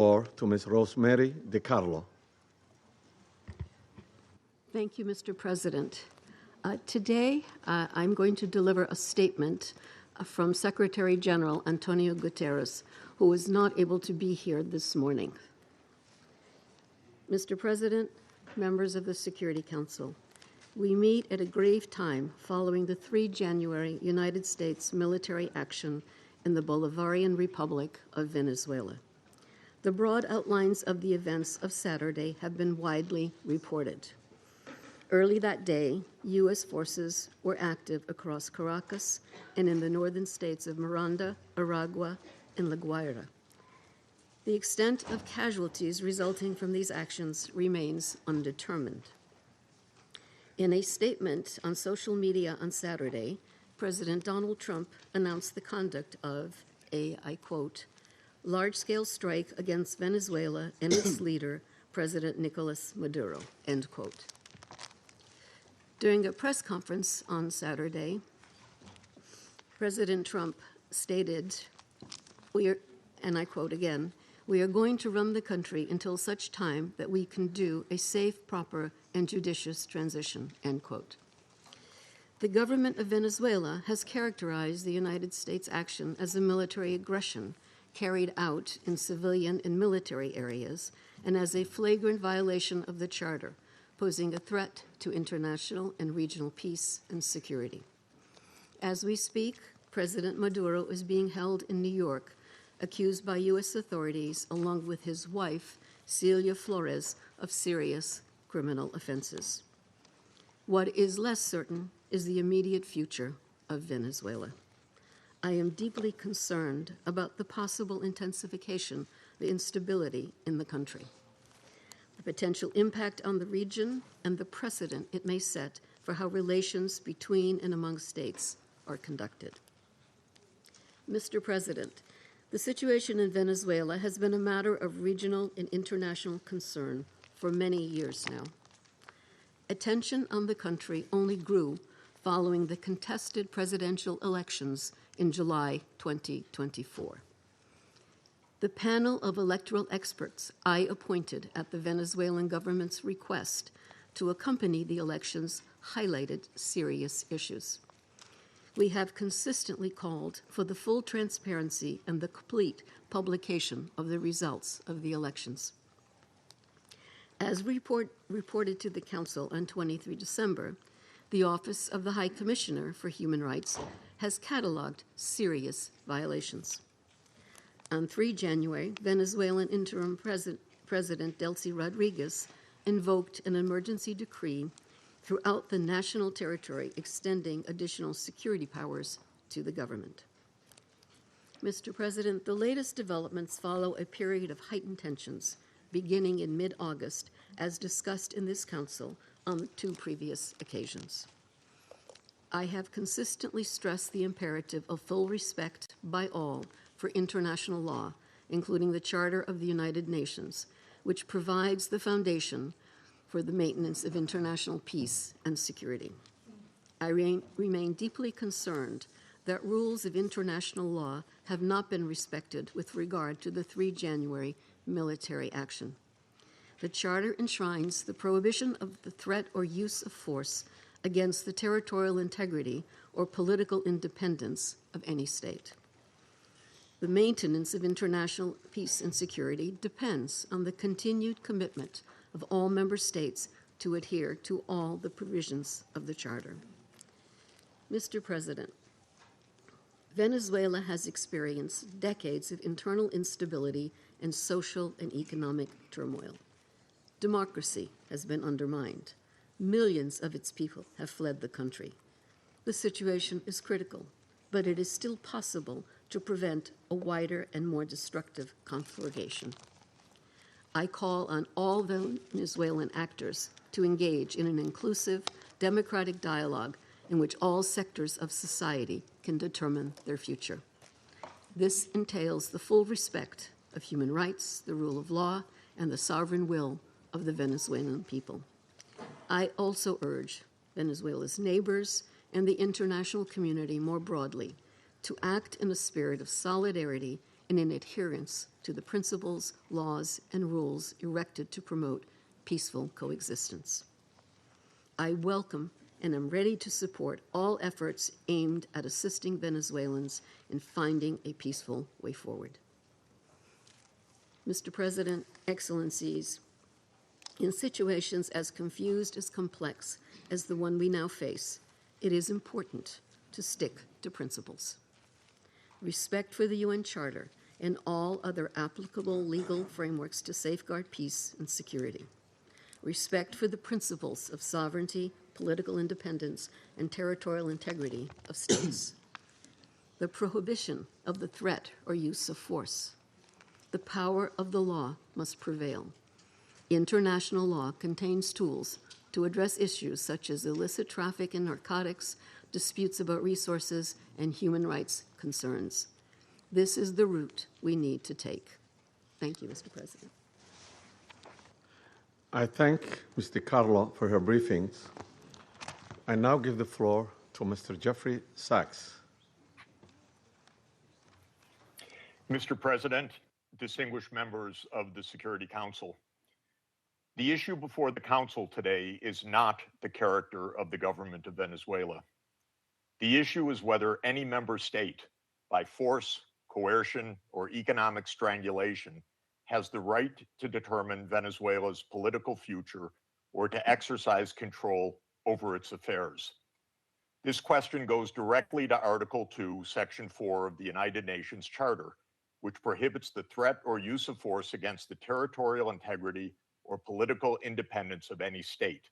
or to Ms. Rosemary DiCarlo. Thank you, Mr. President. Today, I'm going to deliver a statement from Secretary General Antonio Guterres, who was not able to be here this morning. Mr. President, members of the Security Council, we meet at a grave time following the 3 January United States military action in the Bolivarian Republic of Venezuela. The broad outlines of the events of Saturday have been widely reported. Early that day, U.S. forces were active across Caracas and in the northern states of Miranda, Aragua, and La Guaira. The extent of casualties resulting from these actions remains undetermined. In a statement on social media on Saturday, President Donald Trump announced the conduct of a, I quote, large-scale strike against Venezuela and its leader, President Nicolas Maduro, end quote. During a press conference on Saturday, President Trump stated, and I quote again, "We are going to run the country until such time that we can do a safe, proper, and judicious transition," end quote. The government of Venezuela has characterized the United States action as a military aggression carried out in civilian and military areas and as a flagrant violation of the Charter, posing a threat to international and regional peace and security. As we speak, President Maduro is being held in New York, accused by U.S. authorities, along with his wife, Celia Flores, of serious criminal offenses. What is less certain is the immediate future of Venezuela. I am deeply concerned about the possible intensification of the instability in the country, the potential impact on the region, and the precedent it may set for how relations between and among states are conducted. Mr. President, the situation in Venezuela has been a matter of regional and international concern for many years now. Attention on the country only grew following the contested presidential elections in July 2024. The panel of electoral experts I appointed at the Venezuelan government's request to accompany the elections highlighted serious issues. We have consistently called for the full transparency and the complete publication of the results of the elections. As reported to the Council on 23 December, the Office of the High Commissioner for Human Rights has cataloged serious violations. On 3 January, Venezuelan interim President Delcy Rodriguez invoked an emergency decree throughout the national territory, extending additional security powers to the government. Mr. President, the latest developments follow a period of heightened tensions beginning in mid-August, as discussed in this Council on 2 previous occasions. I have consistently stressed the imperative of full respect by all for international law, including the Charter of the United Nations, which provides the foundation for the maintenance of international peace and security. I remain deeply concerned that rules of international law have not been respected with regard to the 3 January military action. The Charter enshrines the prohibition of the threat or use of force against the territorial integrity or political independence of any state. The maintenance of international peace and security depends on the continued commitment of all member states to adhere to all the provisions of the Charter. Mr. President, Venezuela has experienced decades of internal instability and social and economic turmoil. Democracy has been undermined. Millions of its people have fled the country. The situation is critical, but it is still possible to prevent a wider and more destructive conflagration. I call on all Venezuelan actors to engage in an inclusive, democratic dialogue in which all sectors of society can determine their future. This entails the full respect of human rights, the rule of law, and the sovereign will of the Venezuelan people. I also urge Venezuela's neighbors and the international community more broadly to act in a spirit of solidarity and in adherence to the principles, laws, and rules erected to promote peaceful coexistence. I welcome and am ready to support all efforts aimed at assisting Venezuelans in finding a peaceful way forward. Mr. President, Excellencies, in situations as confused as complex as the one we now face, it is important to stick to principles. Respect for the UN Charter and all other applicable legal frameworks to safeguard peace and security. Respect for the principles of sovereignty, political independence, and territorial integrity of states. The prohibition of the threat or use of force. The power of the law must prevail. International law contains tools to address issues such as illicit traffic in narcotics, disputes about resources, and human rights concerns. This is the route we need to take. Thank you, Mr. President. I thank Ms. DiCarlo for her briefings. I now give the floor to Mr. Jeffrey Sachs. Mr. President, distinguished members of the Security Council, the issue before the Council today is not the character of the government of Venezuela. The issue is whether any member state, by force, coercion, or economic strangulation, has the right to determine Venezuela's political future or to exercise control over its affairs. This question goes directly to Article 2, Section 4 of the United Nations Charter, which prohibits the threat or use of force against the territorial integrity or political independence of any state.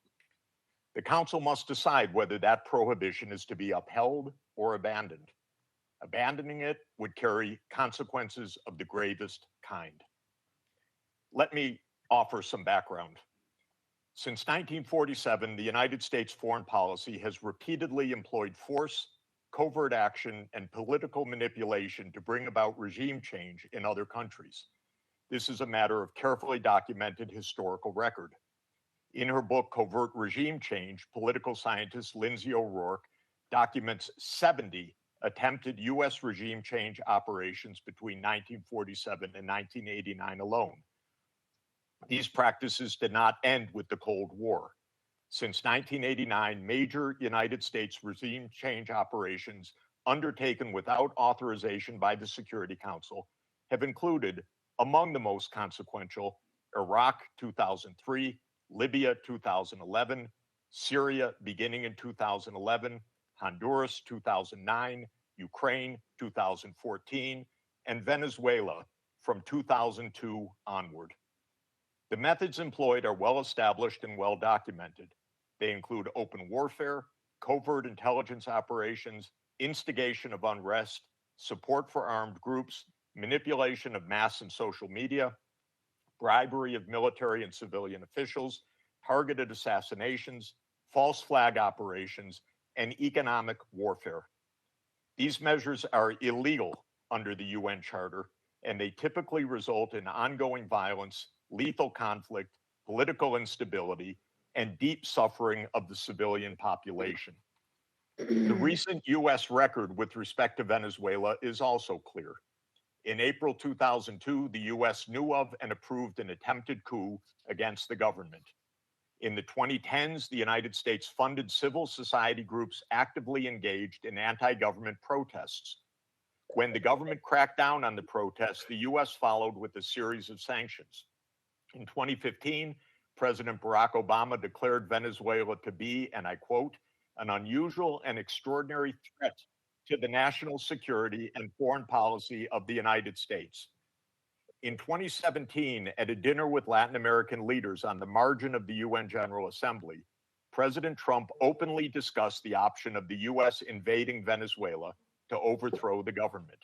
The Council must decide whether that prohibition is to be upheld or abandoned. Abandoning it would carry consequences of the gravest kind. Let me offer some background. Since 1947, the United States foreign policy has repeatedly employed force, covert action, and political manipulation to bring about regime change in other countries. This is a matter of carefully documented historical record. In her book, Covert Regime Change, political scientist Lindsay O'Rourke documents 70 attempted U.S. regime change operations between 1947 and 1989 alone. These practices did not end with the Cold War. Since 1989, major United States regime change operations undertaken without authorization by the Security Council have included, among the most consequential, Iraq 2003, Libya 2011, Syria beginning in 2011, Honduras 2009, Ukraine 2014, and Venezuela from 2002 onward. The methods employed are well established and well documented. They include open warfare, covert intelligence operations, instigation of unrest, support for armed groups, manipulation of mass and social media, bribery of military and civilian officials, targeted assassinations, false flag operations, and economic warfare. These measures are illegal under the UN Charter, and they typically result in ongoing violence, lethal conflict, political instability, and deep suffering of the civilian population. The recent U.S. record with respect to Venezuela is also clear. In April 2002, the U.S. knew of and approved an attempted coup against the government. In the 2010s, the United States funded civil society groups actively engaged in anti-government protests. When the government cracked down on the protests, the U.S. followed with a series of sanctions. In 2015, President Barack Obama declared Venezuela to be, and I quote, an unusual and extraordinary threat to the national security and foreign policy of the United States. In 2017, at a dinner with Latin American leaders on the margin of the UN General Assembly, President Trump openly discussed the option of the U.S. invading Venezuela to overthrow the government.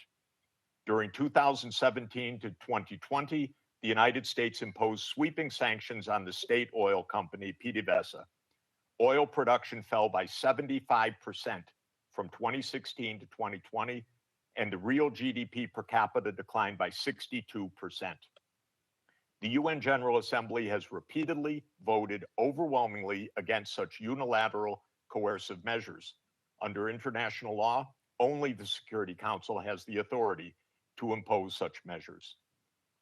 During 2017 to 2020, the United States imposed sweeping sanctions on the state oil company PDVSA. Oil production fell by 75% from 2016 to 2020, and the real GDP per capita declined by 62%. The UN General Assembly has repeatedly voted overwhelmingly against such unilateral coercive measures. Under international law, only the Security Council has the authority to impose such measures.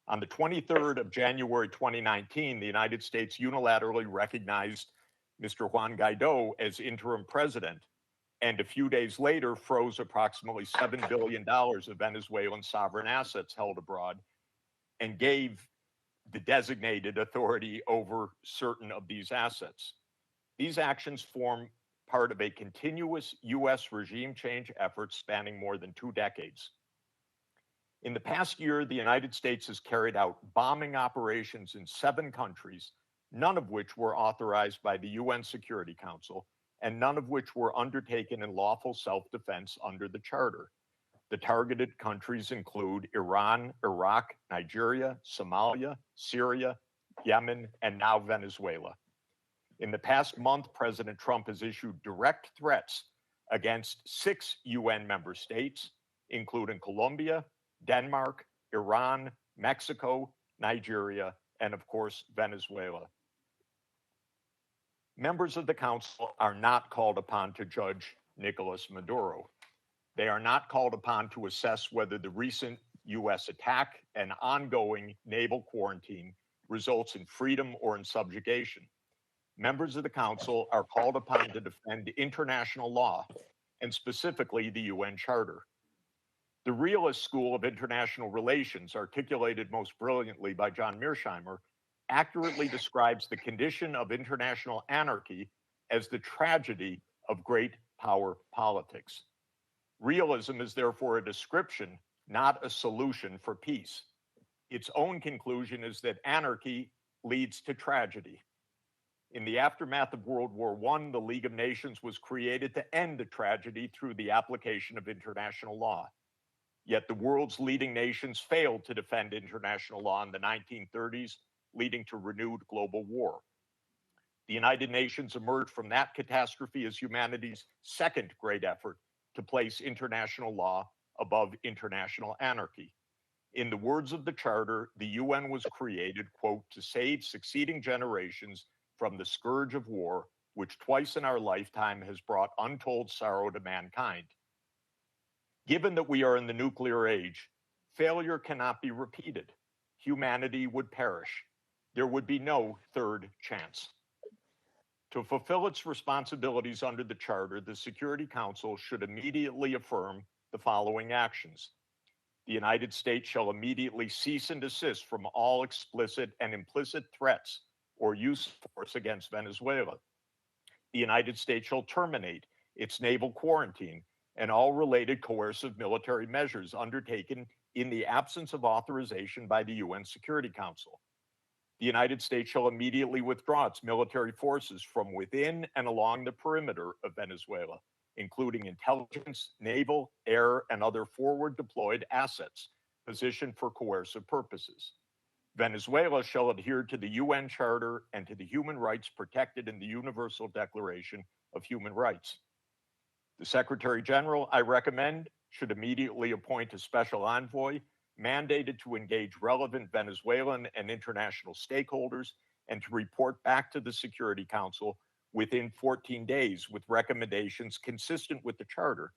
On the 23rd of January 2019, the United States unilaterally recognized Mr. Juan Guaido as interim president, and a few days later froze approximately $7 billion of Venezuelan sovereign assets held abroad and gave the designated authority over certain of these assets. These actions form part of a continuous U.S. regime change effort spanning more than 2 decades. In the past year, the United States has carried out bombing operations in 7 countries, none of which were authorized by the UN Security Council, and none of which were undertaken in lawful self-defense under the Charter. The targeted countries include Iran, Iraq, Nigeria, Somalia, Syria, Yemen, and now Venezuela. In the past month, President Trump has issued direct threats against 6 UN member states, including Colombia, Denmark, Iran, Mexico, Nigeria, and of course, Venezuela. Members of the Council are not called upon to judge Nicolas Maduro. They are not called upon to assess whether the recent U.S. attack and ongoing naval quarantine results in freedom or in subjugation. Members of the Council are called upon to defend international law, and specifically the UN Charter. The realist school of international relations, articulated most brilliantly by John Mearsheimer, accurately describes the condition of international anarchy as the tragedy of great power politics. Realism is therefore a description, not a solution for peace. Its own conclusion is that anarchy leads to tragedy. In the aftermath of World War I, the League of Nations was created to end the tragedy through the application of international law. Yet the world's leading nations failed to defend international law in the 1930s, leading to renewed global war. The United Nations emerged from that catastrophe as humanity's second great effort to place international law above international anarchy. In the words of the Charter, the UN was created, quote, to save succeeding generations from the scourge of war, which twice in our lifetime has brought untold sorrow to mankind. Given that we are in the nuclear age, failure cannot be repeated. Humanity would perish. There would be no third chance. To fulfill its responsibilities under the Charter, the Security Council should immediately affirm the following actions. The United States shall immediately cease and desist from all explicit and implicit threats or use of force against Venezuela. The United States shall terminate its naval quarantine and all related coercive military measures undertaken in the absence of authorization by the UN Security Council. The United States shall immediately withdraw its military forces from within and along the perimeter of Venezuela, including intelligence, naval, air, and other forward deployed assets positioned for coercive purposes. Venezuela shall adhere to the UN Charter and to the human rights protected in the Universal Declaration of Human Rights. The Secretary General, I recommend, should immediately appoint a special envoy mandated to engage relevant Venezuelan and international stakeholders and to report back to the Security Council within 14 days with recommendations consistent with the Charter,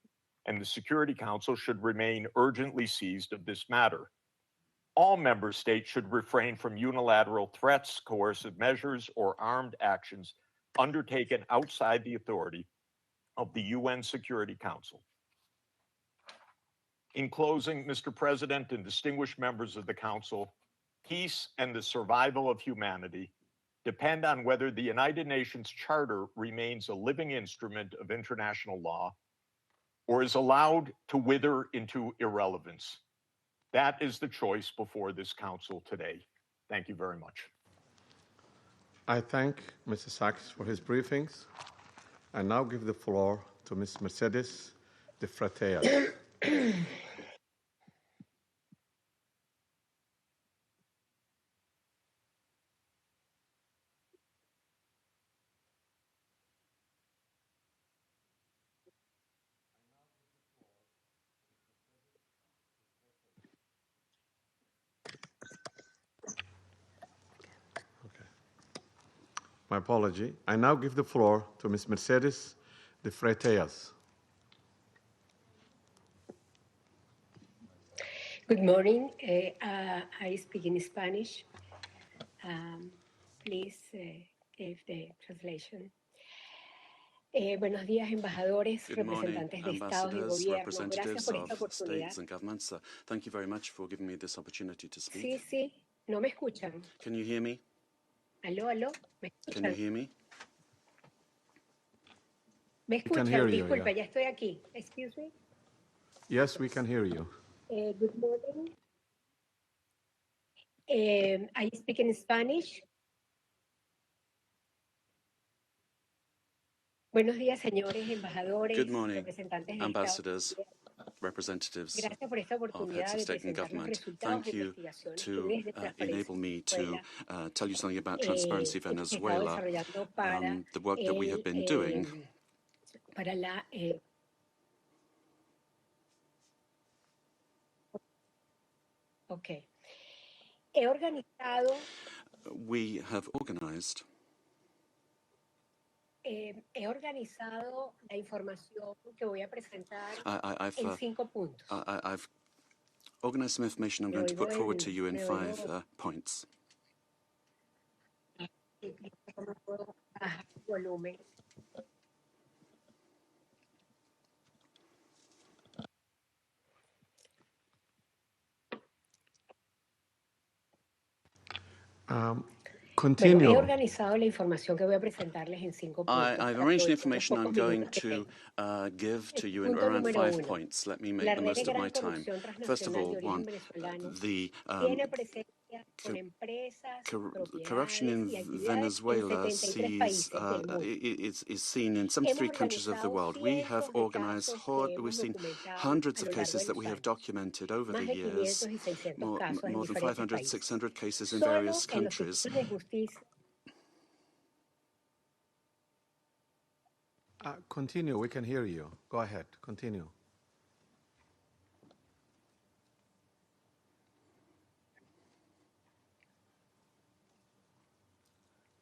and the Security Council should remain urgently seized of this matter. All member states should refrain from unilateral threats, coercive measures, or armed actions undertaken outside the authority of the UN Security Council. In closing, Mr. President and distinguished members of the Council, peace and the survival of humanity depend on whether the United Nations Charter remains a living instrument of international law or is allowed to wither into irrelevance. That is the choice before this Council today. Thank you very much. I thank Mr. Sachs for his briefings. I now give the floor to Ms. Mercedes de Freitas. My apology. I now give the floor to Ms. Mercedes de Freitas. Good morning. I speak in Spanish. Please give the translation. Buenos días, embajadores, Good morning, representantes de estados y ambassadors, gobiernos. Gracias representatives por esta of oportunidad. states and governments. Thank you very much for giving me this opportunity to speak. Sí, sí, no me escuchan. Can you hear me? Aló, aló, ¿me Can you escuchan? hear me? ¿Me We can escuchan? hear you, Disculpa, yeah. ya estoy aquí. Excuse me. Yes, we can hear you. Good morning. I speak in Spanish. Buenos días, señores embajadores, Good morning, representantes de ambassadors, estados. representatives Gracias por esta of heads oportunidad of de state and presentar los government. resultados Thank de you investigaciones que to desde Transparencia enable me to Venezuela tell you something about Transparency hemos estado Venezuela, desarrollando para the work that we have been doing. Para la okay. He organizado We have organized la información que voy a presentar I've en 5 puntos. I've organized some information I'm going to put forward to you in 5 points. Volumen. Continue. Bueno, he organizado la información que voy a presentarles en 5 puntos. I've arranged the information I'm going to give to you in around 5 points. Let me make the most of my time. First of all, one, the corruption in Venezuela is seen in 73 countries of the world. We have organized, we've seen hundreds of cases that we have documented over the years, more than 500, 600 cases in various countries. Continue, we can hear you. Go ahead, continue.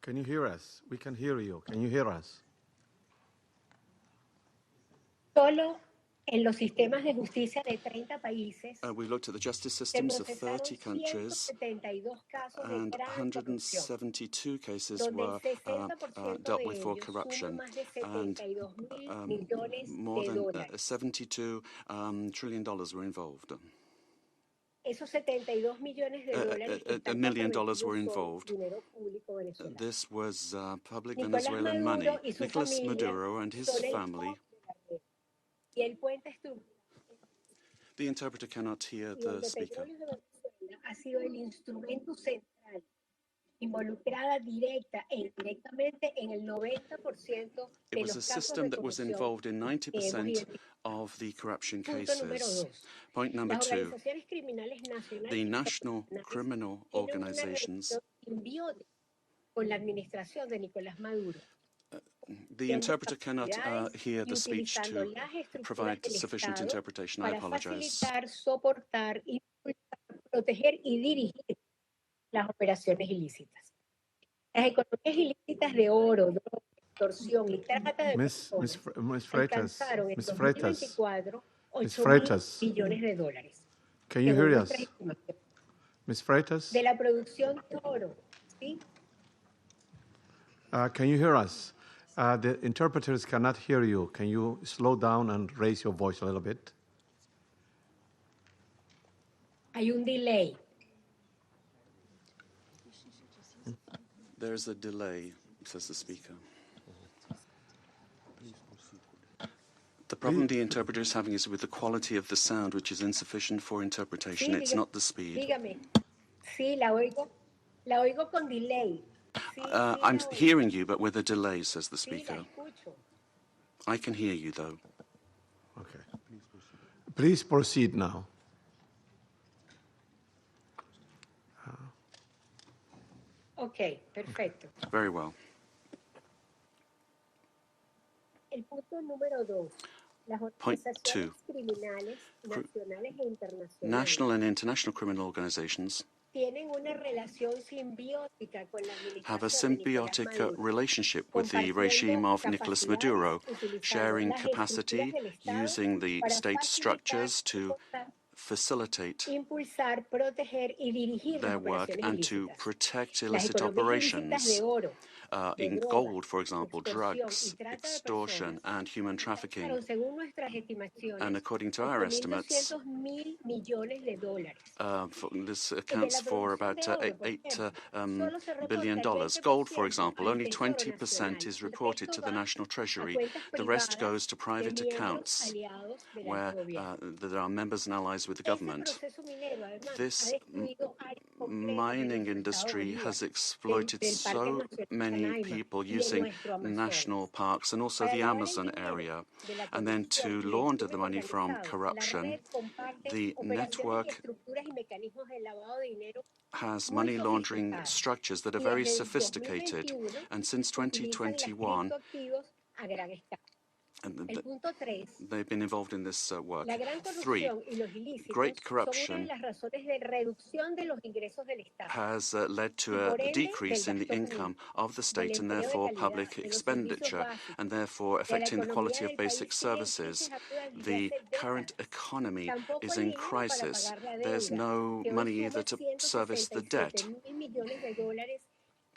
Can you hear us? We can hear you. Can you hear us? Solo en los sistemas de justicia de 30 países, we looked at the justice systems of 30 countries, and 172 cases were dealt with for corruption, and more than $72 trillion were involved. Esos $72 millones de dólares $1 million were involved. This was public Venezuelan money. Nicolas Maduro and his family. The interpreter cannot hear the speaker. Ha sido el instrumento central, involucrada directa e indirectamente en el 90% de It was a system that was involved in 90% of the corruption cases. Point number 2, the national criminal organizations. Con la administración de Nicolás Maduro. The interpreter cannot hear the speech to provide sufficient interpretation. I apologize. Soportar, proteger y dirigir las operaciones ilícitas. Las economías ilícitas de oro, extorsión y trata de personas alcanzaron en 2024 $8 billones de dólares. Can you hear us? Ms. Freitas? De la producción de oro, ¿sí? Can you hear us? The interpreters cannot hear you. Can you slow down and raise your voice a little bit? Hay un delay. There's a delay, says the speaker. The problem the interpreter is having is with the quality of the sound, which is insufficient for interpretation. Sí, it's not the speed. Dígame. Sí, la oigo con delay. I'm hearing you, but with a delay, says the speaker. I can hear you, though. Okay. Please proceed now. Okay, perfecto. Very well. El punto número 2. Las organizaciones criminales nacionales e internacionales. National and international criminal organizations have a symbiotic relationship with the regime of Nicolas Maduro, sharing capacity, using the state structures to facilitate impulsar, proteger y dirigir their las work operaciones and to ilícitas. protect Las illicit economías ilícitas operations de oro, de in drogas, gold, for example, extorsión y drugs, trata de extortion, personas, and human trafficking. alcanzaron, según nuestras And estimaciones, according to our estimates, 8.200.000 millones de dólares. this El de accounts la for producción about de oro, por $8 ejemplo, solo se billion. reporta el Gold, for 20% example, al only Tesoro 20% Nacional. is El reported resto to the va National a Treasury. cuentas The rest privadas goes to de private miembros accounts aliados del where alto gobierno. there are members and allies with the Ese government. proceso minero, además, ha This destruido áreas completas de mining nuestro estado industry Bolívar, has exploited del Parque so Nacional many Canaima people y de using nuestro national Amazonas. parks and also Para the lavar el Amazon dinero area. de la And then corrupción to y del launder the crimen money from organizado, la corruption, red comparte the operaciones y network estructuras y mecanismos de lavado de dinero has muy money laundering sofisticados. structures that are Y very desde el sophisticated. 2021 And since utilizan las 2021, criptoactivos a gran escala. and El punto 3. they've been involved in this work. La gran 3, corrupción y los ilícitos great son una de corruption las razones de reducción de los ingresos del Estado has led y to por a ende decrease del in the gasto income público, of the del state and empleo de therefore calidad, public de los servicios expenditure, básicos, and therefore de la affecting the economía quality of del país basic sigue en services. crisis aguda desde The hace current décadas. economy Tampoco is hay in dinero para crisis. pagar la There's deuda, no que hoy money suma either to service the debt. 167.000 millones de dólares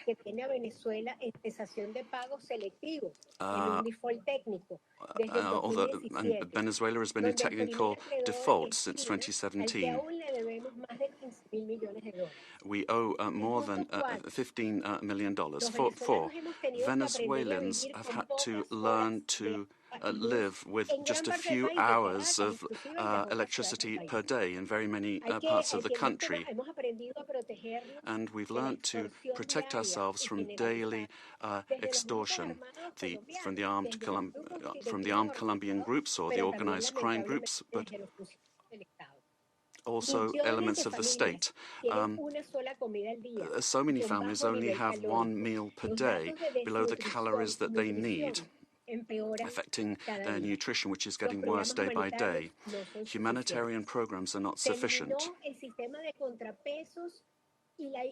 que tiene a Venezuela en cesación de pagos selectivos, en un default técnico, desde el Although 2017, Venezuela has been in donde el primer technical acreedor default es since China, al que 2017. aún le debemos más de 15.000 millones de dólares. We owe more punto than $15 million. Los For venezolanos hemos tenido que aprender a Venezuelans vivir have con had to pocas learn horas to de luz live with en gran just a parte del few país, desde hours Caracas, of inclusive en las otras ciudades del electricity país. per day in very many parts of the country. Hemos aprendido a protegernos And we've de la learned to extorsión protect diaria ourselves y from generalizada daily desde los grupos extortion armados from the colombianos, desde los grupos de from the crimen armed Colombian organizado, groups or the pero también organized crime lamentablemente groups, but desde los funcionarios del Estado. also Millones elements de of the familias state. tienen una sola comida al día So many y con families bajo only nivel have one calórico. meal per Los day datos de below the desnutrición calories y that they need, nutrición empeoran affecting cada their día. nutrition, which is Los getting worse programas day by day. humanitarios no son Humanitarian suficientes. programs are not Se sufficient. eliminó el sistema de contrapesos y la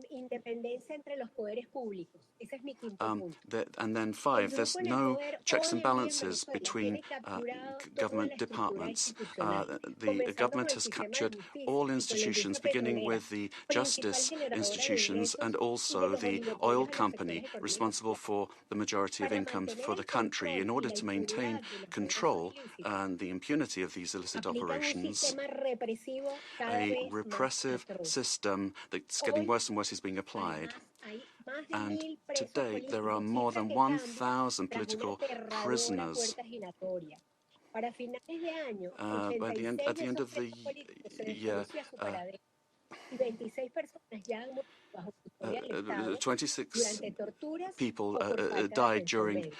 independencia entre los poderes públicos. Ese es mi quinto punto. And then El 5, there's grupo en el no poder checks hoy and en día en balances Venezuela between tiene capturado toda la government estructura departments. institucional, The comenzando government por el has sistema de captured justicia all y con la institutions, industria beginning petrolera, with the principal justice generadora de institutions and ingresos y de also los the oligopolios oil en los company sectores económicos responsible clave. for the majority of Para income mantener for the el country. In control y order la to maintain impunidad de los control negocios ilícitos, and the impunity of these illicit aplican un operations, sistema represivo cada a vez más repressive atroz. system that's getting Hoy, worse and worse is being applied. además, hay más de And 1.000 presos today there are políticos, more cifra than que cambia 1,000 tras una political aterradora prisoners. puerta giratoria. Para finales de año, At 86 the de end esos of the presos políticos se year, desconocía su paradero y 26 personas ya han muerto bajo custodia del Estado 26 durante torturas people o por falta de died atención during médica.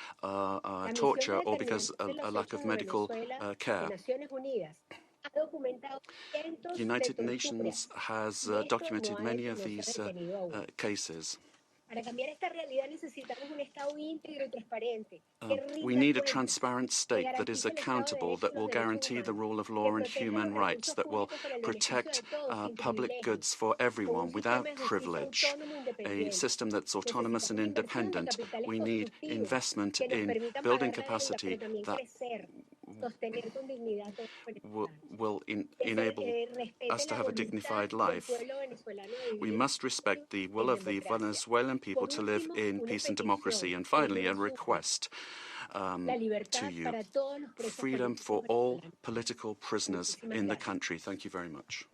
torture La misión de or because determinación de a los lack hechos of de medical Venezuela de care. Naciones Unidas ha documentado cientos de United torturas Nations has y esto documented no many of se ha these detenido aún. cases. Para cambiar esta realidad necesitamos un Estado íntegro y transparente que We rinda need a cuentas, transparent que state that is garantice el Estado de accountable, Derecho y that los will derechos guarantee the humanos, rule of que law and proteja human los rights, recursos that will públicos para el beneficio protect de todos sin public privilegios, goods for con un everyone without sistema de justicia privilege, autónomo e a independiente. system that's autonomous and Necesitamos inversión de independent. capitales We need constructivos investment que nos in permitan building pagar la deuda, capacity pero también that crecer, sostener con dignidad a todos los venezolanos. will Que se enable respete us to la have a voluntad dignified del life. pueblo venezolano de We vivir must respect the will en of the democracia. Venezuelan people Por to live último, in una peace and petición, democracy. And es finally, a una súplica. request La to libertad you. para todos los presos Freedom políticos for all venezolanos. political prisoners Muchísimas in the gracias. country. Thank you very much.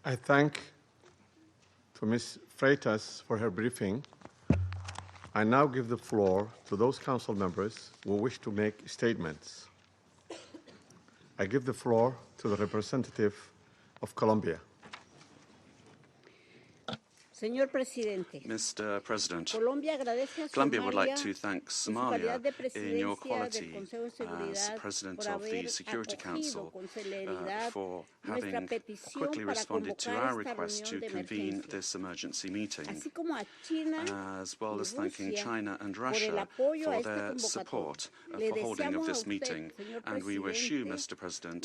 I thank to Ms. Freitas for her briefing. I now give the floor to those council members who wish to make statements. I give the floor to the representative of Colombia. Señor presidente, Mr. President, Colombia agradece a Colombia would like Somalia to thank en su calidad Somalia de in your presidencia del quality Consejo de as Seguridad President por of the haber Security acogido Council con celeridad for nuestra having petición quickly para responded to convocar our esta request to reunión de convene emergencia, this emergency meeting, así como a China as well y as thanking Rusia China and por el Russia apoyo a for esta their convocatoria. support Le for holding of deseamos a this usted, meeting. señor And we wish you, presidente, Mr. President,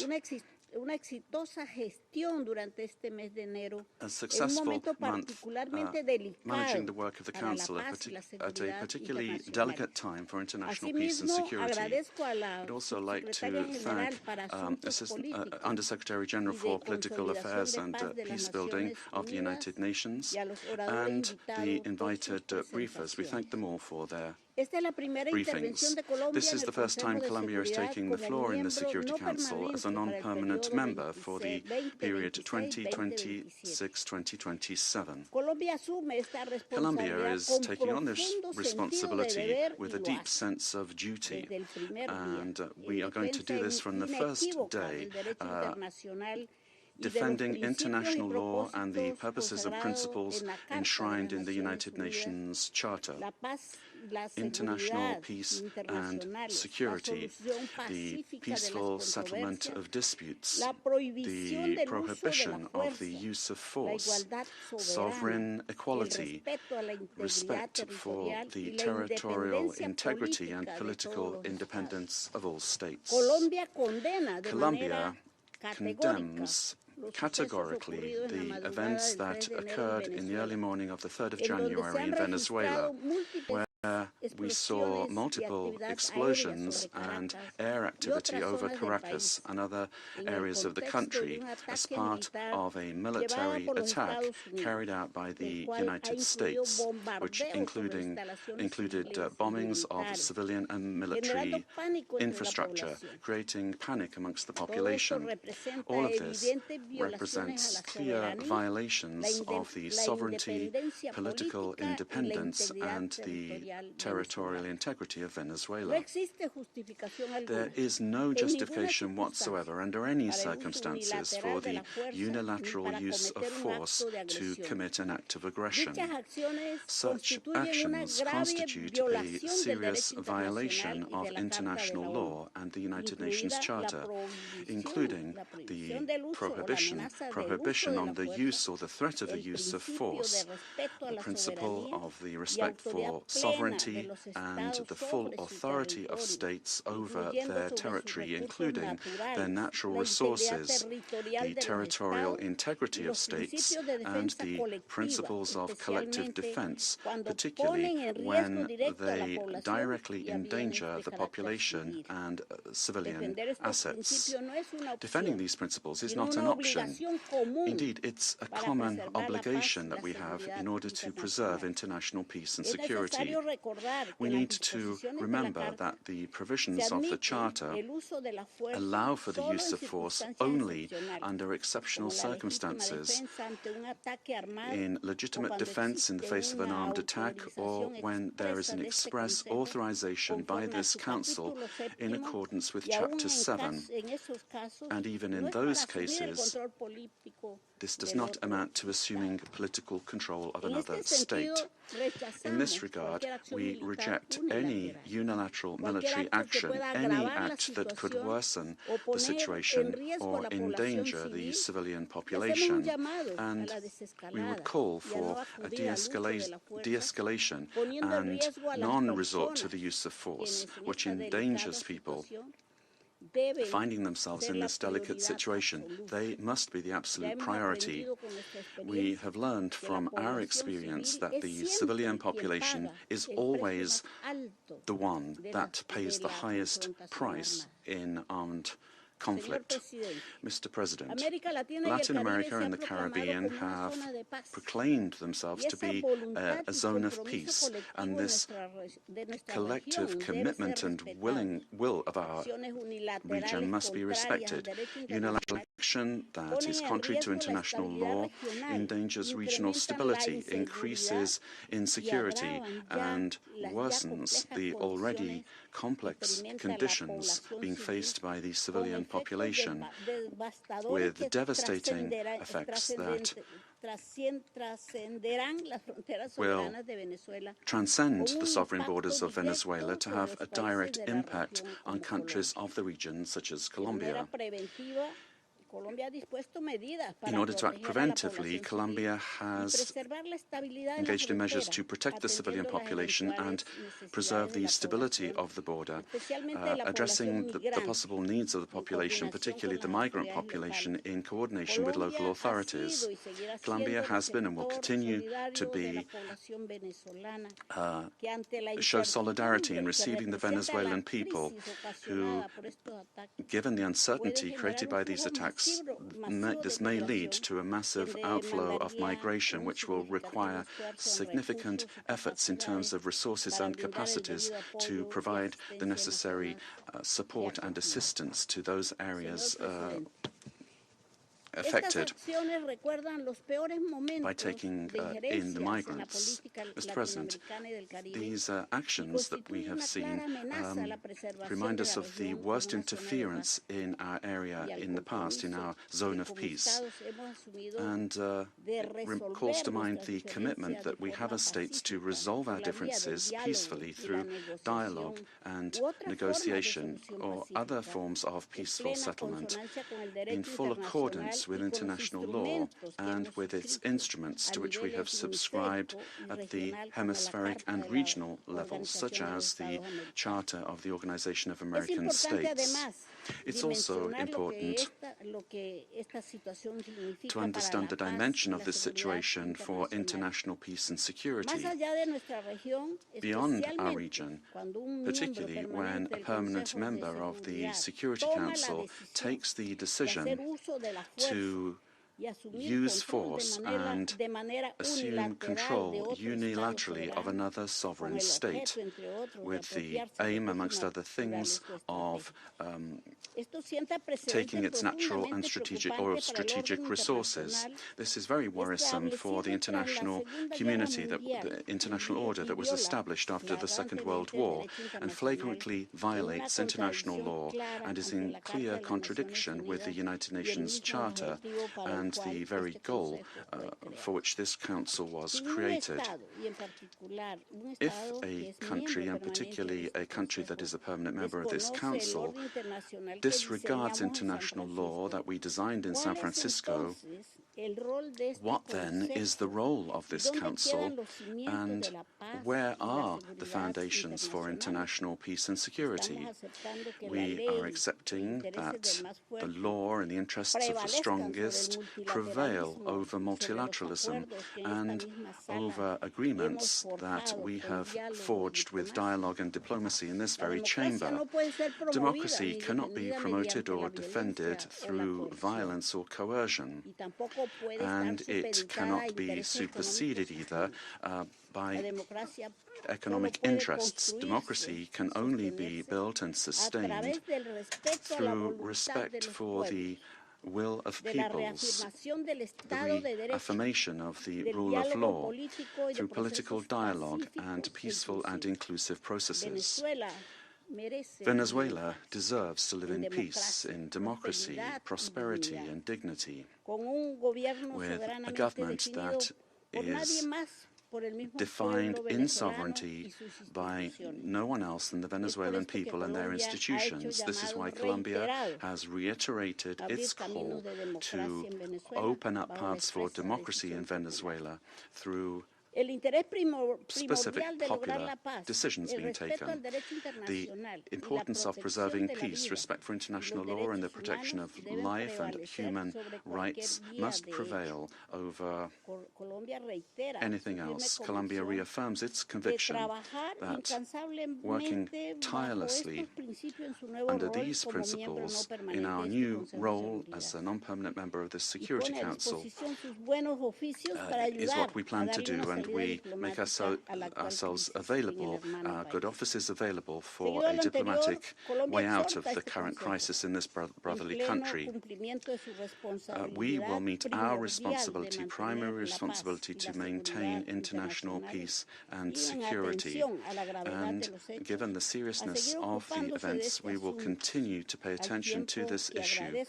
una exitosa gestión durante este mes de enero, a en un successful momento month particularmente managing the delicado work of the para la Council paz y la at a seguridad particularly internacional. delicate time for international peace and Asimismo, security. agradezco a la I'd also like Secretaria to General thank para Asuntos Políticos Undersecretary General y de for Political Consolidación Affairs de and Paz de las Peace Building Naciones of the Unidas United Nations y a los oradores and the invitados por invited sus briefers. We thank them all for their Esta es la primera intervención briefings. de Colombia This en is el the first Consejo time de Colombia is Seguridad taking the como floor in the miembro Security no Council as a permanente para el non-permanent periodo member for the period 2026-2027. 2026-2027. Colombia asume esta Colombia responsabilidad is con taking on this profundo sentido de responsibility deber with y a lo deep hace. sense of duty, Desde el primer día, and en we are going to do defensa this from the first inequívoca day, del derecho internacional y de los defending principios y international law and the propósitos purposes and consagrados principles en la Carta de enshrined las in the Naciones United Unidas, Nations Charter. la paz, la International seguridad peace and internacionales, security, la solución the pacífica de peaceful las settlement controversias, of disputes, la prohibición the del uso de la prohibition of the fuerza, use of la force, igualdad sovereign soberana, el equality, respeto a la integridad respect for territorial the y la territorial independencia integrity and política de political todos los estados. independence of all states. Colombia condena de Colombia manera categórica condemns los sucesos categorically ocurridos en la the madrugada events del 3 that de enero en occurred in the early Venezuela, morning of the 3rd of en donde se January han in Venezuela, registrado múltiples we saw explosiones y multiple actividades aéreas explosions sobre and Caracas air y activity otras over zonas del Caracas país, and other en el areas of the contexto de country un as ataque part militar of a llevado military por los attack Estados Unidos, carried out by el the cual ha United incluido States, which bombardeos sobre instalaciones included civiles y bombings of militares, civilian and generando military pánico entre la infrastructure, población. creating panic amongst the Todo esto population. representa All of this evidentes violaciones a represents la clear soberanía, violations of the la sovereignty, independencia political política y la independence, integridad and the territorial territorial venezolana. integrity of No Venezuela. existe justificación There alguna is no en ninguna justification circunstancia whatsoever under any para el uso circumstances for unilateral de the la fuerza ni unilateral para use of cometer un force acto de to agresión. commit an act of aggression. Dichas acciones Such constituyen una actions grave constitute a violación del serious derecho violation internacional y of de la Carta de international la law ONU, and the United Nations incluida la Charter, including prohibición the del uso o la prohibition amenaza del uso prohibition de on la the fuerza, use or the threat of the el use of principio de force, respeto a the la principle soberanía of the y respect autoridad for plena de sovereignty los and estados the full sobre su authority of territorio, states over incluyendo their sobre sus territory, recursos including their naturales, natural la integridad resources, territorial the de los territorial estados y integrity of los states, principios de and defensa the colectiva, principles of collective especialmente defense, cuando particularly ponen en riesgo when directo a la they población directly y a bienes endanger de the carácter population civil. and civilian Defender estos assets. principios no es una Defending opción, these principles is sino not an una option. obligación común Indeed, it's a para common preservar la paz obligation y that la we have seguridad in order to preserve internacional. international peace and Es security. necesario recordar que We en las need to disposiciones de la remember Carta that the se provisions of the admite Charter el uso de la fuerza allow for the solo use en of force circunstancias only excepcionales, under exceptional como la legítima circumstances, defensa ante un ataque armado in o legitimate cuando defense in the existe face of an una armed attack, or autorización when there is expresa an de este express Consejo authorization by conforme a this su Council capítulo in séptimo, accordance with y aún Chapter 7. en esos casos And even no in es para those asumir el cases, control político this does del not otro amount to assuming Estado. political control of En another este sentido, state. In this rechazamos regard, cualquier acción we militar reject any unilateral, unilateral cualquier military acto que action, pueda any agravar la act that could situación worsen o the poner en situation riesgo or la población endanger the civil. civilian Y hacemos un population. llamado a And la we desescalada would call y a no for a acudir al uso de la fuerza, de-escalation poniendo en and riesgo a las non-resort to personas the use of force, quienes en which esta endangers delicada people situación deben finding themselves ser in la this delicate prioridad situation. absoluta. They must be the Ya absolute hemos priority. aprendido con nuestra We experiencia have learned que la from our población experience civil that es the siempre civilian quien population paga is el precio always más alto the one de that pays the la highest confrontación price armada. in armed Señor conflict. presidente, Mr. President, América Latina y el Latin Caribe America se han and the proclamado Caribbean como una have zona de paz. proclaimed themselves Y to esa be voluntad a y zone of compromiso peace, and colectivo this de nuestra collective región debe commitment ser and respetado. will of our Acciones unilaterales region must be contrarias al respected. derecho Unilateral internacional action that ponen is en contrary to riesgo la international estabilidad law regional, endangers regional incrementan la stability, inseguridad increases y insecurity, agravan ya and las ya worsens complejas the already condiciones complex experimenta la conditions población being civil faced by the con civilian efectos population, devastadores with que devastating effects that trascenderán las fronteras will soberanas de Venezuela, transcend con the un sovereign impacto borders of directo Venezuela to sobre have los a países direct de la impact región on como countries Colombia. of the region, such as De manera Colombia. preventiva, In order to act preventively, Colombia has engaged in measures to protect the civilian population and preserve the stability of the border, addressing the possible needs of the population, particularly the migrant population, in coordination with local authorities. Colombia has been and will continue to be show solidarity in receiving the Venezuelan people who, given the uncertainty created by these attacks, this may lead to a massive outflow of migration, which will require significant efforts in terms of resources and capacities to provide the necessary support and assistance to those areas affected by taking in the migrants. Mr. President, these actions that we have seen remind us of the worst interference in our area in the past, in our zone of peace, and calls to mind the commitment that we have as states to resolve our differences peacefully through dialogue and negotiation or other forms of peaceful settlement in full accordance with international law and with its instruments to which we have subscribed at the hemispheric and regional levels, such as the Charter of the Organization of American States. It's also important to understand the dimension of this situation for international peace and security. Beyond our region, particularly when a permanent member of the Security Council takes the decision to use force and assume control unilaterally of another sovereign state, with the aim, amongst other things, of taking its natural and strategic resources. This is very worrisome for the international community, the international order that was established after the Second World War, and flagrantly violates international law and is in clear contradiction with the United Nations Charter and the very goal for which this council was created. If a country, and particularly a country that is a permanent member of this council, disregards international law that we designed in San Francisco, what then is the role of this council, and where are the foundations for international peace and security? We are accepting that the law and the interests of the strongest prevail over multilateralism and over agreements that we have forged with dialogue and diplomacy in this very chamber. Democracy cannot be promoted or defended through violence or coercion, and it cannot be superseded either by economic interests. Democracy can only be built and sustained through respect for the will of peoples, the reaffirmation of the rule of law through political dialogue and peaceful and inclusive processes. Venezuela deserves to live in peace, in democracy, prosperity, and dignity, with a government that is defined in sovereignty by no one else than the Venezuelan people and their institutions. This is why Colombia has reiterated its call to open up paths for democracy in Venezuela through specific popular decisions being taken. The importance of preserving peace, respect for international law, and the protection of life and human rights must prevail over anything else. Colombia reaffirms its conviction that working tirelessly under these principles in our new role as a non-permanent member of the Security Council is what we plan to do, and we make ourselves available, our good offices available for a diplomatic way out of the current crisis in this brotherly country. We will meet our responsibility, primary responsibility, to maintain international peace and security. And given the seriousness of the events, we will continue to pay attention to this issue.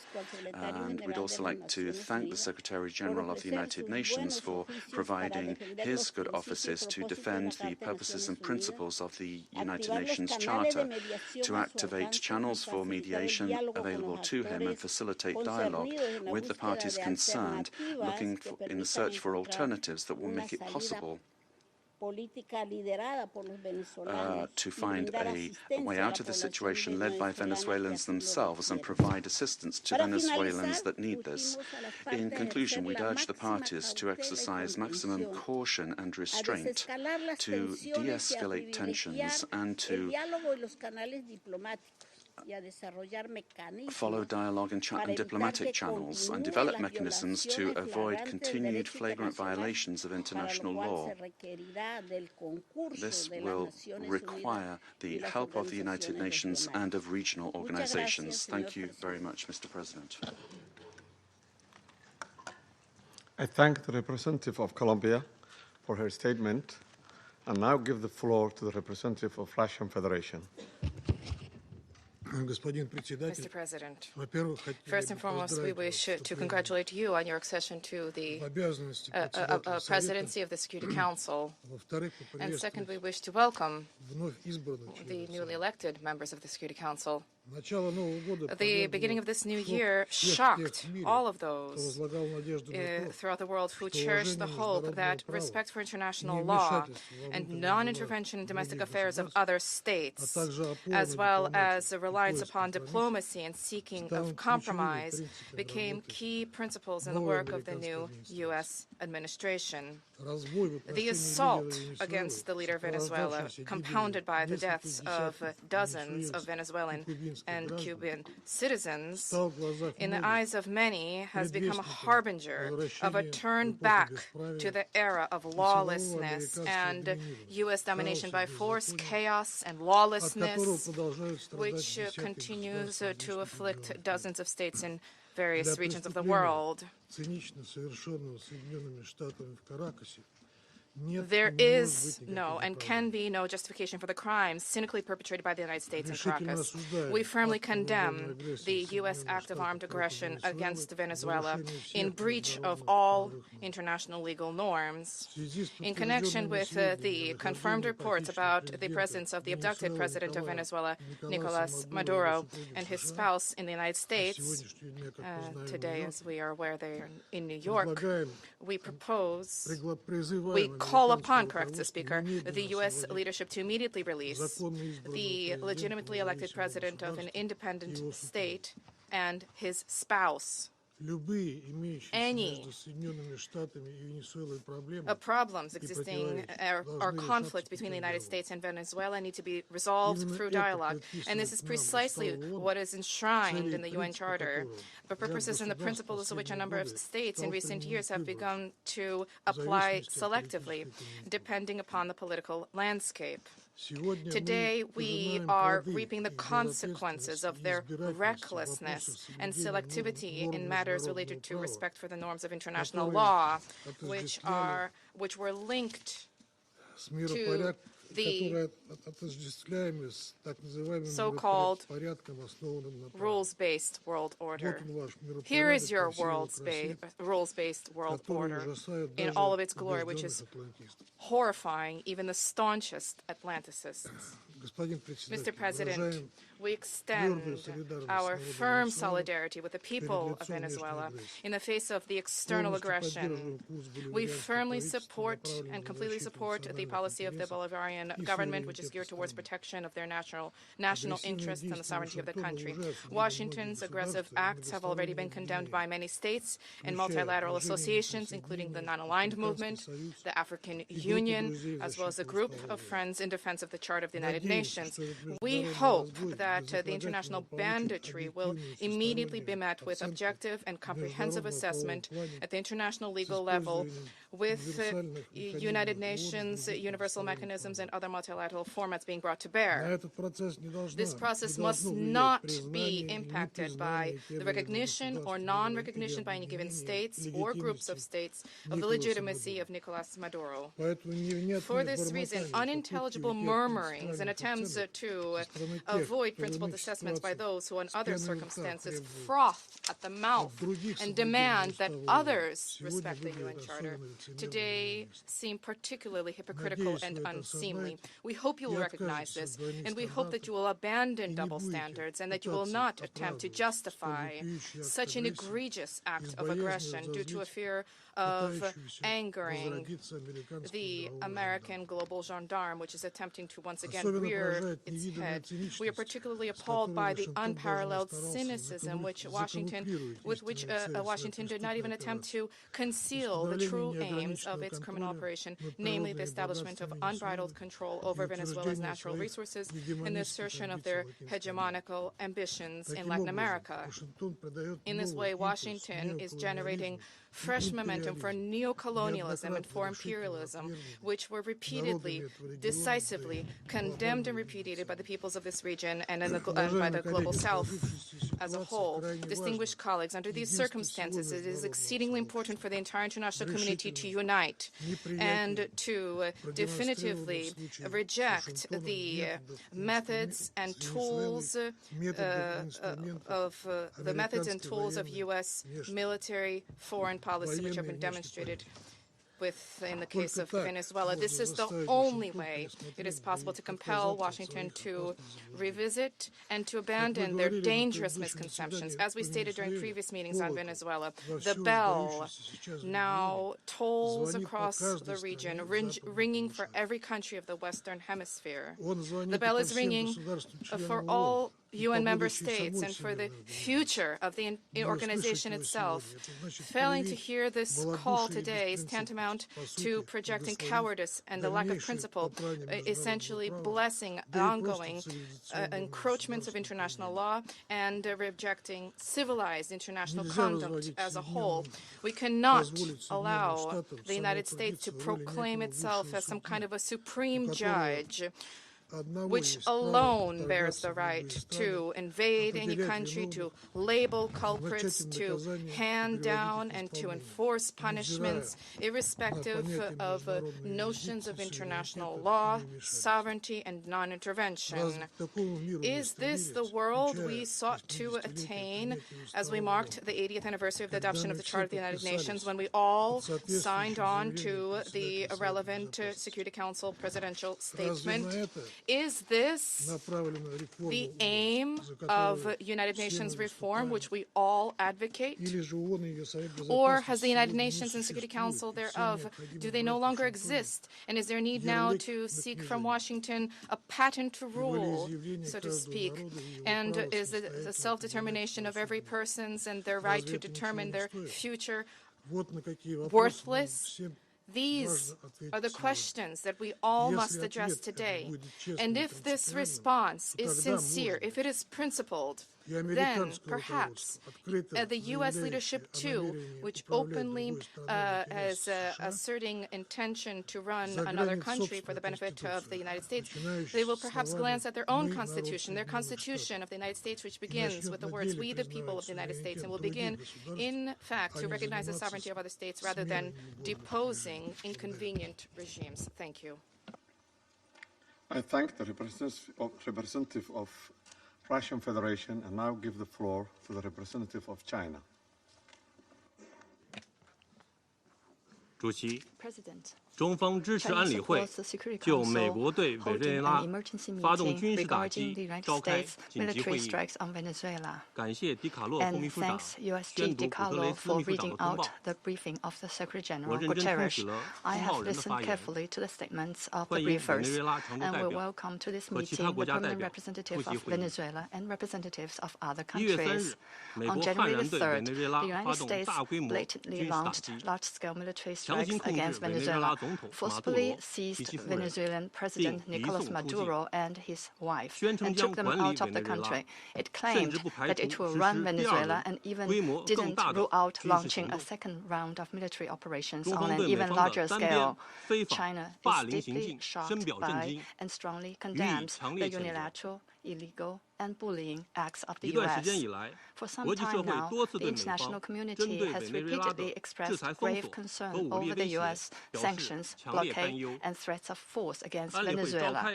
And we'd also like to thank the Secretary General of the United Nations for providing his its good offices to defend the purposes and principles of the United Nations Charter, to activate channels for mediation available to him and facilitate dialogue with the parties concerned, looking in the search for alternatives that will make it possible to find a way out of the situation led by Venezuelans themselves and provide assistance to Venezuelans that need this. In conclusion, we'd urge the parties to exercise maximum caution and restraint, to de-escalate tensions and to follow dialogue and diplomatic channels and develop mechanisms to avoid continued flagrant violations of international law. This will require the help of the United Nations and of regional organizations. Thank you very much, Mr. President. I thank the representative of Colombia for her statement and now give the floor to the representative of Russian Federation. Mr. President, first and foremost, we wish to congratulate you on your accession to the presidency of the Security Council. And second, we wish to welcome the newly elected members of the Security Council. The beginning of this new year shocked all of those throughout the world who cherished the hope that respect for international law and non-intervention in domestic affairs of other states, as well as a reliance upon diplomacy and seeking of compromise, became key principles in the work of the new U.S. administration. The assault against the leader of Venezuela, compounded by the deaths of dozens of Venezuelan and Cuban citizens, in the eyes of many, has become a harbinger of a turn back to the era of lawlessness and U.S. domination by force, chaos, and lawlessness, which continues to afflict dozens of states in various regions of the world. There is no and can be no justification for the crimes cynically perpetrated by the United States in Caracas. We firmly condemn the U.S. act of armed aggression against Venezuela in breach of all international legal norms. In connection with the confirmed reports about the presence of the abducted president of Venezuela, Nicolas Maduro, and his spouse in the United States, today, as we are aware, they are in New York, we call upon, corrects the Speaker, the U.S. leadership to immediately release the legitimately elected president of an independent state and his spouse. Any problems existing or conflict between the United States and Venezuela need to be resolved through dialogue. And this is precisely what is enshrined in the UN Charter, the purposes and the principles of which a number of states in recent years have begun to apply selectively, depending upon the political landscape. Today, we are reaping the consequences of their recklessness and selectivity in matters related to respect for the norms of international law, which were linked to the so-called rules-based world order. Here is your rules-based world order in all of its glory, which is horrifying even the staunchest Atlanticists. Mr. President, we extend our firm solidarity with the people of Venezuela in the face of the external aggression. We firmly support and completely support the policy of the Bolivarian government, which is geared towards protection of their national interests and the sovereignty of the country. Washington's aggressive acts have already been condemned by many states and multilateral associations, including the Non-Aligned Movement, the African Union, as well as a group of friends in defense of the Charter of the United Nations. We hope that the international banditry will immediately be met with objective and comprehensive assessment at the international legal level with United Nations universal mechanisms and other multilateral formats being brought to bear. This process must not be impacted by the recognition or non-recognition by any given states or groups of states of the legitimacy of Nicolás Maduro. For this reason, unintelligible murmurings and attempts to avoid principled assessments by those who in other circumstances froth at the mouth and demand that others respect the UN Charter today seem particularly hypocritical and unseemly. We hope you will recognize this, and we hope that you will abandon double standards and that you will not attempt to justify such an egregious act of aggression due to a fear of angering the American global gendarme, which is attempting to once again rear its head. We are particularly appalled by the unparalleled cynicism with which Washington did not even attempt to conceal the true aims of its criminal operation, namely the establishment of unbridled control over Venezuela's natural resources and the assertion of their hegemonical ambitions in Latin America. In this way, Washington is generating fresh momentum for neocolonialism and for imperialism, which were repeatedly, decisively condemned and repudiated by the peoples of this region and by the global South as a whole. Distinguished colleagues, under these circumstances, it is exceedingly important for the entire international community to unite and to definitively reject the methods and tools of U.S. military foreign policy, which have been demonstrated in the case of Venezuela. This is the only way it is possible to compel Washington to revisit and to abandon their dangerous misconceptions. As we stated during previous meetings on Venezuela, the bell now tolls across the region, ringing for every country of the Western Hemisphere. The bell is ringing for all UN member states and for the future of the organization itself. Failing to hear this call today is tantamount to projecting cowardice and the lack of principle, essentially blessing ongoing encroachments of international law and rejecting civilized international conduct as a whole. We cannot allow the United States to proclaim itself as some kind of a supreme judge which alone bears the right to invade any country, to label culprits, to hand down and to enforce punishments, irrespective of notions of international law, sovereignty, and non-intervention. Is this the world we sought to attain as we marked the 80th anniversary of the adoption of the Charter of the United Nations, when we all signed on to the relevant Security Council presidential statement? Is this the aim of United Nations reform, which we all advocate? Or has the United Nations and Security Council thereof, do they no longer exist? And is there need now to seek from Washington a patent rule, so to speak? And is the self-determination of every person's and their right to determine their future worthless? These are the questions that we all must address today. And if this response is sincere, if it is principled, then perhaps the U.S. leadership, too, which openly is asserting intention to run another country for the benefit of the United States, they will perhaps glance at their own constitution, their constitution of the United States, which begins with the words, "We the people of the United States," and will begin, in fact, to recognize the sovereignty of other states rather than deposing inconvenient regimes. Thank you. I thank the representative of Russian Federation and now give the floor to the representative of China. President. 中方支持安理会就美国对委内瑞拉发动军事打击召开紧急会议。感谢迪卡洛副秘书长宣读古特雷斯秘书长的通报。我认真听取了通报人的发言，欢迎委内瑞拉常驻代表和其他国家代表出席会议。1月3日，美国悍然对委内瑞拉发动大规模军事打击，强行控制委内瑞拉总 forcibly seized Venezuelan President Nicolas Maduro and his wife and took them out of the country. It claimed that it will run Venezuela and even didn't rule out launching a second round of military operations on an even larger scale. China is deeply shocked by and strongly condemns the unilateral, illegal, and bullying acts of the U.S. For some time now, the international community has repeatedly expressed grave concern over the U.S. sanctions, blockade, and threats of force against Venezuela.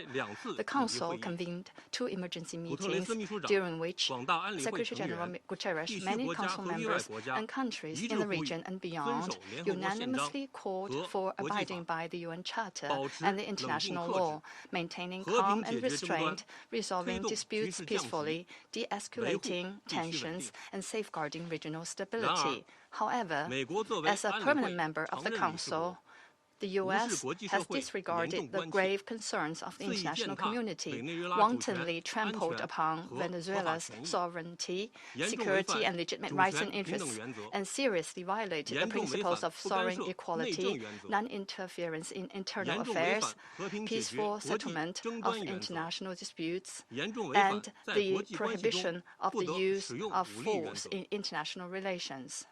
The Council convened 2 emergency meetings, during which Secretary General Guterres, many Council members, and countries in the region and beyond unanimously called for abiding by the UN Charter and the international law, maintaining calm and restraint, resolving disputes peacefully, de-escalating tensions, and safeguarding regional stability. However, as a permanent member of the Council, the U.S. has disregarded the grave concerns of the international community, wantonly trampled upon Venezuela's sovereignty, security, and legitimate rights and interests, and seriously violated the principles of sovereign equality, non-interference in internal affairs, peaceful settlement of international disputes, and the prohibition of the use of force in international relations.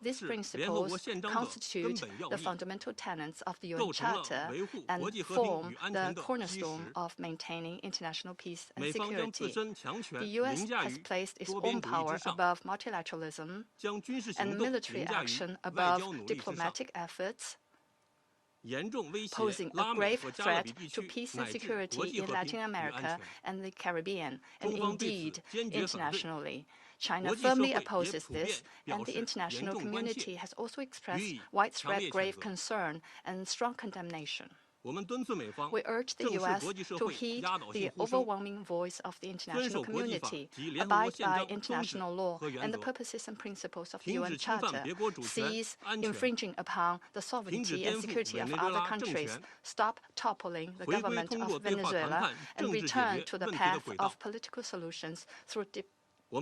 These principles constitute the fundamental tenets of the UN Charter and form the cornerstone of maintaining international peace and security. The U.S. has placed its own power above multilateralism and military action above diplomatic efforts, posing a grave threat to peace and security in Latin America and the Caribbean, and indeed internationally. China firmly opposes this, and the international community has also expressed widespread grave concern and strong condemnation. We urge the U.S. to heed the overwhelming voice of the international community, abide by international law and the purposes and principles of the UN Charter, cease infringing upon the sovereignty and security of other countries, stop toppling the government of Venezuela, and return to the path of political solutions through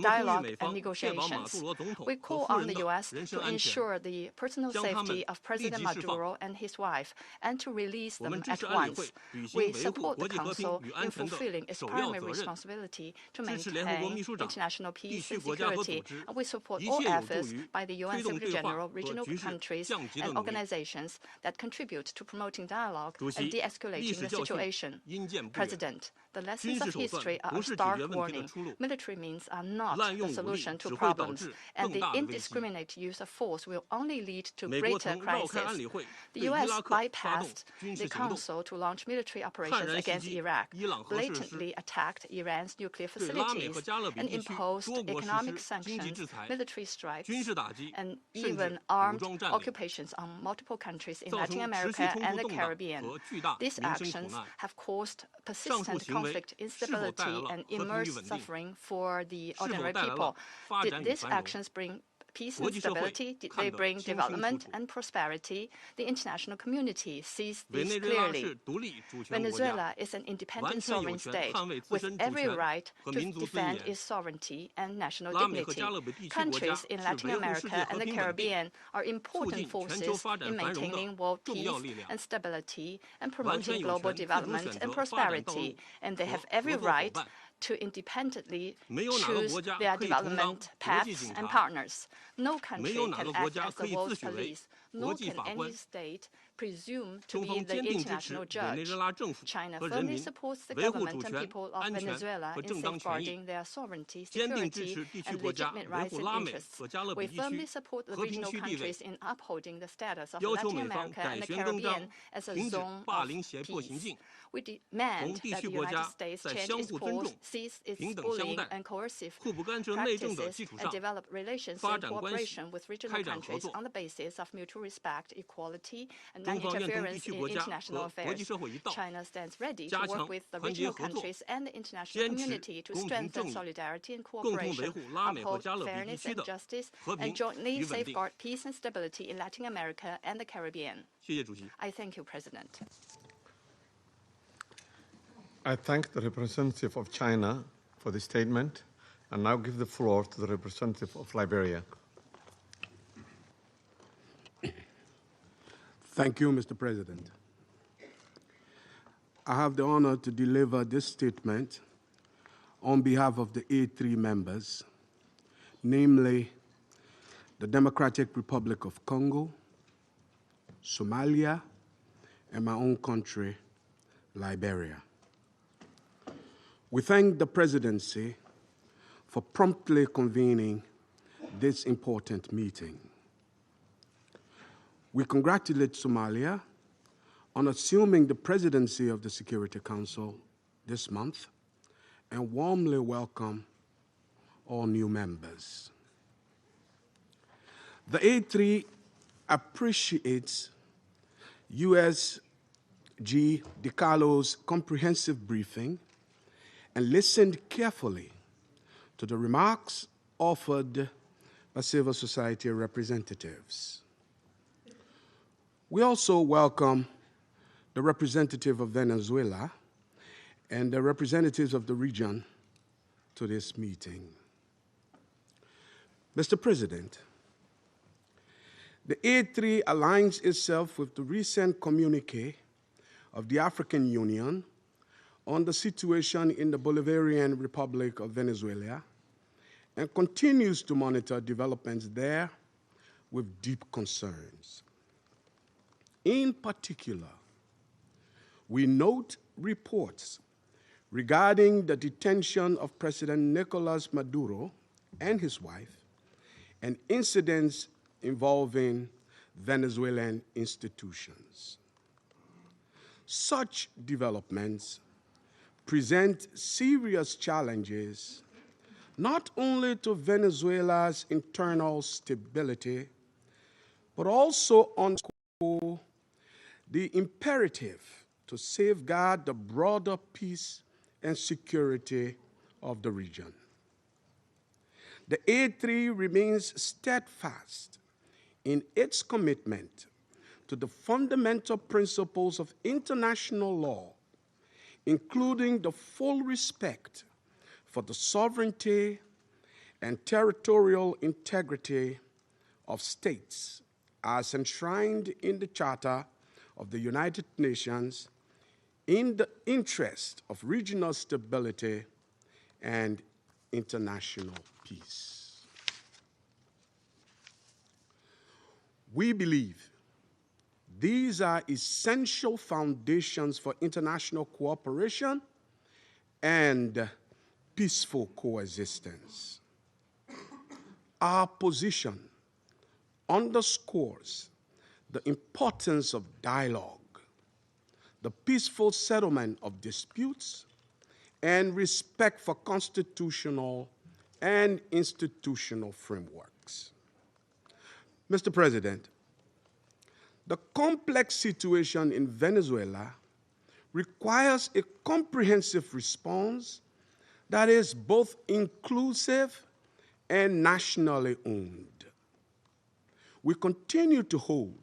dialogue and negotiations. We call on the U.S. to ensure the personal safety of President Maduro and his wife and to release them at once. We support the Council in fulfilling its primary responsibility to maintain international peace and security, and we support all efforts by the UN Secretary General, regional countries, and organizations that contribute to promoting dialogue and de-escalating the situation. President, the lessons of history are a stark warning. Military means are not the solution to problems, and the indiscriminate use of force will only lead to greater crisis. The U.S. bypassed the Council to launch military operations against Iraq, blatantly attacked Iran's nuclear facilities, and imposed economic sanctions, military strikes, and even armed occupations on multiple countries in Latin America and the Caribbean. These actions have caused persistent conflict, instability, and immense suffering for the ordinary people. Did these actions bring peace and stability? Did they bring development and prosperity? The international community sees this clearly. Venezuela is an independent sovereign state with every right to defend its sovereignty and national dignity. Countries in Latin America and the Caribbean are important forces in maintaining world peace and stability and promoting global development and prosperity, and they have every right to independently choose their development paths and partners. No country can act as the world's police, nor can any state presume to be the international judge. China firmly supports the government and people of Venezuela in safeguarding their sovereignty, security, and legitimate rights and interests. We firmly support the regional countries in upholding the status of Latin America and the Caribbean as a zone of peace. We demand that the United States change its course, cease its bullying and coercive practices, and develop relations in cooperation with regional countries on the basis of mutual respect, equality, and non-interference in international affairs. China stands ready to work with the regional countries and the international community to strengthen solidarity and cooperation, uphold fairness and justice, and jointly safeguard peace and stability in Latin America and the Caribbean. I thank you, President. I thank the representative of China for the statement and now give the floor to the representative of Liberia. Thank you, Mr. President. I have the honor to deliver this statement on behalf of the A3 members, namely the Democratic Republic of Congo, Somalia, and my own country, Liberia. We thank the presidency for promptly convening this important meeting. We congratulate Somalia on assuming the presidency of the Security Council this month and warmly welcome all new members. The A3 appreciates USG DiCarlo's comprehensive briefing and listened carefully to the remarks offered by civil society representatives. We also welcome the representative of Venezuela and the representatives of the region to this meeting. Mr. President, the A3 aligns itself with the recent communique of the African Union on the situation in the Bolivarian Republic of Venezuela and continues to monitor developments there with deep concerns. In particular, we note reports regarding the detention of President Nicolas Maduro and his wife and incidents involving Venezuelan institutions. Such developments present serious challenges not only to Venezuela's internal stability, but also underscore the imperative to safeguard the broader peace and security of the region. The A3 remains steadfast in its commitment to the fundamental principles of international law, including the full respect for the sovereignty and territorial integrity of states as enshrined in the Charter of the United Nations in the interest of regional stability and international peace. We believe these are essential foundations for international cooperation and peaceful coexistence. Our position underscores the importance of dialogue, the peaceful settlement of disputes, and respect for constitutional and institutional frameworks. Mr. President, the complex situation in Venezuela requires a comprehensive response that is both inclusive and nationally owned. We continue to hold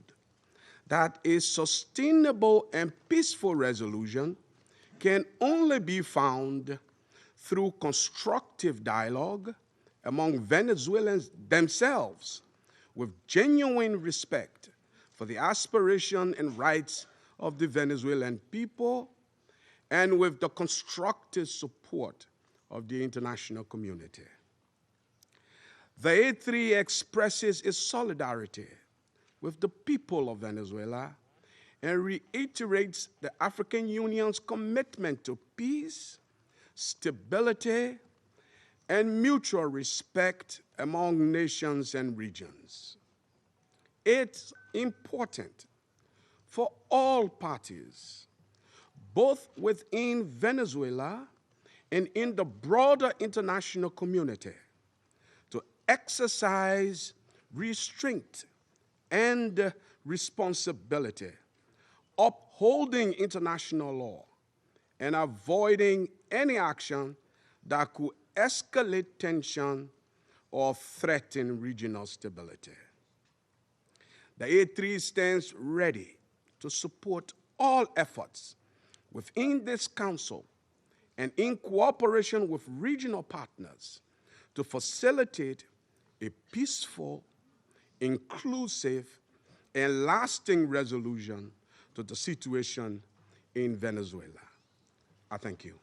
that a sustainable and peaceful resolution can only be found through constructive dialogue among Venezuelans themselves, with genuine respect for the aspiration and rights of the Venezuelan people, and with the constructive support of the international community. The A3 expresses its solidarity with the people of Venezuela and reiterates the African Union's commitment to peace, stability, and mutual respect among nations and regions. It's important for all parties, both within Venezuela and in the broader international community, to exercise restraint and responsibility, upholding international law and avoiding any action that could escalate tension or threaten regional stability. The A3 stands ready to support all efforts within this Council and in cooperation with regional partners to facilitate a peaceful, inclusive, and lasting resolution to the situation in Venezuela. I thank you.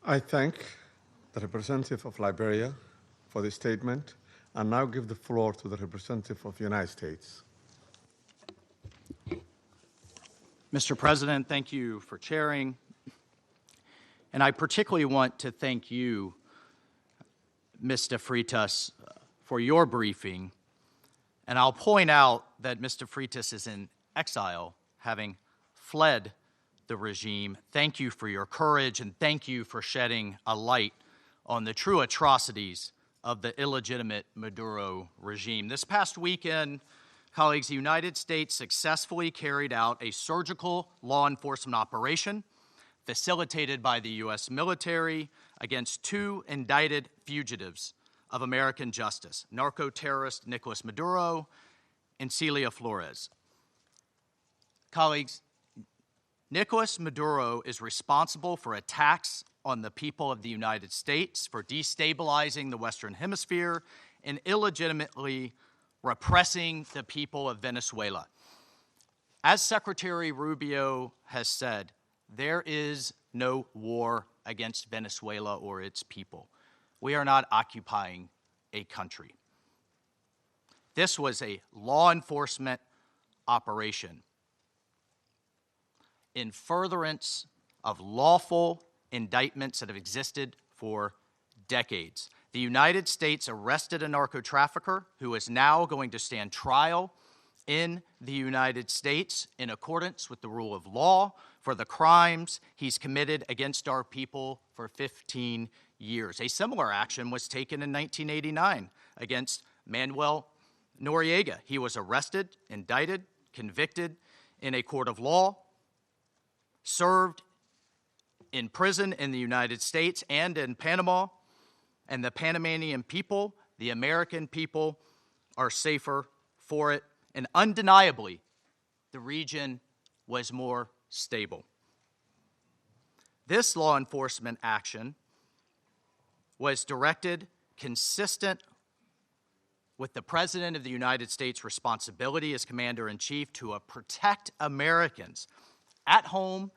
I thank the representative of Liberia for the statement, and now give the floor to the representative of the United States. Mr. President, thank you for chairing. And I particularly want to thank you, Mr. Freitas, for your briefing. And I'll point out that Mr. Freitas is in exile, having fled the regime. Thank you for your courage, and thank you for shedding a light on the true atrocities of the illegitimate Maduro regime. This past weekend, colleagues, the United States successfully carried out a surgical law enforcement operation facilitated by the U.S. military against two indicted fugitives of American justice, narco-terrorist Nicolas Maduro and Celia Flores. Colleagues, Nicolas Maduro is responsible for attacks on the people of the United States, for destabilizing the Western Hemisphere, and illegitimately repressing the people of Venezuela. As Secretary Rubio has said, there is no war against Venezuela or its people. We are not occupying a country. This was a law enforcement operation in furtherance of lawful indictments that have existed for decades. The United States arrested a narco-trafficker who is now going to stand trial in the United States in accordance with the rule of law for the crimes he's committed against our people for 15 years. A similar action was taken in 1989 against Manuel Noriega. He was arrested, indicted, convicted in a court of law, served in prison in the United States and in Panama, and the Panamanian people, the American people, are safer for it. And undeniably, the region was more stable. This law enforcement action was directed consistent with the President of the United States' responsibility as Commander-in-Chief to protect Americans at home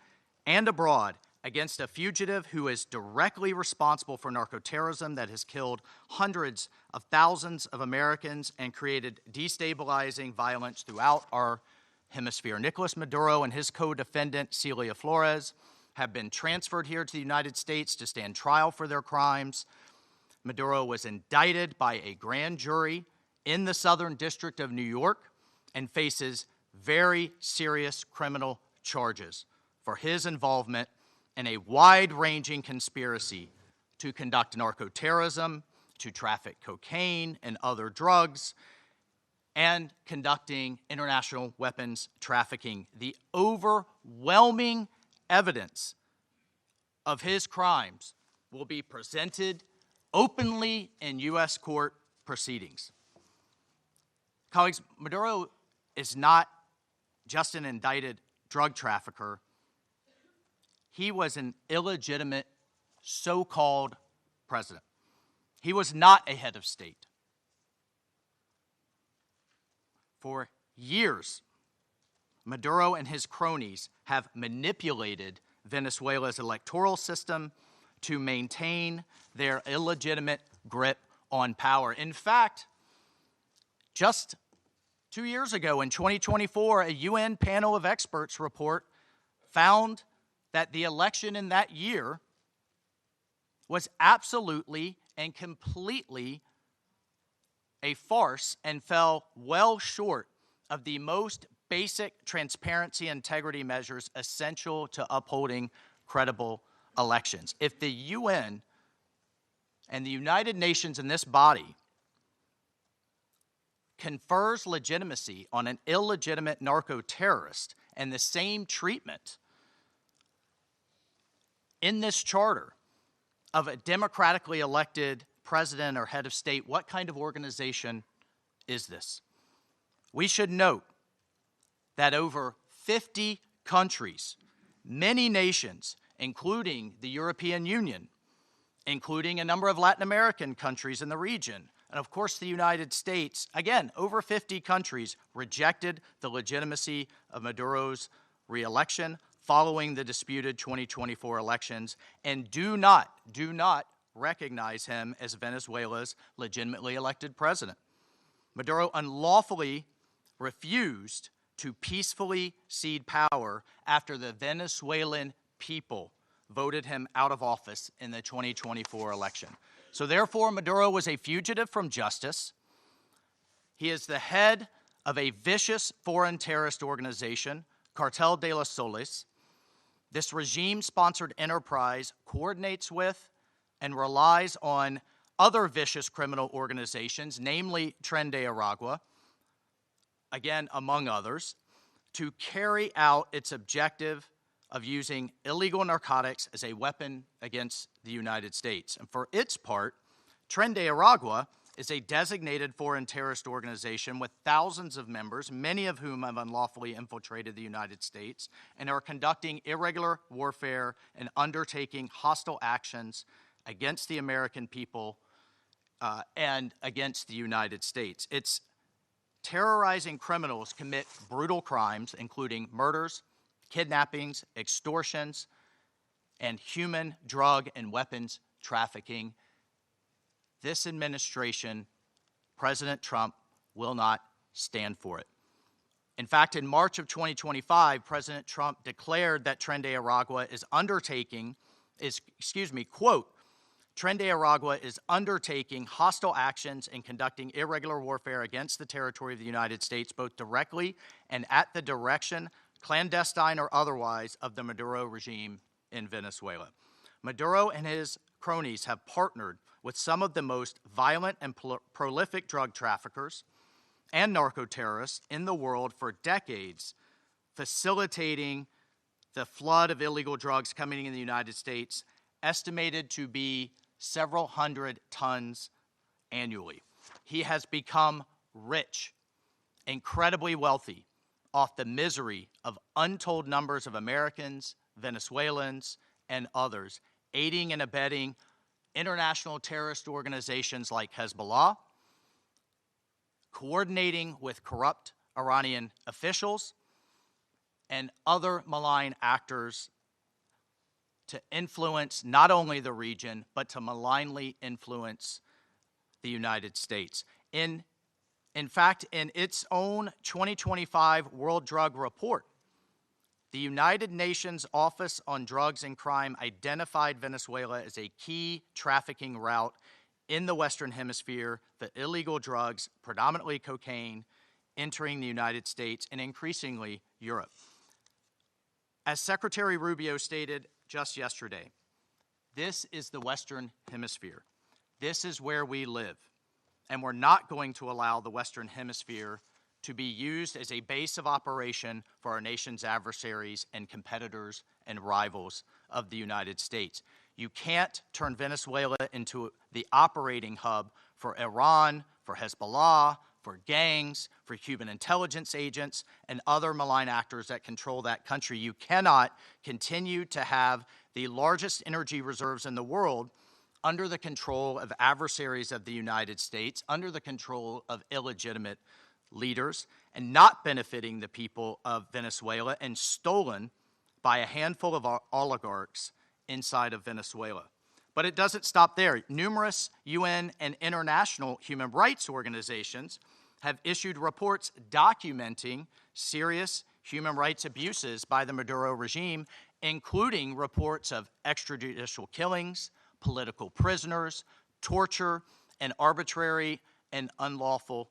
and abroad against a fugitive who is directly responsible for narcoterrorism that has killed hundreds of thousands of Americans and created destabilizing violence throughout our hemisphere. Nicolas Maduro and his co-defendant, Celia Flores, have been transferred here to the United States to stand trial for their crimes. Maduro was indicted by a grand jury in the Southern District of New York and faces very serious criminal charges for his involvement in a wide-ranging conspiracy to conduct narcoterrorism, to traffic cocaine and other drugs, and conducting international weapons trafficking. The overwhelming evidence of his crimes will be presented openly in U.S. court proceedings. Colleagues, Maduro is not just an indicted drug trafficker. He was an illegitimate so-called president. He was not a head of state. For years, Maduro and his cronies have manipulated Venezuela's electoral system to maintain their illegitimate grip on power. In fact, just 2 years ago in 2024, a UN panel of experts report found that the election in that year was absolutely and completely a farce and fell well short of the most basic transparency and integrity measures essential to upholding credible elections. If the UN and the United Nations in this body confers legitimacy on an illegitimate narco-terrorist and the same treatment in this charter of a democratically elected president or head of state, what kind of organization is this? We should note that over 50 countries, many nations, including the European Union, including a number of Latin American countries in the region, And of course, the United States, again, over 50 countries rejected the legitimacy of Maduro's re-election following the disputed 2024 elections and do not recognize him as Venezuela's legitimately elected president. Maduro unlawfully refused to peacefully cede power after the Venezuelan people voted him out of office in the 2024 election. So therefore, Maduro was a fugitive from justice. He is the head of a vicious foreign terrorist organization, Cartel de los Soles. This regime-sponsored enterprise coordinates with and relies on other vicious criminal organizations, namely Tren de Aragua, again, among others, to carry out its objective of using illegal narcotics as a weapon against the United States. And for its part, Tren de Aragua is a designated foreign terrorist organization with thousands of members, many of whom have unlawfully infiltrated the United States and are conducting irregular warfare and undertaking hostile actions against the American people and against the United States. It's terrorizing criminals commit brutal crimes, including murders, kidnappings, extortions, and human, drug, and weapons trafficking. This administration, President Trump, will not stand for it. In fact, in March of 2025, President Trump declared that Tren de Aragua quote, Tren de Aragua is undertaking hostile actions and conducting irregular warfare against the territory of the United States, both directly and at the direction, clandestine or otherwise, of the Maduro regime in Venezuela. Maduro and his cronies have partnered with some of the most violent and prolific drug traffickers and narco-terrorists in the world for decades, facilitating the flood of illegal drugs coming in the United States, estimated to be several hundred tons annually. He has become rich, incredibly wealthy, off the misery of untold numbers of Americans, Venezuelans, and others, aiding and abetting international terrorist organizations like Hezbollah, coordinating with corrupt Iranian officials, and other malign actors to influence not only the region, but to malignly influence the United States. In fact, in its own 2025 World Drug Report, the United Nations Office on Drugs and Crime identified Venezuela as a key trafficking route in the Western Hemisphere for illegal drugs, predominantly cocaine, entering the United States and increasingly Europe. As Secretary Rubio stated just yesterday, this is the Western Hemisphere. This is where we live. And we're not going to allow the Western Hemisphere to be used as a base of operation for our nation's adversaries and competitors and rivals of the United States. You can't turn Venezuela into the operating hub for Iran, for Hezbollah, for gangs, for Cuban intelligence agents, and other malign actors that control that country. You cannot continue to have the largest energy reserves in the world under the control of adversaries of the United States, under the control of illegitimate leaders, and not benefiting the people of Venezuela, and stolen by a handful of oligarchs inside of Venezuela. But it doesn't stop there. Numerous UN and international human rights organizations have issued reports documenting serious human rights abuses by the Maduro regime, including reports of extrajudicial killings, political prisoners, torture, and arbitrary and unlawful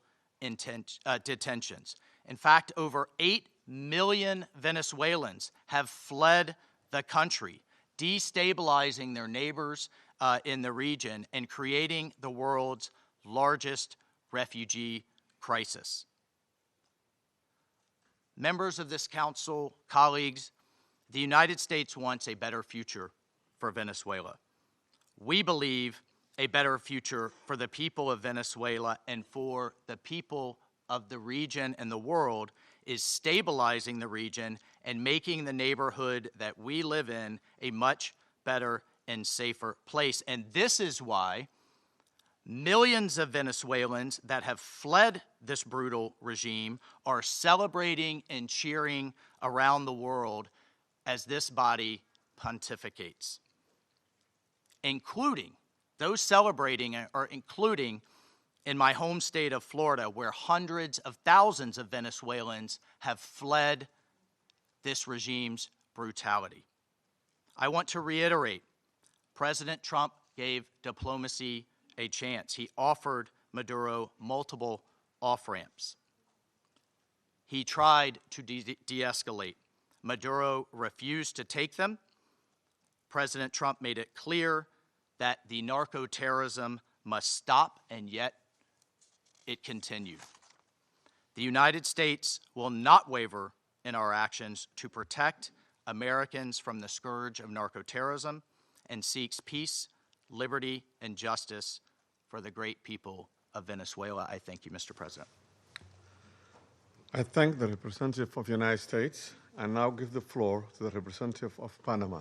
detentions. In fact, over 8 million Venezuelans have fled the country, destabilizing their neighbors in the region and creating the world's largest refugee crisis. Members of this council, colleagues, the United States wants a better future for Venezuela. We believe a better future for the people of Venezuela and for the people of the region and the world is stabilizing the region and making the neighborhood that we live in a much better and safer place. And this is why Millions of Venezuelans that have fled this brutal regime are celebrating and cheering around the world as this body pontificates, including those celebrating are including in my home state of Florida, where hundreds of thousands of Venezuelans have fled this regime's brutality. I want to reiterate, President Trump gave diplomacy a chance. He offered Maduro multiple off-ramps. He tried to de-escalate. Maduro refused to take them. President Trump made it clear that the narco-terrorism must stop, and yet it continued. The United States will not waver in our actions to protect Americans from the scourge of narco-terrorism and seeks peace, liberty, and justice for the great people of Venezuela. I thank you, Mr. President. I thank the representative of the United States and now give the floor to the representative of Panama.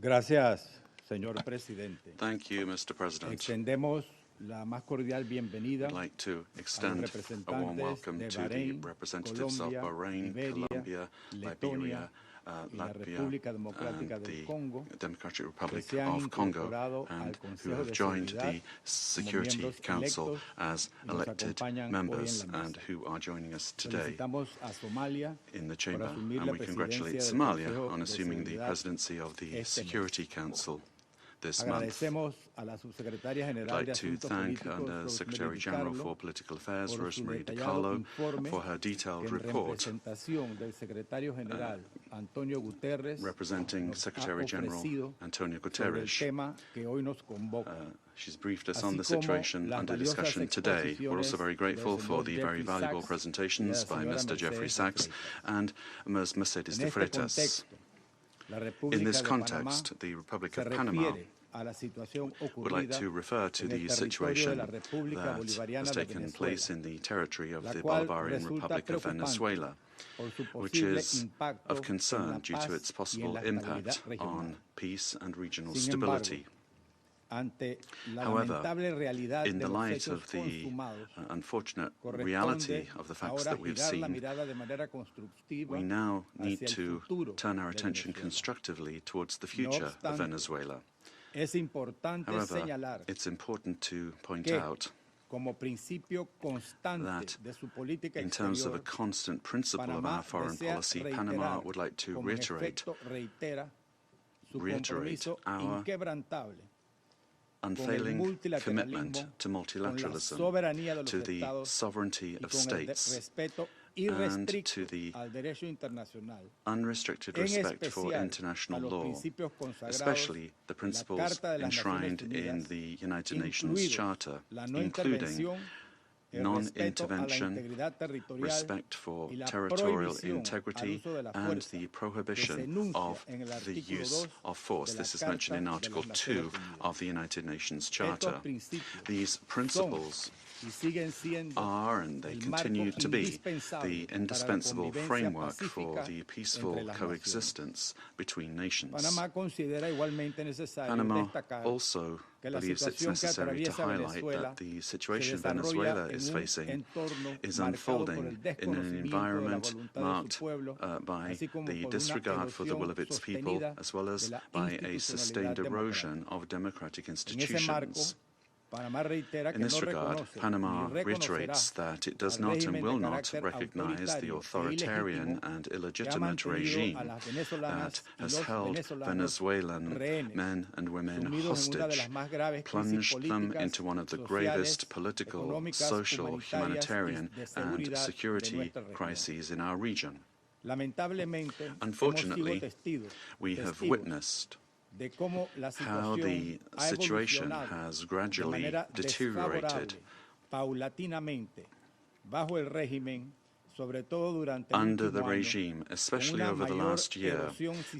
Gracias, señor presidente. Thank you, Mr. President. Extendemos la más cordial bienvenida I'd like to extend a warm welcome to the representatives of Bahrain, Colombia, Liberia, Latvia, and the Democratic Republic of Congo, and who have joined the Security Council as elected members and who are joining us today in the chamber. And we congratulate Somalia on assuming the presidency of the Security Council this month. I'd like to thank Under Secretary General for Political Affairs, Rosemary DiCarlo, for her detailed report representing Secretary General Antonio Guterres. She's briefed us on the situation under discussion today. We're also very grateful for the very valuable presentations by Mr. Jeffrey Sachs and Ms. Mercedes de Freitas. In this context, the Republic of Panama would like to refer to the situation that has taken place in the territory of the Bolivarian Republic of Venezuela, which is of concern due to its possible impact on peace and regional stability. However, in the light of the unfortunate reality of the facts that we've seen, we now need to turn our attention constructively towards the future of Venezuela. However, it's important to point out that in terms of a constant principle of our foreign policy, Panama would like to reiterate our unfailing commitment to multilateralism, to the sovereignty of states, and to the unrestricted respect for international law, especially the principles enshrined in the United Nations Charter, including non-intervention, respect for territorial integrity, and the prohibition of the use of force. This is mentioned in Article 2 of the United Nations Charter. These principles are, and they continue to be, the indispensable framework for the peaceful coexistence between nations. Panama also believes it's necessary to highlight that the situation Venezuela is facing is unfolding in an environment marked by the disregard for the will of its people, as well as by a sustained erosion of democratic institutions. In this regard, Panama reiterates that it does not and will not recognize the authoritarian and illegitimate regime that has held Venezuelan men and women hostage, plunged them into one of the gravest political, social, humanitarian, and security crises in our region. Unfortunately, we have witnessed how the situation has gradually deteriorated under the regime, especially over the last year,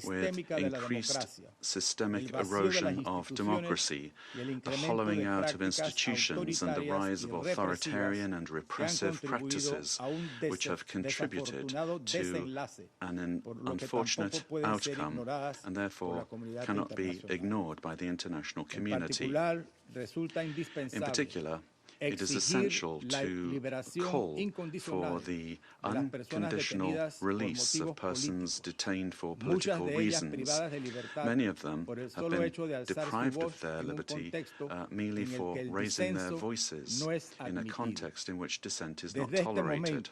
with increased systemic erosion of democracy, the hollowing out of institutions, and the rise of authoritarian and repressive practices, which have contributed to an unfortunate outcome and therefore cannot be ignored by the international community. In particular, it is essential to call for the unconditional release of persons detained for political reasons. Many of them have been deprived of their liberty merely for raising their voices in a context in which dissent is not tolerated.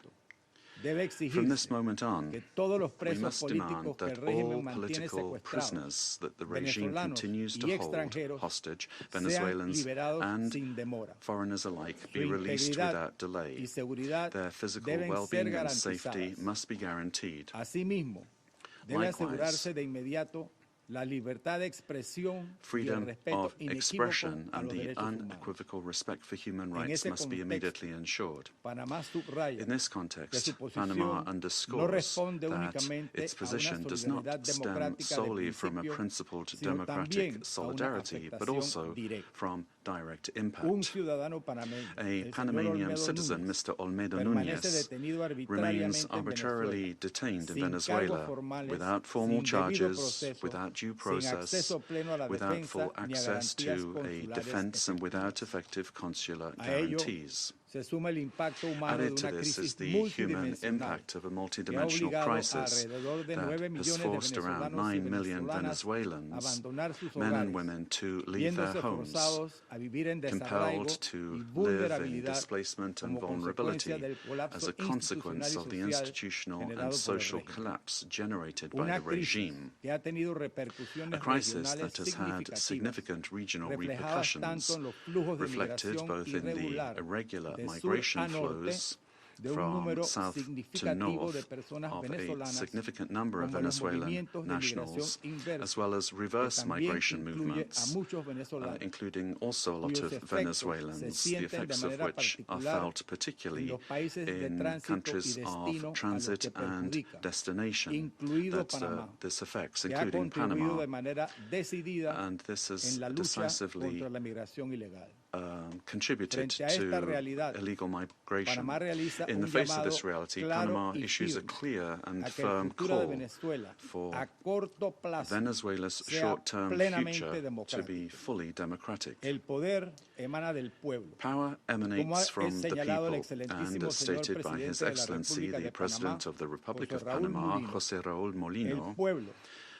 From this moment on, we must demand that all political prisoners that the regime continues to hold hostage, Venezuelans and foreigners alike, be released without delay. Their physical well-being and safety must be guaranteed. Likewise, freedom of expression and the unequivocal respect for human rights must be immediately ensured. In this context, Panama underscores that its position does not stem solely from a principled democratic solidarity, but also from direct impact. A Panamanian citizen, Mr. Olmedo Núñez, remains arbitrarily detained in Venezuela without formal charges, without due process, without full access to a defense, and without effective consular guarantees. Added to this is the human impact of a multidimensional crisis that has forced around 9 million Venezuelans, men and women, to leave their homes, compelled to live in displacement and vulnerability as a consequence of the institutional and social collapse generated by the regime. A crisis that has had significant regional repercussions, reflected both in the irregular migration flows from south to north of a significant number of Venezuelan nationals, as well as reverse migration movements, including also a lot of Venezuelans, the effects of which are felt particularly in countries of transit and destination that this affects, including Panama. And this has decisively contributed to illegal migration. In the face of this reality, Panama issues a clear and firm call for Venezuela's short-term future to be fully democratic. Power emanates from the people, and as stated by His Excellency, the President of the Republic of Panama, José Raúl Molino,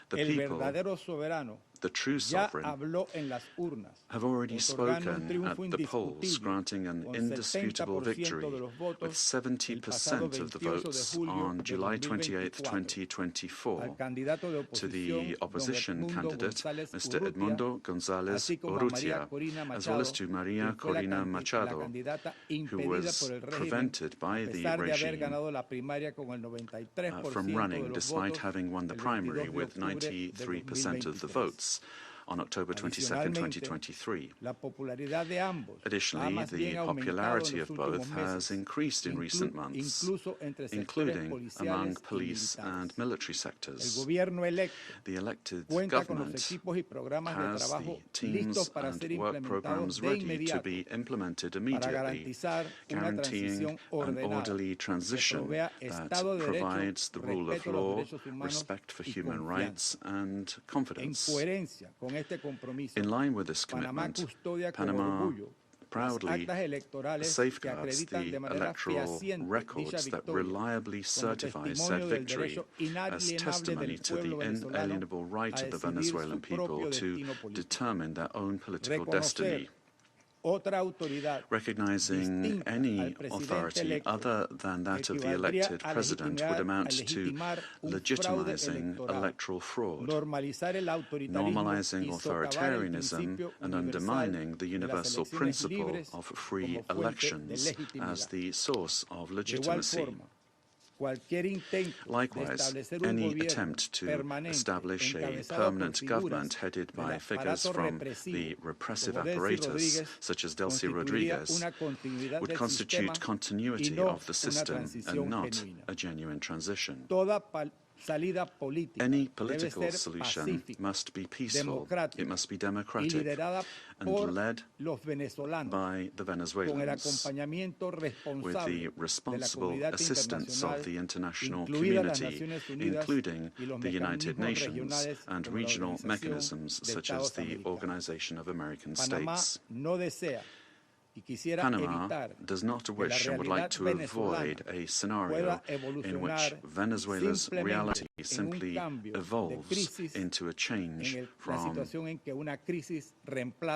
the people, the true sovereign, have already spoken at the polls, granting an indisputable victory with 70% of the votes on July 28, 2024, to the opposition candidate, Mr. Edmundo González Urrutia, as well as to Maria Corina Machado, who was prevented by the regime from running despite having won the primary with 93% of the votes on October 22, 2023. Additionally, the popularity of both has increased in recent months, including among police and military sectors. The elected government has the teams and work programs ready to be implemented immediately, guaranteeing an orderly transition that provides the rule of law, respect for human rights, and confidence. In line with this commitment, Panama proudly safeguards the electoral records that reliably certify said victory as testimony to the inalienable right of the Venezuelan people to determine their own political destiny. Recognizing any authority other than that of the elected president would amount to legitimizing electoral fraud, normalizing authoritarianism, and undermining the universal principle of free elections as the source of legitimacy. Likewise, any attempt to establish a permanent government headed by figures from the repressive apparatus, such as Delcy Rodriguez, would constitute continuity of the system and not a genuine transition. Any political solution must be peaceful, it must be democratic, and led by the Venezuelans, with the responsible assistance of the international community, including the United Nations and regional mechanisms such as the Organization of American States. Panama does not wish and would like to avoid a scenario in which Venezuela's reality simply evolves into a change from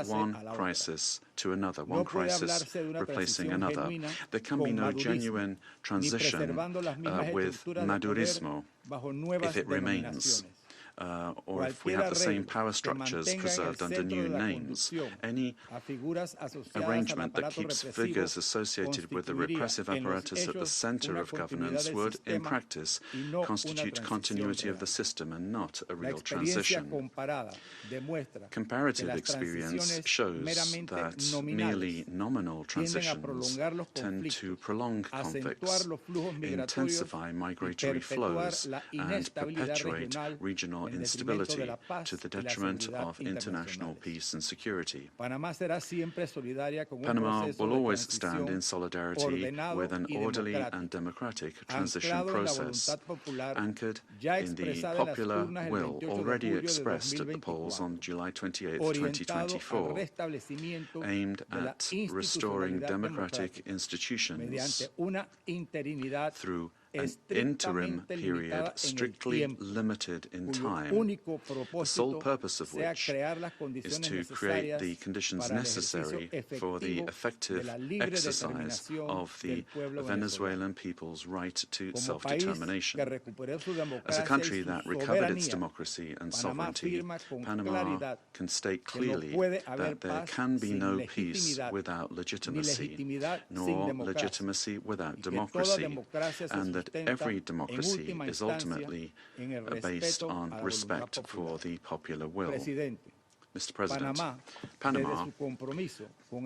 one crisis to another, one crisis replacing another. There can be no genuine transition with Madurismo if it remains. Or if we have the same power structures preserved under new names. Any arrangement that keeps figures associated with the repressive apparatus at the center of governance would, in practice, constitute continuity of the system and not a real transition. Comparative experience shows that merely nominal transitions tend to prolong conflicts, intensify migratory flows, and perpetuate regional instability to the detriment of international peace and security. Panama will always stand in solidarity with an orderly and democratic transition process, anchored in the popular will already expressed at the polls on July 28, 2024, aimed at restoring democratic institutions through an interim period strictly limited in time, the sole purpose of which is to create the conditions necessary for the effective exercise of the Venezuelan people's right to self-determination. As a country that recovered its democracy and sovereignty, Panama can state clearly that there can be no peace without legitimacy, nor legitimacy without democracy, and that every democracy is ultimately based on respect for the popular will. Mr. President, Panama,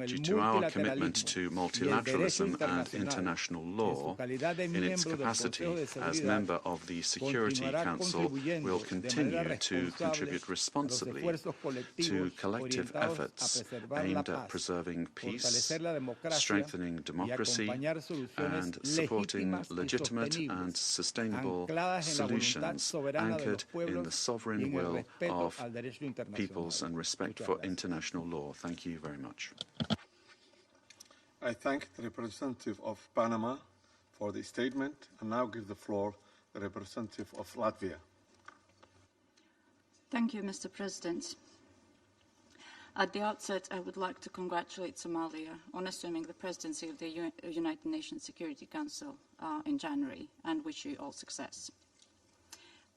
due to our commitment to multilateralism and international law, in its capacity as member of the Security Council, will continue to contribute responsibly to collective efforts aimed at preserving peace, strengthening democracy, and supporting legitimate and sustainable solutions anchored in the sovereign will of peoples and respect for international law. Thank you very much. I thank the representative of Panama for the statement and now give the floor to the representative of Latvia. Thank you, Mr. President. At the outset, I would like to congratulate Somalia on assuming the presidency of the United Nations Security Council in January and wish you all success.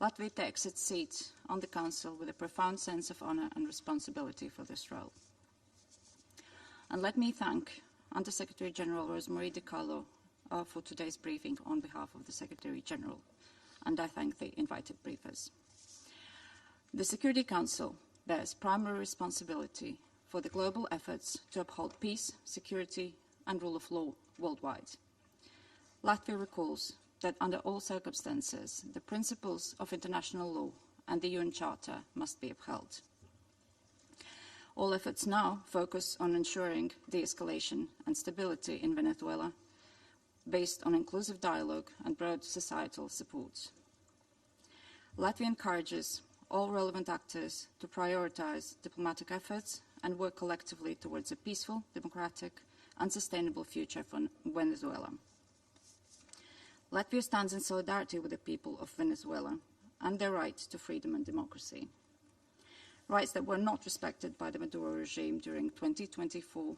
Latvia takes its seat on the Council with a profound sense of honor and responsibility for this role. And let me thank Under-Secretary General Rosemarie DiCarlo for today's briefing on behalf of the Secretary General, and I thank the invited briefers. The Security Council bears primary responsibility for the global efforts to uphold peace, security, and rule of law worldwide. Latvia recalls that under all circumstances, the principles of international law and the UN Charter must be upheld. All efforts now focus on ensuring de-escalation and stability in Venezuela based on inclusive dialogue and broad societal support. Latvia encourages all relevant actors to prioritize diplomatic efforts and work collectively towards a peaceful, democratic, and sustainable future for Venezuela. Latvia stands in solidarity with the people of Venezuela and their right to freedom and democracy, rights that were not respected by the Maduro regime during 2024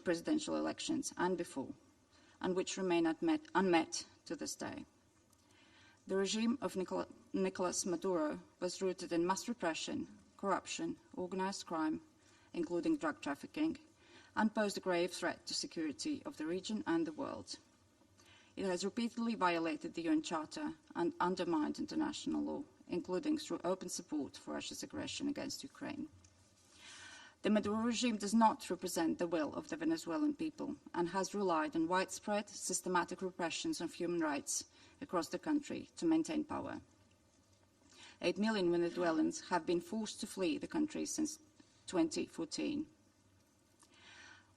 presidential elections and before, and which remain unmet to this day. The regime of Nicolas Maduro was rooted in mass repression, corruption, organized crime, including drug trafficking, and posed a grave threat to security of the region and the world. it has repeatedly violated the UN Charter and undermined international law, including through open support for Russia's aggression against Ukraine. The Maduro regime does not represent the will of the Venezuelan people and has relied on widespread, systematic repressions of human rights across the country to maintain power. 8 million Venezuelans have been forced to flee the country since 2014.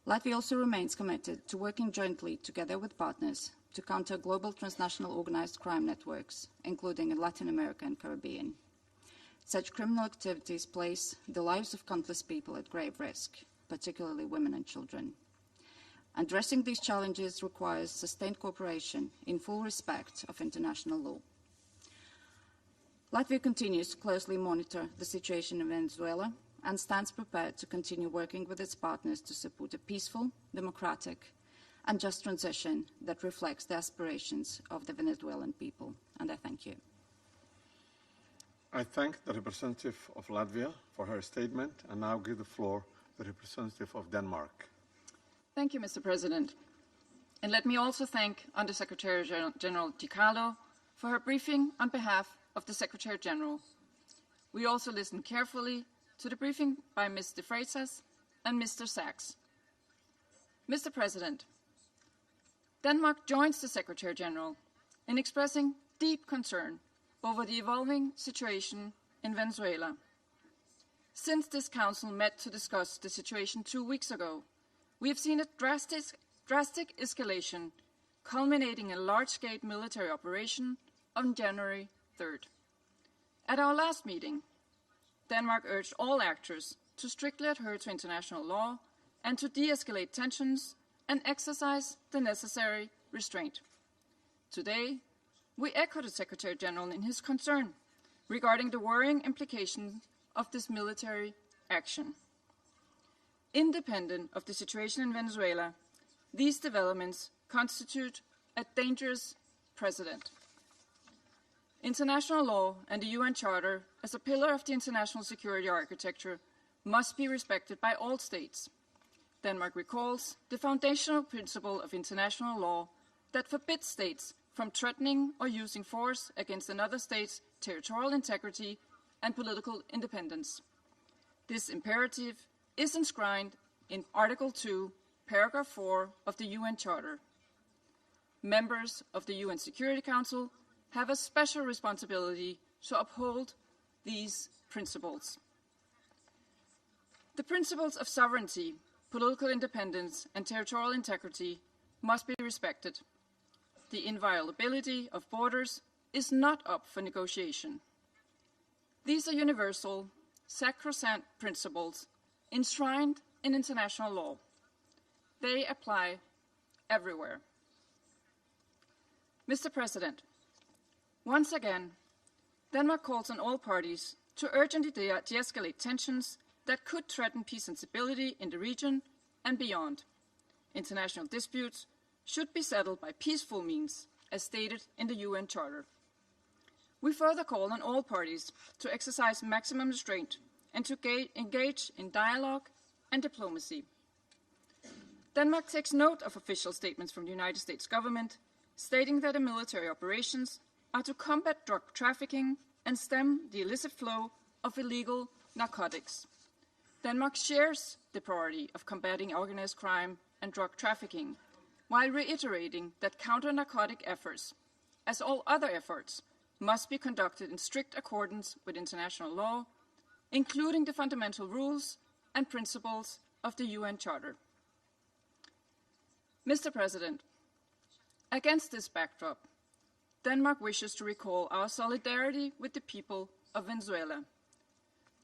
Latvia also remains committed to working jointly together with partners to counter global transnational organized crime networks, including in Latin America and Caribbean. Such criminal activities place the lives of countless people at grave risk, particularly women and children. Addressing these challenges requires sustained cooperation in full respect of international law. Latvia continues to closely monitor the situation in Venezuela and stands prepared to continue working with its partners to support a peaceful, democratic, and just transition that reflects the aspirations of the Venezuelan people. And I thank you. I thank the representative of Latvia for her statement, and now give the floor to the representative of Denmark. Thank you, Mr. President. And let me also thank Undersecretary General DiCarlo for her briefing on behalf of the Secretary General. We also listened carefully to the briefing by Ms. De Freitas and Mr. Sachs. Mr. President, Denmark joins the Secretary General in expressing deep concern over the evolving situation in Venezuela. Since this Council met to discuss the situation 2 weeks ago, we have seen a drastic escalation, culminating in a large-scale military operation on January 3rd. At our last meeting, Denmark urged all actors to strictly adhere to international law and to de-escalate tensions and exercise the necessary restraint. Today, we echo the Secretary General in his concern regarding the worrying implications of this military action. Independent of the situation in Venezuela, these developments constitute a dangerous precedent. International law and the UN Charter, as a pillar of the international security architecture, must be respected by all states. Denmark recalls the foundational principle of international law that forbids states from threatening or using force against another state's territorial integrity and political independence. This imperative is enshrined in Article 2, Paragraph 4 of the UN Charter. Members of the UN Security Council have a special responsibility to uphold these principles. The principles of sovereignty, political independence, and territorial integrity must be respected. The inviolability of borders is not up for negotiation. These are universal, sacrosanct principles enshrined in international law. They apply everywhere. Mr. President, once again, Denmark calls on all parties to urgently de-escalate tensions that could threaten peace and stability in the region and beyond. International disputes should be settled by peaceful means, as stated in the UN Charter. We further call on all parties to exercise maximum restraint and to engage in dialogue and diplomacy. Denmark takes note of official statements from the United States government stating that the military operations are to combat drug trafficking and stem the illicit flow of illegal narcotics. Denmark shares the priority of combating organized crime and drug trafficking, while reiterating that counter-narcotic efforts, as all other efforts, must be conducted in strict accordance with international law, including the fundamental rules and principles of the UN Charter. Mr. President, against this backdrop, Denmark wishes to recall our solidarity with the people of Venezuela.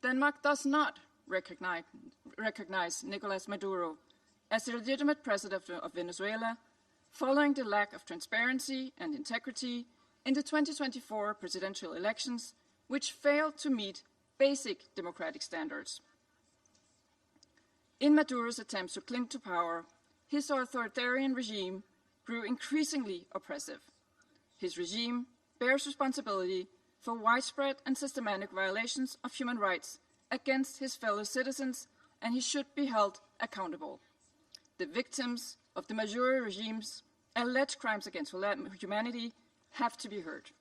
Denmark does not recognize Nicolas Maduro as the legitimate president of Venezuela, following the lack of transparency and integrity in the 2024 presidential elections, which failed to meet basic democratic standards. In Maduro's attempts to cling to power, his authoritarian regime grew increasingly oppressive. His regime bears responsibility for widespread and systematic violations of human rights against his fellow citizens, and he should be held accountable. The victims of the Maduro regime's alleged crimes against humanity have to be heard.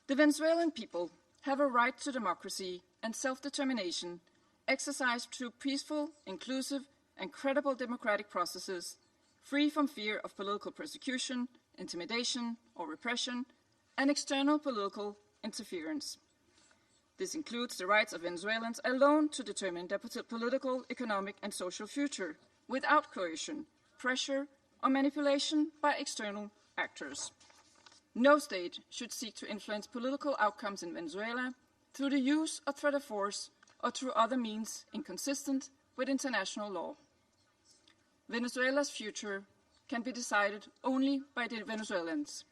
The Venezuelan people have a right to democracy and self-determination exercised through peaceful, inclusive, and credible democratic processes, free from fear of political persecution, intimidation, or repression, and external political interference. This includes the rights of Venezuelans alone to determine their political, economic, and social future without coercion, pressure, or manipulation by external actors. No state should seek to influence political outcomes in Venezuela through the use of threat of force or through other means inconsistent with international law. Venezuela's future can be decided only by the Venezuelans.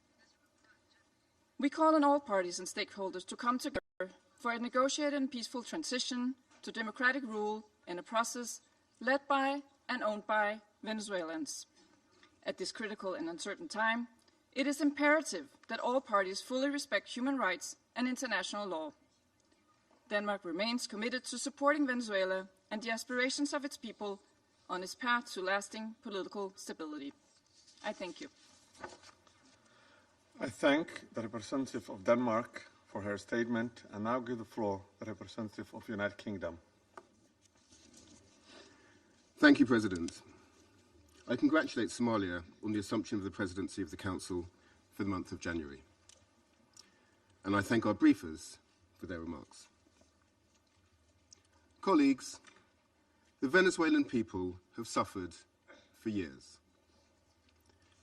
We call on all parties and stakeholders to come together for a negotiated and peaceful transition to democratic rule in a process led by and owned by Venezuelans. At this critical and uncertain time, it is imperative that all parties fully respect human rights and international law. Denmark remains committed to supporting Venezuela and the aspirations of its people on its path to lasting political stability. I thank you. I thank the representative of Denmark for her statement and now give the floor to the representative of the United Kingdom. Thank you, President. I congratulate Somalia on the assumption of the presidency of the Council for the month of January. And I thank our briefers for their remarks. Colleagues, the Venezuelan people have suffered for years.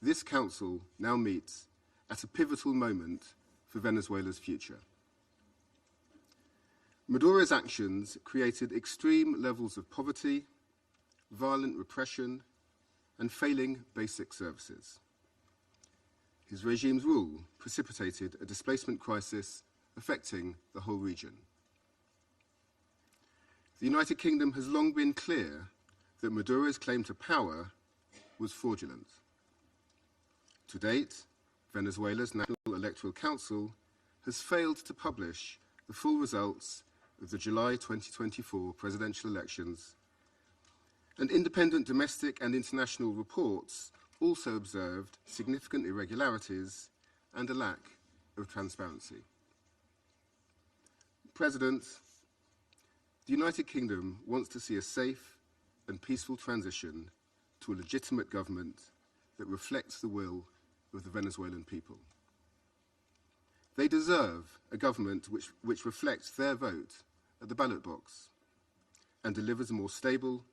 This Council now meets at a pivotal moment for Venezuela's future. Maduro's actions created extreme levels of poverty, violent repression, and failing basic services. His regime's rule precipitated a displacement crisis affecting the whole region. The United Kingdom has long been clear that Maduro's claim to power was fraudulent. To date, Venezuela's National Electoral Council has failed to publish the full results of the July 2024 presidential elections, and independent domestic and international reports also observed significant irregularities and a lack of transparency. President, the United Kingdom wants to see a safe and peaceful transition to a legitimate government that reflects the will of the Venezuelan people. They deserve a government which reflects their vote at the ballot box and delivers a more stable,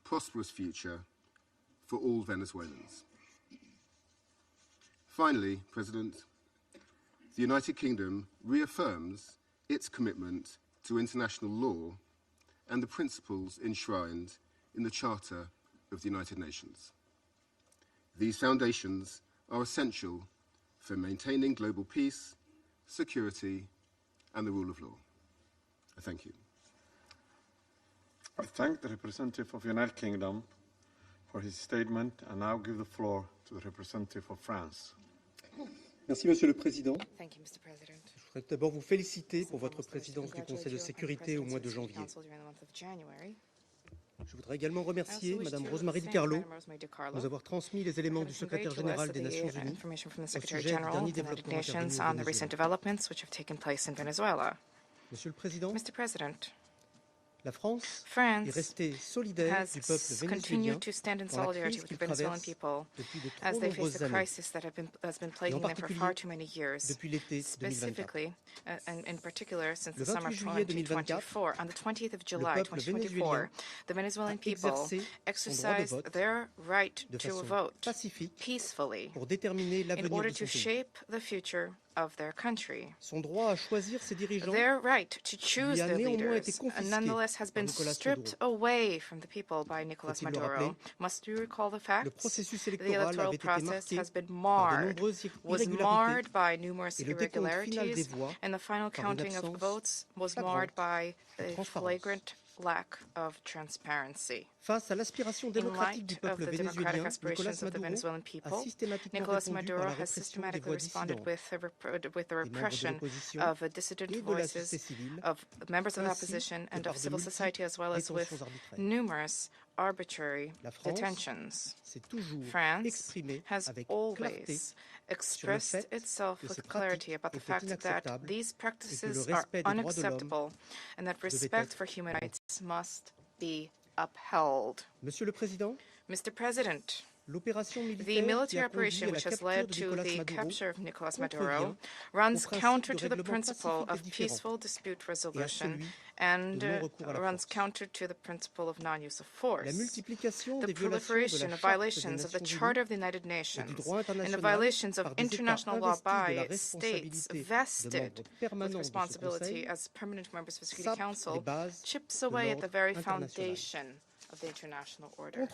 prosperous future for all Venezuelans. Finally, President, the United Kingdom reaffirms its commitment to international law and the principles enshrined in the Charter of the United Nations. These foundations are essential for maintaining global peace, security, and the rule of law. I thank you. I thank the representative of the United Kingdom for his statement and now give the floor to the representative of France. Merci, Monsieur le Président. Thank you, Mr. President. Je voudrais d'abord vous féliciter pour votre présidence du Conseil de sécurité au mois de janvier. Je voudrais également remercier Madame Rosemary DiCarlo de nous avoir transmis les éléments du secrétaire général des Nations Unies au sujet du dernier développement intervenu. Monsieur le Président, la France est restée solidaire du peuple vénézuélien dans la crise qu'il traverse depuis de trop nombreuses années, et en particulier depuis l'été 2024. Le 28 juillet 2024, le peuple vénézuélien a exercé son droit de vote de façon pacifique pour déterminer l'avenir de son pays. Son droit à choisir ses dirigeants lui a néanmoins été confisqué par Nicolas Maduro. Faut-il le rappeler, le processus électoral avait été marqué par de nombreuses irrégularités et le décompte final des voix par une absence de transparence. lack of transparency. Face à l'aspiration démocratique du peuple vénézuélien, Nicolas Maduro has systematically responded with the repression of dissident voices, of members of the opposition and of civil society, as well as with numerous arbitrary detentions. France has always expressed itself with clarity about the fact that these practices are unacceptable and that respect for human rights must be upheld. Mr. President, the military operation which has led to the capture of Nicolas Maduro runs counter to the principle of peaceful dispute resolution and runs counter to the principle of non-use of force. The proliferation of violations of the Charter of the United Nations and the violations of international law by states vested with responsibility as permanent members of the Security Council chips away at the very foundation of the international order,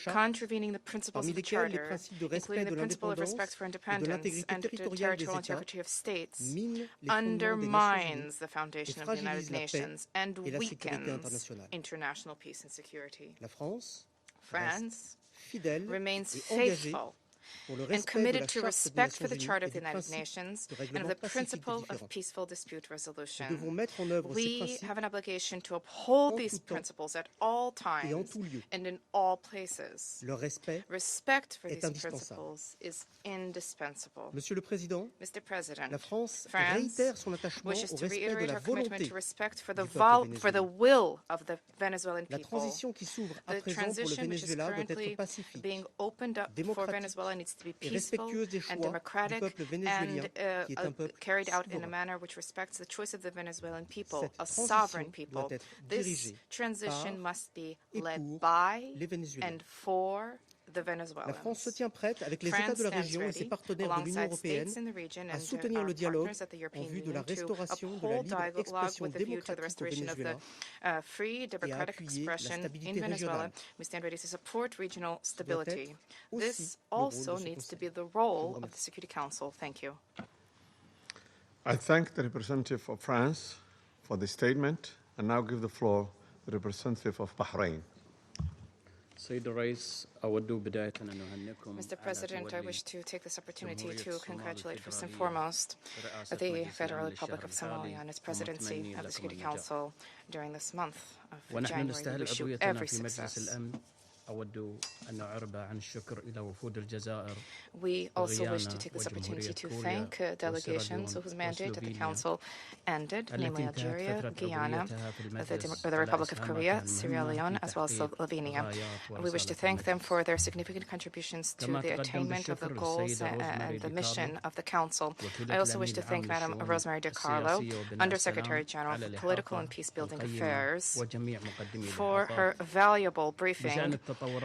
contravening the principles of the Charter, including the principle of respect for independence and territorial integrity of states, undermines the foundation of the United Nations and weakens international peace and security. France remains faithful and committed to respect for the Charter of the United Nations and of the principle of peaceful dispute resolution. We have an obligation to uphold these principles at all times and in all places. Respect for these principles is indispensable. Mr. President, France wishes to reiterate our commitment to respect for the will of the Venezuelan people. The transition which is currently being opened up for Venezuela needs to be peaceful and democratic and carried out in a manner which respects the choice of the Venezuelan people, a sovereign people. This transition must be led by and for the Venezuelans. France stands ready, alongside states in the region and our partners at the European Union, to uphold dialogue with a view to the restoration of the free, democratic expression in Venezuela. We stand ready to support regional stability. This also needs to be the role of the Security Council. Thank you. I thank the representative of France for the statement and now give the floor to the representative of Bahrain. Mr. President, I wish to take this opportunity to congratulate first and foremost the Federal Republic of Somalia on its presidency of the Security Council during this month of January. We wish you every success. We also wish to take this opportunity to thank delegations whose mandate of the Council ended, namely Algeria, Guyana, the Republic of Korea, Sierra Leone, as well as Slovenia. We wish to thank them for their significant contributions to the attainment of the goals and the mission of the Council. I also wish to thank Madam Rosemary DiCarlo, Undersecretary General for Political and Peacebuilding Affairs, for her valuable briefing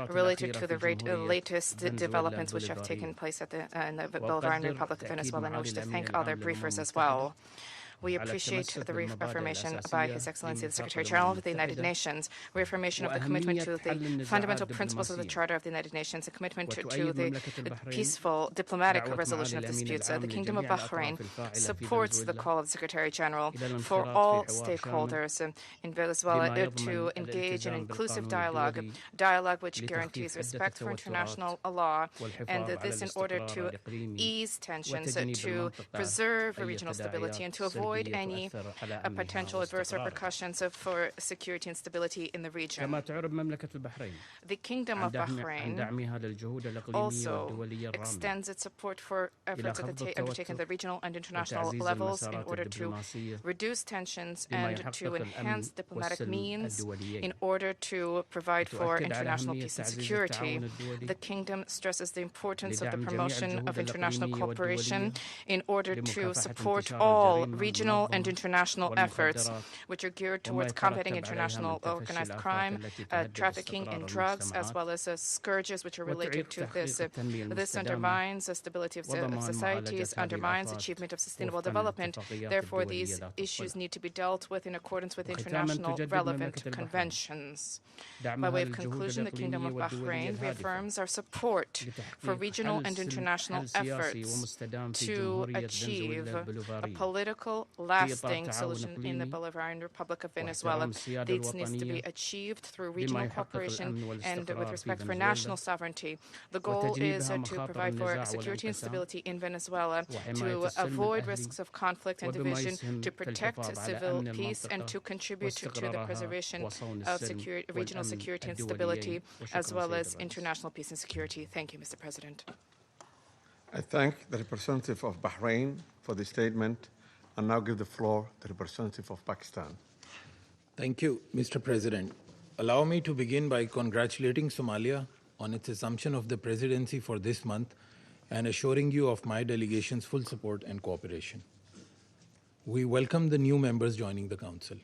related to the latest developments which have taken place in the Bolivarian Republic of Venezuela, and I wish to thank other briefers as well. We appreciate the reaffirmation by His Excellency the Secretary General of the United Nations, reaffirmation of the commitment to the fundamental principles of the Charter of the United Nations, a commitment to the peaceful diplomatic resolution of disputes. The Kingdom of Bahrain supports the call of the Secretary General for all stakeholders in Venezuela to engage in inclusive dialogue which guarantees respect for international law, and this in order to ease tensions, to preserve regional stability, and to avoid any potential adverse repercussions for security and stability in the region. The Kingdom of Bahrain also extends its support for efforts undertaken at the regional and international levels in order to reduce tensions and to enhance diplomatic means in order to provide for international peace and security. The Kingdom stresses the importance of the promotion of international cooperation in order to support all regional and international efforts which are geared towards combating international organized crime, trafficking in drugs, as well as scourges which are related to this. This undermines the stability of societies, undermines achievement of sustainable development. Therefore, these issues need to be dealt with in accordance with international relevant conventions. By way of conclusion, the Kingdom of Bahrain reaffirms our support for regional and international efforts to achieve a political lasting solution in the Bolivarian Republic of Venezuela. This needs to be achieved through regional cooperation and with respect for national sovereignty. The goal is to provide for security and stability in Venezuela, to avoid risks of conflict and division, to protect civil peace, and to contribute to the preservation of regional security and stability, as well as international peace and security. Thank you, Mr. President. I thank the representative of Bahrain for the statement, and now give the floor to the representative of Pakistan. Thank you, Mr. President. Allow me to begin by congratulating Somalia on its assumption of the presidency for this month and assuring you of my delegation's full support and cooperation. We welcome the new members joining the Council.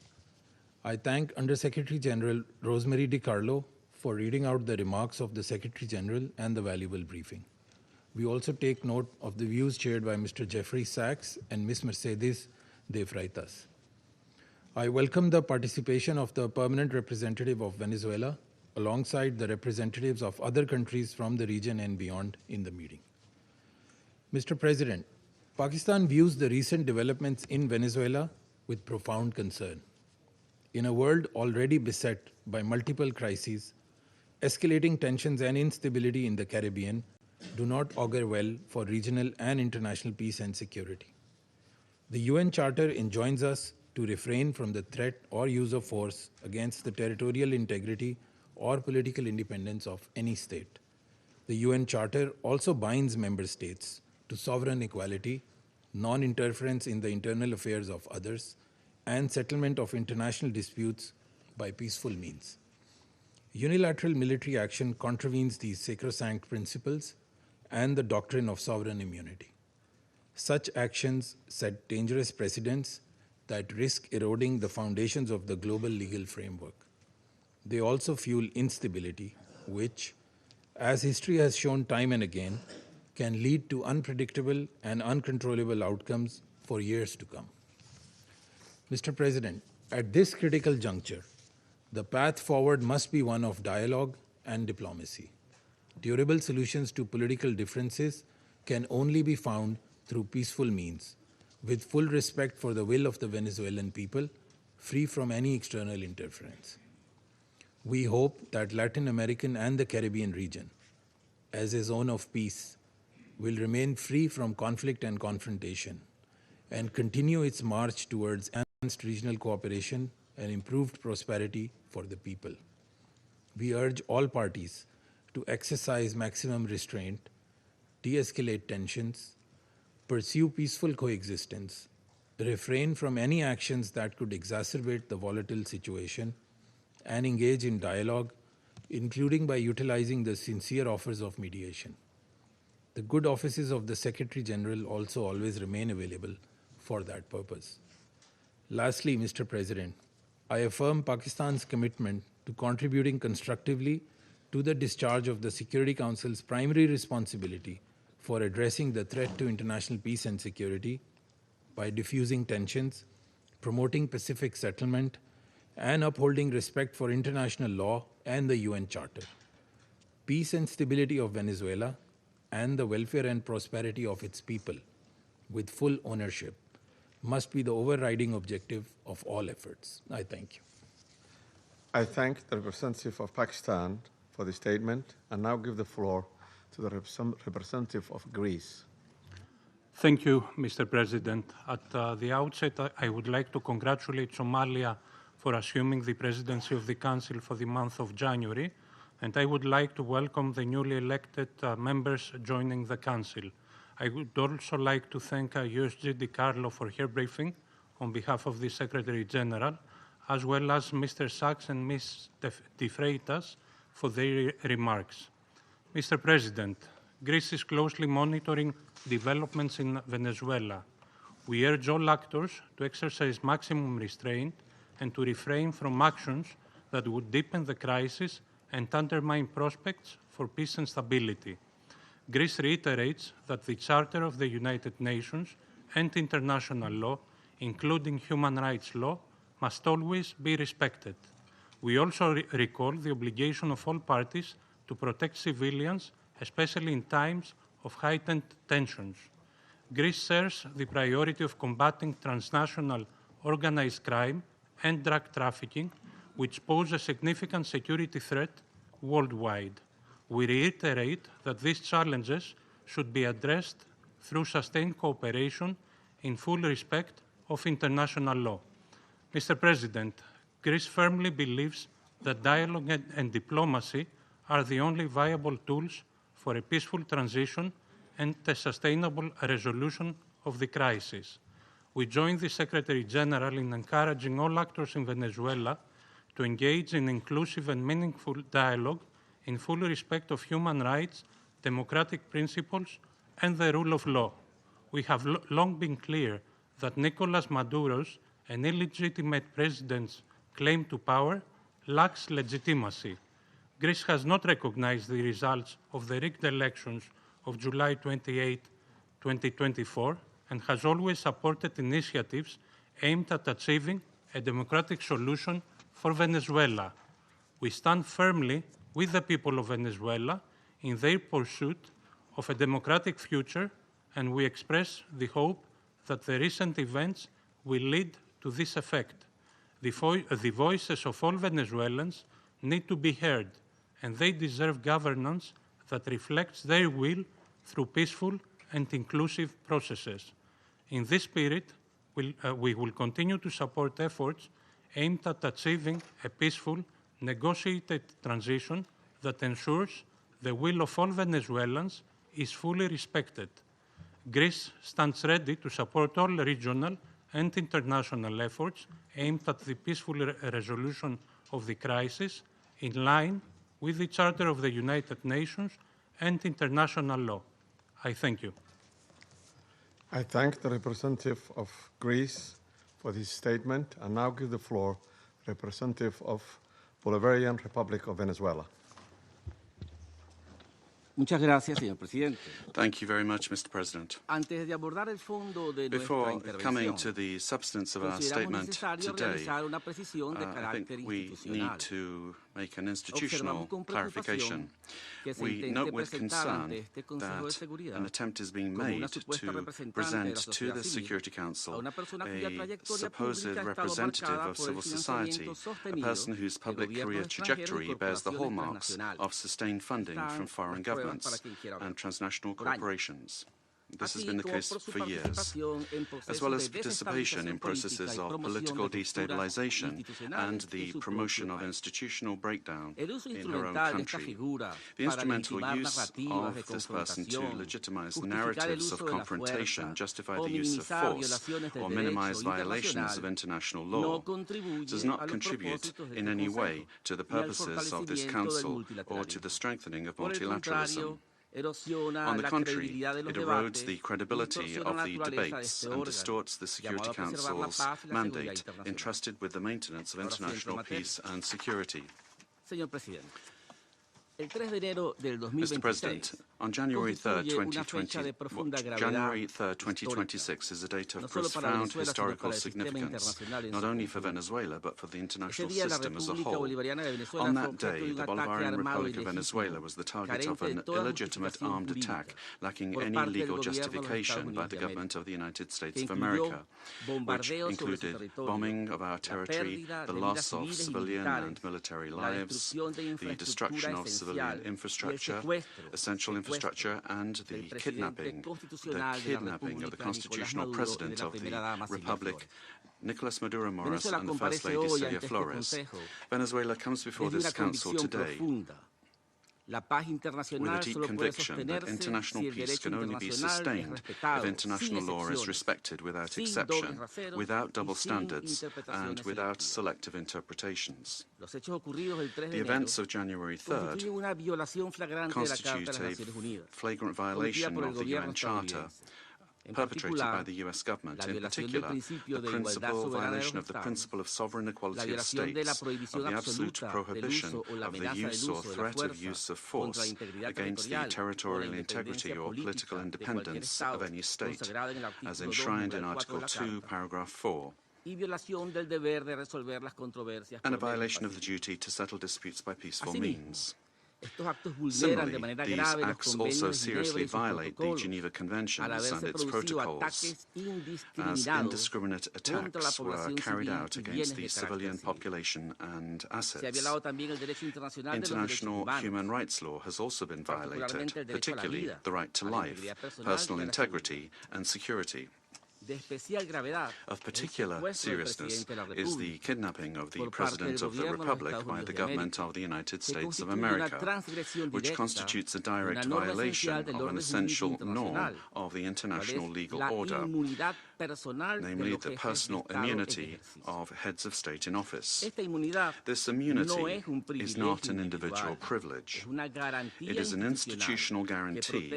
I thank Undersecretary General Rosemary DiCarlo for reading out the remarks of the Secretary General and the valuable briefing. We also take note of the views shared by Mr. Jeffrey Sachs and Ms. Mercedes de Freitas. I welcome the participation of the permanent representative of Venezuela alongside the representatives of other countries from the region and beyond in the meeting. Mr. President, Pakistan views the recent developments in Venezuela with profound concern. In a world already beset by multiple crises, escalating tensions and instability in the Caribbean do not augur well for regional and international peace and security. The UN Charter enjoins us to refrain from the threat or use of force against the territorial integrity or political independence of any state. The UN Charter also binds member states to sovereign equality, non-interference in the internal affairs of others, and settlement of international disputes by peaceful means. Unilateral military action contravenes these sacrosanct principles and the doctrine of sovereign immunity. Such actions set dangerous precedents that risk eroding the foundations of the global legal framework. They also fuel instability, which, as history has shown time and again, can lead to unpredictable and uncontrollable outcomes for years to come. Mr. President, at this critical juncture, the path forward must be one of dialogue and diplomacy. Durable solutions to political differences can only be found through peaceful means, with full respect for the will of the Venezuelan people, free from any external interference. We hope that Latin American and the Caribbean region, as a zone of peace, will remain free from conflict and confrontation and continue its march towards enhanced regional cooperation and improved prosperity for the people. We urge all parties to exercise maximum restraint, de-escalate tensions, pursue peaceful coexistence, refrain from any actions that could exacerbate the volatile situation, and engage in dialogue, including by utilizing the sincere offers of mediation. The good offices of the Secretary General also always remain available for that purpose. Lastly, Mr. President, I affirm Pakistan's commitment to contributing constructively to the discharge of the Security Council's primary responsibility for addressing the threat to international peace and security by diffusing tensions, promoting pacific settlement, and upholding respect for international law and the UN Charter. Peace and stability of Venezuela and the welfare and prosperity of its people, with full ownership, must be the overriding objective of all efforts. I thank you. I thank the representative of Pakistan for the statement, and now give the floor to the representative of Greece. Thank you, Mr. President. At the outset, I would like to congratulate Somalia for assuming the presidency of the Council for the month of January, and I would like to welcome the newly elected members joining the Council. I would also like to thank USG DiCarlo for her briefing on behalf of the Secretary General, as well as Mr. Sachs and Ms. de Freitas for their remarks. Mr. President, Greece is closely monitoring developments in Venezuela. We urge all actors to exercise maximum restraint and to refrain from actions that would deepen the crisis and undermine prospects for peace and stability. Greece reiterates that the Charter of the United Nations and international law, including human rights law, must always be respected. We also recall the obligation of all parties to protect civilians, especially in times of heightened tensions. Greece shares the priority of combating transnational organized crime and drug trafficking, which pose a significant security threat worldwide. We reiterate that these challenges should be addressed through sustained cooperation in full respect of international law. Mr. President, Greece firmly believes that dialogue and diplomacy are the only viable tools for a peaceful transition and a sustainable resolution of the crisis. We join the Secretary General in encouraging all actors in Venezuela to engage in inclusive and meaningful dialogue in full respect of human rights, democratic principles, and the rule of law. We have long been clear that Nicolas Maduro's and illegitimate president's claim to power lacks legitimacy. Greece has not recognized the results of the rigged elections of July 28, 2024, and has always supported initiatives aimed at achieving a democratic solution for Venezuela. We stand firmly with the people of Venezuela in their pursuit of a democratic future, and we express the hope that the recent events will lead to this effect. The voices of all Venezuelans need to be heard, and they deserve governance that reflects their will through peaceful and inclusive processes. In this spirit, we will continue to support efforts aimed at achieving a peaceful, negotiated transition that ensures the will of all Venezuelans is fully respected. Greece stands ready to support all regional and international efforts aimed at the peaceful resolution of the crisis in line with the Charter of the United Nations and international law. I thank you. I thank the representative of Greece for this statement and now give the floor to the representative of Bolivarian Republic of Venezuela. Muchas gracias, señor presidente. Thank you very much, Mr. President. Antes de abordar el fondo de Before coming to the substance of our statement today, I think we need to make an institutional clarification. We note with concern that an attempt is being made to present to the Security Council a supposed representative of civil society, a person whose public career trajectory bears the hallmarks of sustained funding from foreign governments and transnational corporations. This has been the case for years, as well as participation in processes of political destabilization and the promotion of institutional breakdown in her own country. The instrumental use of this person to legitimize narratives of confrontation, justify the use of force, or minimize violations of international law does not contribute in any way to the purposes of this Council or to the strengthening of multilateralism. On the contrary, it erodes the credibility of the debates and distorts the Security Council's mandate entrusted with the maintenance of international peace and security. Mr. President, on January 3, 2026 is a date of profound historical significance, not only for Venezuela, but for the international system as a whole. On that day, the Bolivarian Republic of Venezuela was the target of an illegitimate armed attack, lacking any legal justification by the government of the United States of America, which included bombing of our territory, the loss of civilian and military lives, the destruction of civilian infrastructure, essential infrastructure, and the kidnapping of the constitutional president of the Republic, Nicolas Maduro Moros, and the First Lady Celia Flores. Venezuela comes before this Council today with a deep conviction that international peace can only be sustained if international law is respected without exception, without double standards, and without selective interpretations. The events of January 3rd constitute a flagrant violation of the UN Charter, perpetrated by the U.S. government, in particular the principal violation of the principle of sovereign equality of states, of the absolute prohibition of the use or threat of use of force against the territorial integrity or political independence of any state, as enshrined in Article 2, Paragraph 4. And a violation of the duty to settle disputes by peaceful means. Similarly, these acts also seriously violate the Geneva Conventions and its protocols, as indiscriminate attacks were carried out against the civilian population and assets. International human rights law has also been violated, particularly the right to life, personal integrity, and security. Of particular seriousness is the kidnapping of the President of the Republic by the government of the United States of America, which constitutes a direct violation of an essential norm of the international legal order, namely the personal immunity of heads of state in office. This immunity is not an individual privilege. It is an institutional guarantee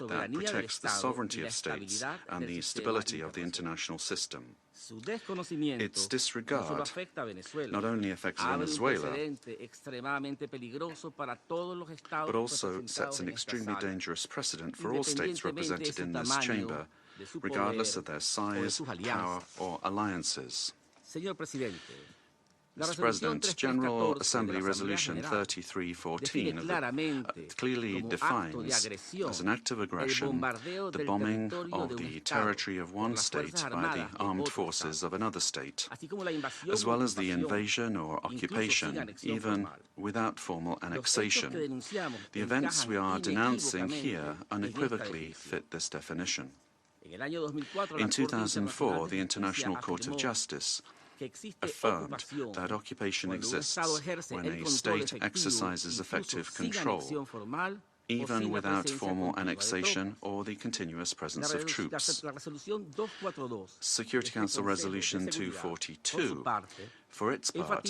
that protects the sovereignty of states and the stability of the international system. Its disregard not only affects Venezuela, but also sets an extremely dangerous precedent for all states represented in this chamber, regardless of their size, power, or alliances. Mr. President, General Assembly Resolution 3314 clearly defines as an act of aggression the bombing of the territory of one state by the armed forces of another state, as well as the invasion or occupation, even without formal annexation. The events we are denouncing here unequivocally fit this definition. In 2004, the International Court of Justice affirmed that occupation exists when a state exercises effective control, even without formal annexation or the continuous presence of troops. Security Council Resolution 242, for its part,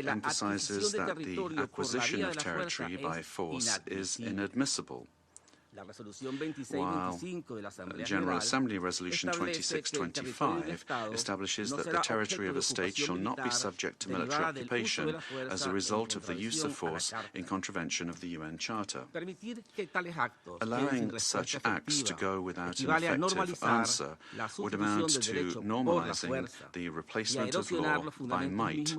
emphasizes that the acquisition of territory by force is inadmissible, while General Assembly Resolution 2625 establishes that the territory of a state shall not be subject to military occupation as a result of the use of force in contravention of the UN Charter. Allowing such acts to go without an effective answer would amount to normalizing the replacement of law by might,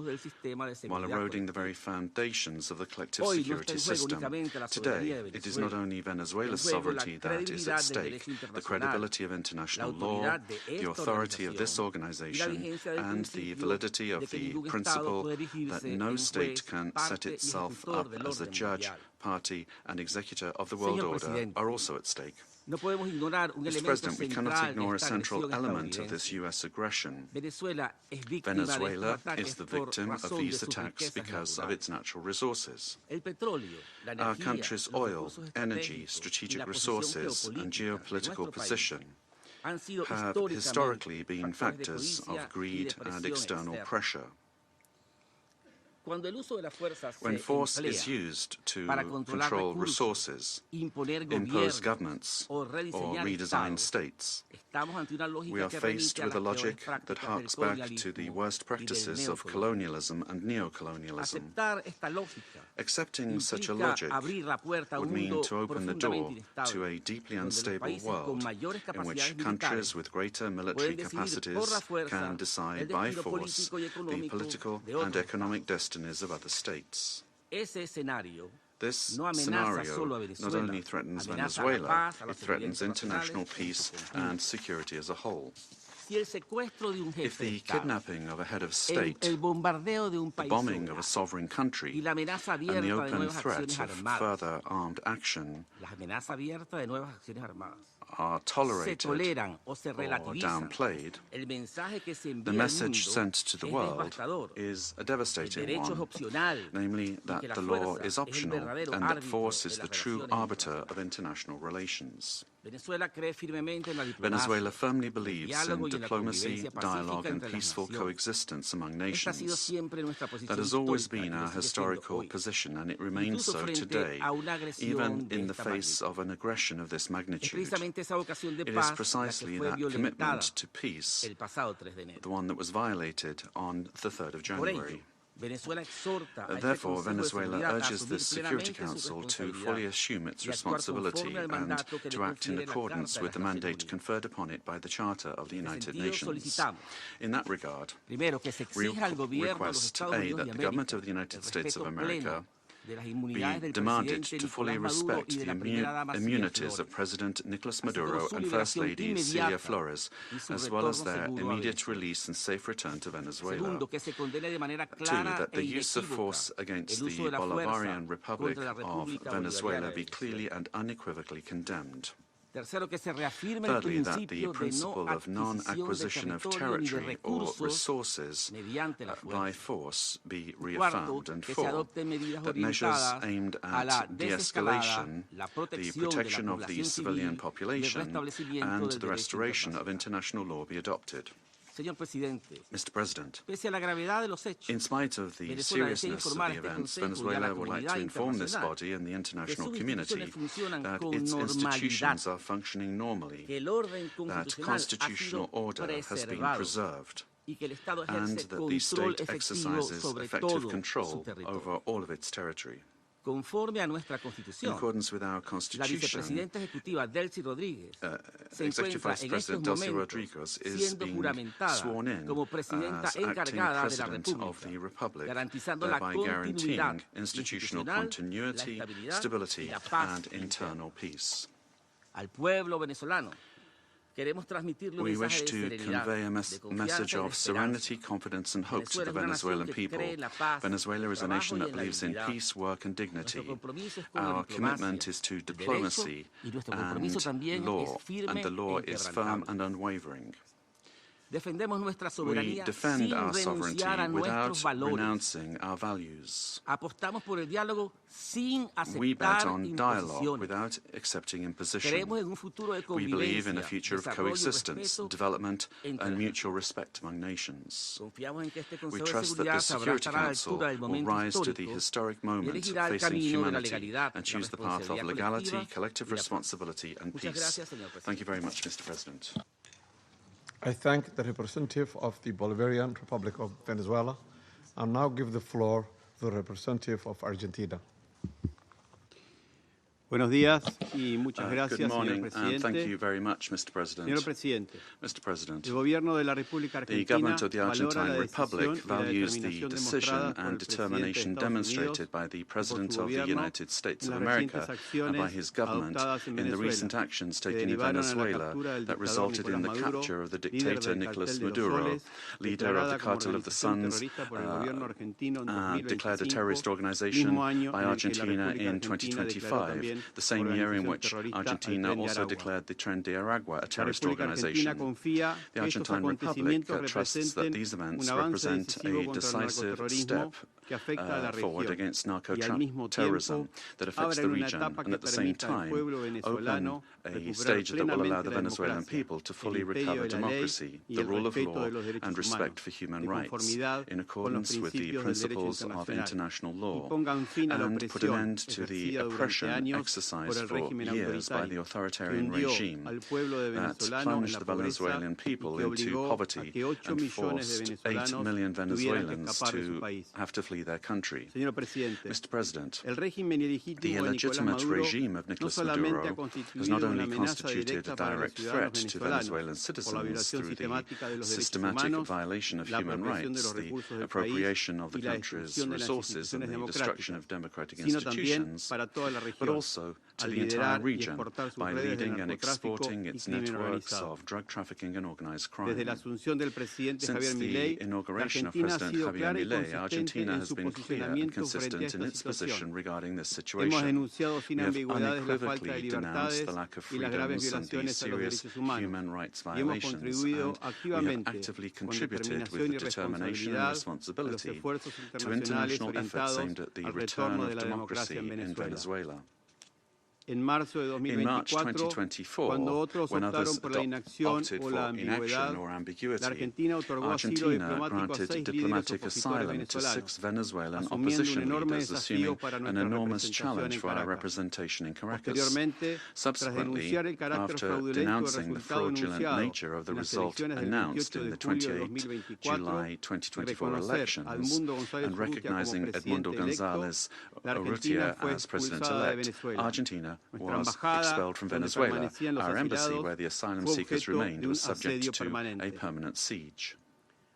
while eroding the very foundations of the collective security system. Today, it is not only Venezuela's sovereignty that is at stake, the credibility of international law, the authority of this organization, and the validity of the principle that no state can set itself up as a judge, party, and executor of the world order are also at stake. Mr. President, we cannot ignore a central element of this U.S. aggression. Venezuela is the victim of these attacks because of its natural resources. Our country's oil, energy, strategic resources, and geopolitical position have historically been factors of greed and external pressure. When force is used to control resources, impose governments, or redesign states, we are faced with a logic that harks back to the worst practices of colonialism and neocolonialism. Accepting such a logic would mean to open the door to a deeply unstable world in which countries with greater military capacities can decide by force the political and economic destinies of other states. This scenario not only threatens Venezuela, it threatens international peace and security as a whole. If the kidnapping of a head of state, the bombing of a sovereign country, and the open threat of further armed action are tolerated or downplayed, the message sent to the world is a devastating one, namely that the law is optional and that force is the true arbiter of international relations. Venezuela firmly believes in diplomacy, dialogue, and peaceful coexistence among nations. That has always been our historical position, and it remains so today, even in the face of an aggression of this magnitude. It is precisely that commitment to peace, the one that was violated on the 3rd of January. Therefore, Venezuela urges the Security Council to fully assume its responsibility and to act in accordance with the mandate conferred upon it by the Charter of the United Nations. In that regard, we request, A, that the government of the United States of America be demanded to fully respect the immunities of President Nicolas Maduro and First Lady Celia Flores, as well as their immediate release and safe return to Venezuela. 2, that the use of force against the Bolivarian Republic of Venezuela be clearly and unequivocally condemned. Thirdly, that the principle of non-acquisition of territory or resources by force be reaffirmed. And 4, that measures aimed at de-escalation, the protection of the civilian population, and the restoration of international law be adopted. Mr. President, in spite of the seriousness of the events, Venezuela would like to inform this body and the international community that its institutions are functioning normally, that constitutional order has been preserved, and that the state exercises effective control over all of its territory. In accordance with our Constitution, Executive Vice President Delcy Rodriguez is being sworn in as acting President of the Republic, thereby guaranteeing institutional continuity, stability, and internal peace. We wish to convey a message of serenity, confidence, and hope to the Venezuelan people. Venezuela is a nation that believes in peace, work, and dignity. Our commitment is to diplomacy and law, and the law is firm and unwavering. We defend our sovereignty without renouncing our values. We bet on dialogue without accepting imposition. We believe in a future of coexistence, development, and mutual respect among nations. We trust that the Security Council will rise to the historic moment facing humanity and choose the path of legality, collective responsibility, and peace. Thank you very much, Mr. President. I thank the representative of the Bolivarian Republic of Venezuela. I'll now give the floor to the representative of Argentina. Buenos días y muchas gracias, good morning, señor presidente. And thank you very much, Mr. President. Señor presidente, Mr. President, el gobierno de la República the government of the Argentine Republic values the decision and determination demonstrated by the President of the United States of America and by his government in the recent actions taken in Venezuela that resulted in the capture of the dictator Nicolas Maduro, leader of the Cartel of the Suns, declared a terrorist organization by Argentina in 2025. The same year in which Argentina also declared the Tren de Aragua a terrorist organization. The Argentine Republic trusts that these events represent a decisive step forward against narco-terrorism that affects the region and at the same time open a stage that will allow the Venezuelan people to fully recover democracy, the rule of law, and respect for human rights in accordance with the principles of international law, and put an end to the oppression exercised for years by the authoritarian regime that plunged the Venezuelan people into poverty and forced 8 million Venezuelans to have to flee their country. Mr. President, the illegitimate regime of Nicolas Maduro has not only constituted a direct threat to Venezuelan citizens through the systematic violation of human rights, the appropriation of the country's resources, and the destruction of democratic institutions, but also to the entire region by leading and exporting its networks of drug trafficking and organized crime. Since the inauguration of President Javier Milei, Argentina has been clear and consistent in its position regarding this situation. We have unequivocally denounced the lack of freedoms and the serious human rights violations, and we have actively contributed with determination and responsibility to international efforts aimed at the return of democracy in Venezuela. In March 2024, when others opted for inaction or ambiguity, Argentina granted diplomatic asylum to 6 Venezuelan opposition leaders, assuming an enormous challenge for our representation in Caracas. Subsequently, after denouncing the fraudulent nature of the result announced in the 28 July 2024 elections and recognizing Edmundo González Urrutia as president-elect, Argentina was expelled from Venezuela. Our embassy, where the asylum seekers remained, was subject to a permanent siege.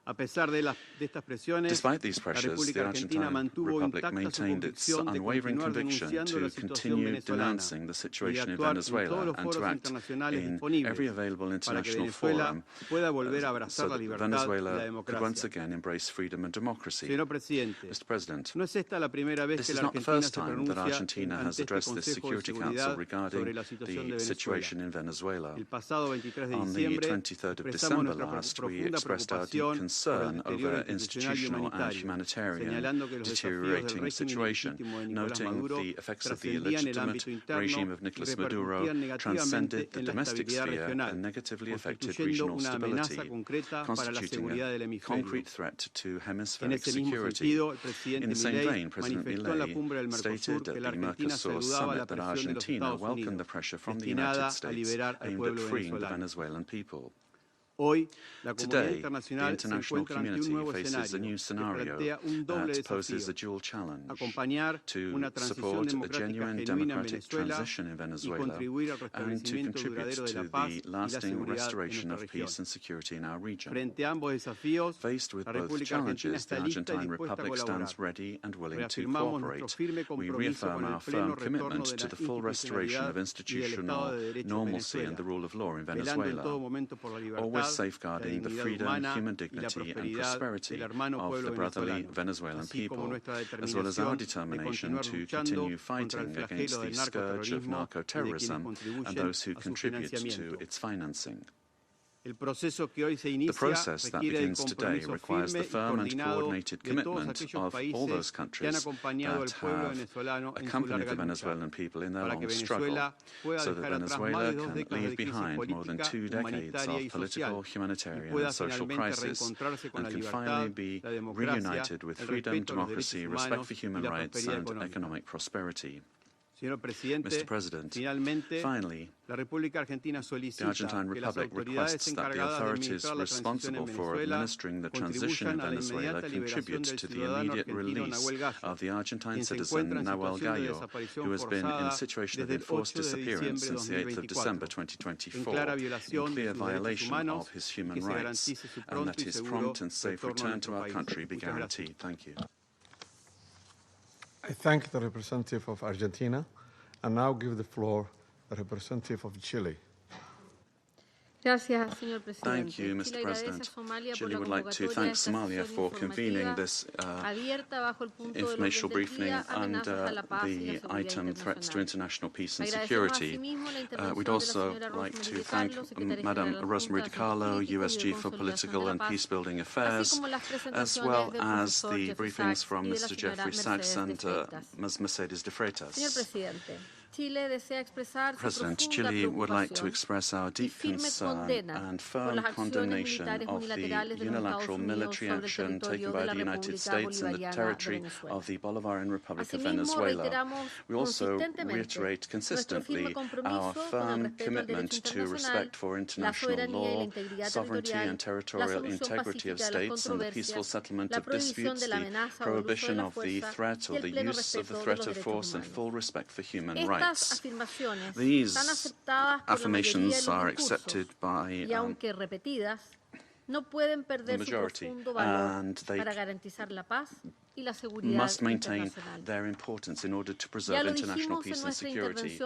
Despite these pressures, the Argentine Republic maintained its unwavering conviction to continue denouncing the situation in Venezuela and to act in every available international forum so that Venezuela could once again embrace freedom and democracy. Mr. President, this is not the first time that Argentina has addressed the Security Council regarding the situation in Venezuela. On the 23rd of December last, we expressed our deep concern over institutional and humanitarian deteriorating situation, noting the effects of the illegitimate regime of Nicolas Maduro transcended the domestic sphere and negatively affected regional stability, constituting a concrete threat to hemispheric security. In the same vein, President Milei stated at the Mercosur summit that Argentina welcomed the pressure from the United States aimed at freeing the Venezuelan people. Today, the international community faces a new scenario that poses a dual challenge: to support a genuine democratic transition in Venezuela and to contribute to the lasting restoration of peace and security in our region. Faced with both challenges, the Argentine Republic stands ready and willing to cooperate. We reaffirm our firm commitment to the full restoration of institutional normalcy and the rule of law in Venezuela, always safeguarding the freedom, human dignity and prosperity of the brotherly Venezuelan people, as well as our determination to continue fighting against the scourge of narco-terrorism and those who contribute to its financing. The process that begins today requires the firm and coordinated commitment of all those countries that have accompanied the Venezuelan people in their long struggle, so that Venezuela can leave behind more than 2 decades of political, humanitarian and social crisis and can finally be reunited with freedom, democracy, respect for human rights and economic prosperity. Mr. President, finally, the Argentine Republic requests that the authorities responsible for administering the transition in Venezuela contribute to the immediate release of the Argentine citizen Nahuel Gallo, who has been in a situation of enforced disappearance since the 8th of December 2024, in clear violation of his human rights, and that his prompt and safe return to our country be guaranteed. Thank you. I thank the representative of Argentina and now give the floor to the representative of Chile. Thank you, Mr. President. Chile would like to thank Somalia for convening this informational briefing under the item Threats to International Peace and Security. We'd also like to thank Madam Rosemary DiCarlo, USG for Political and Peacebuilding Affairs, as well as the briefings from Mr. Jeffrey Sachs and Ms. Mercedes de Freitas. President, Chile would like to express our deep concern and firm condemnation of the unilateral military action taken by the United States in the territory of the Bolivarian Republic of Venezuela. We also reiterate consistently our firm commitment to respect for international law, sovereignty and territorial integrity of states, and the peaceful settlement of disputes, the prohibition of the threat or the use of the threat of force, and full respect for human rights. These affirmations are accepted by the majority, and they must maintain their importance in order to preserve international peace and security.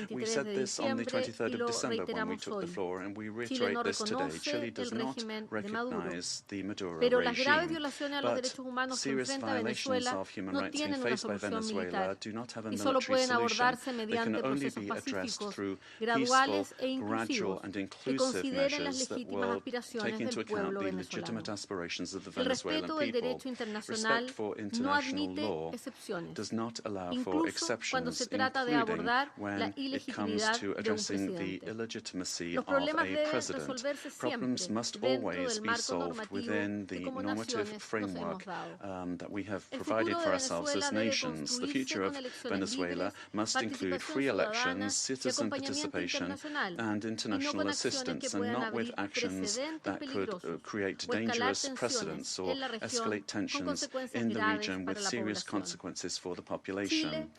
We said this on the 23rd of December when we took the floor, and we reiterate this today. Chile does not recognize the Maduro regime, but serious violations of human rights being faced by Venezuela do not have a military solution. They can only be addressed through peaceful, gradual and inclusive measures that will take into account the legitimate aspirations of the Venezuelan people. Respect for international law does not allow for exceptions, including when it comes to addressing the illegitimacy of a president. Problems must always be solved within the normative framework that we have provided for ourselves as nations. The future of Venezuela must include free elections, citizen participation, and international assistance, and not with actions that could create dangerous precedents or escalate tensions in the region with serious consequences for the population.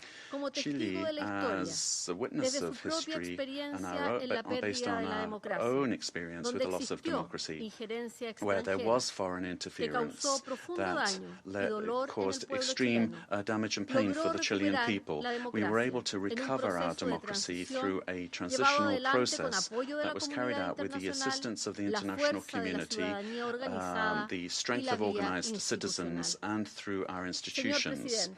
Chile, as a witness of history and based on our own experience with the loss of democracy, where there was foreign interference that caused extreme damage and pain for the Chilean people, we were able to recover our democracy through a transitional process that was carried out with the assistance of the international community, the strength of organized citizens, and through our institutions.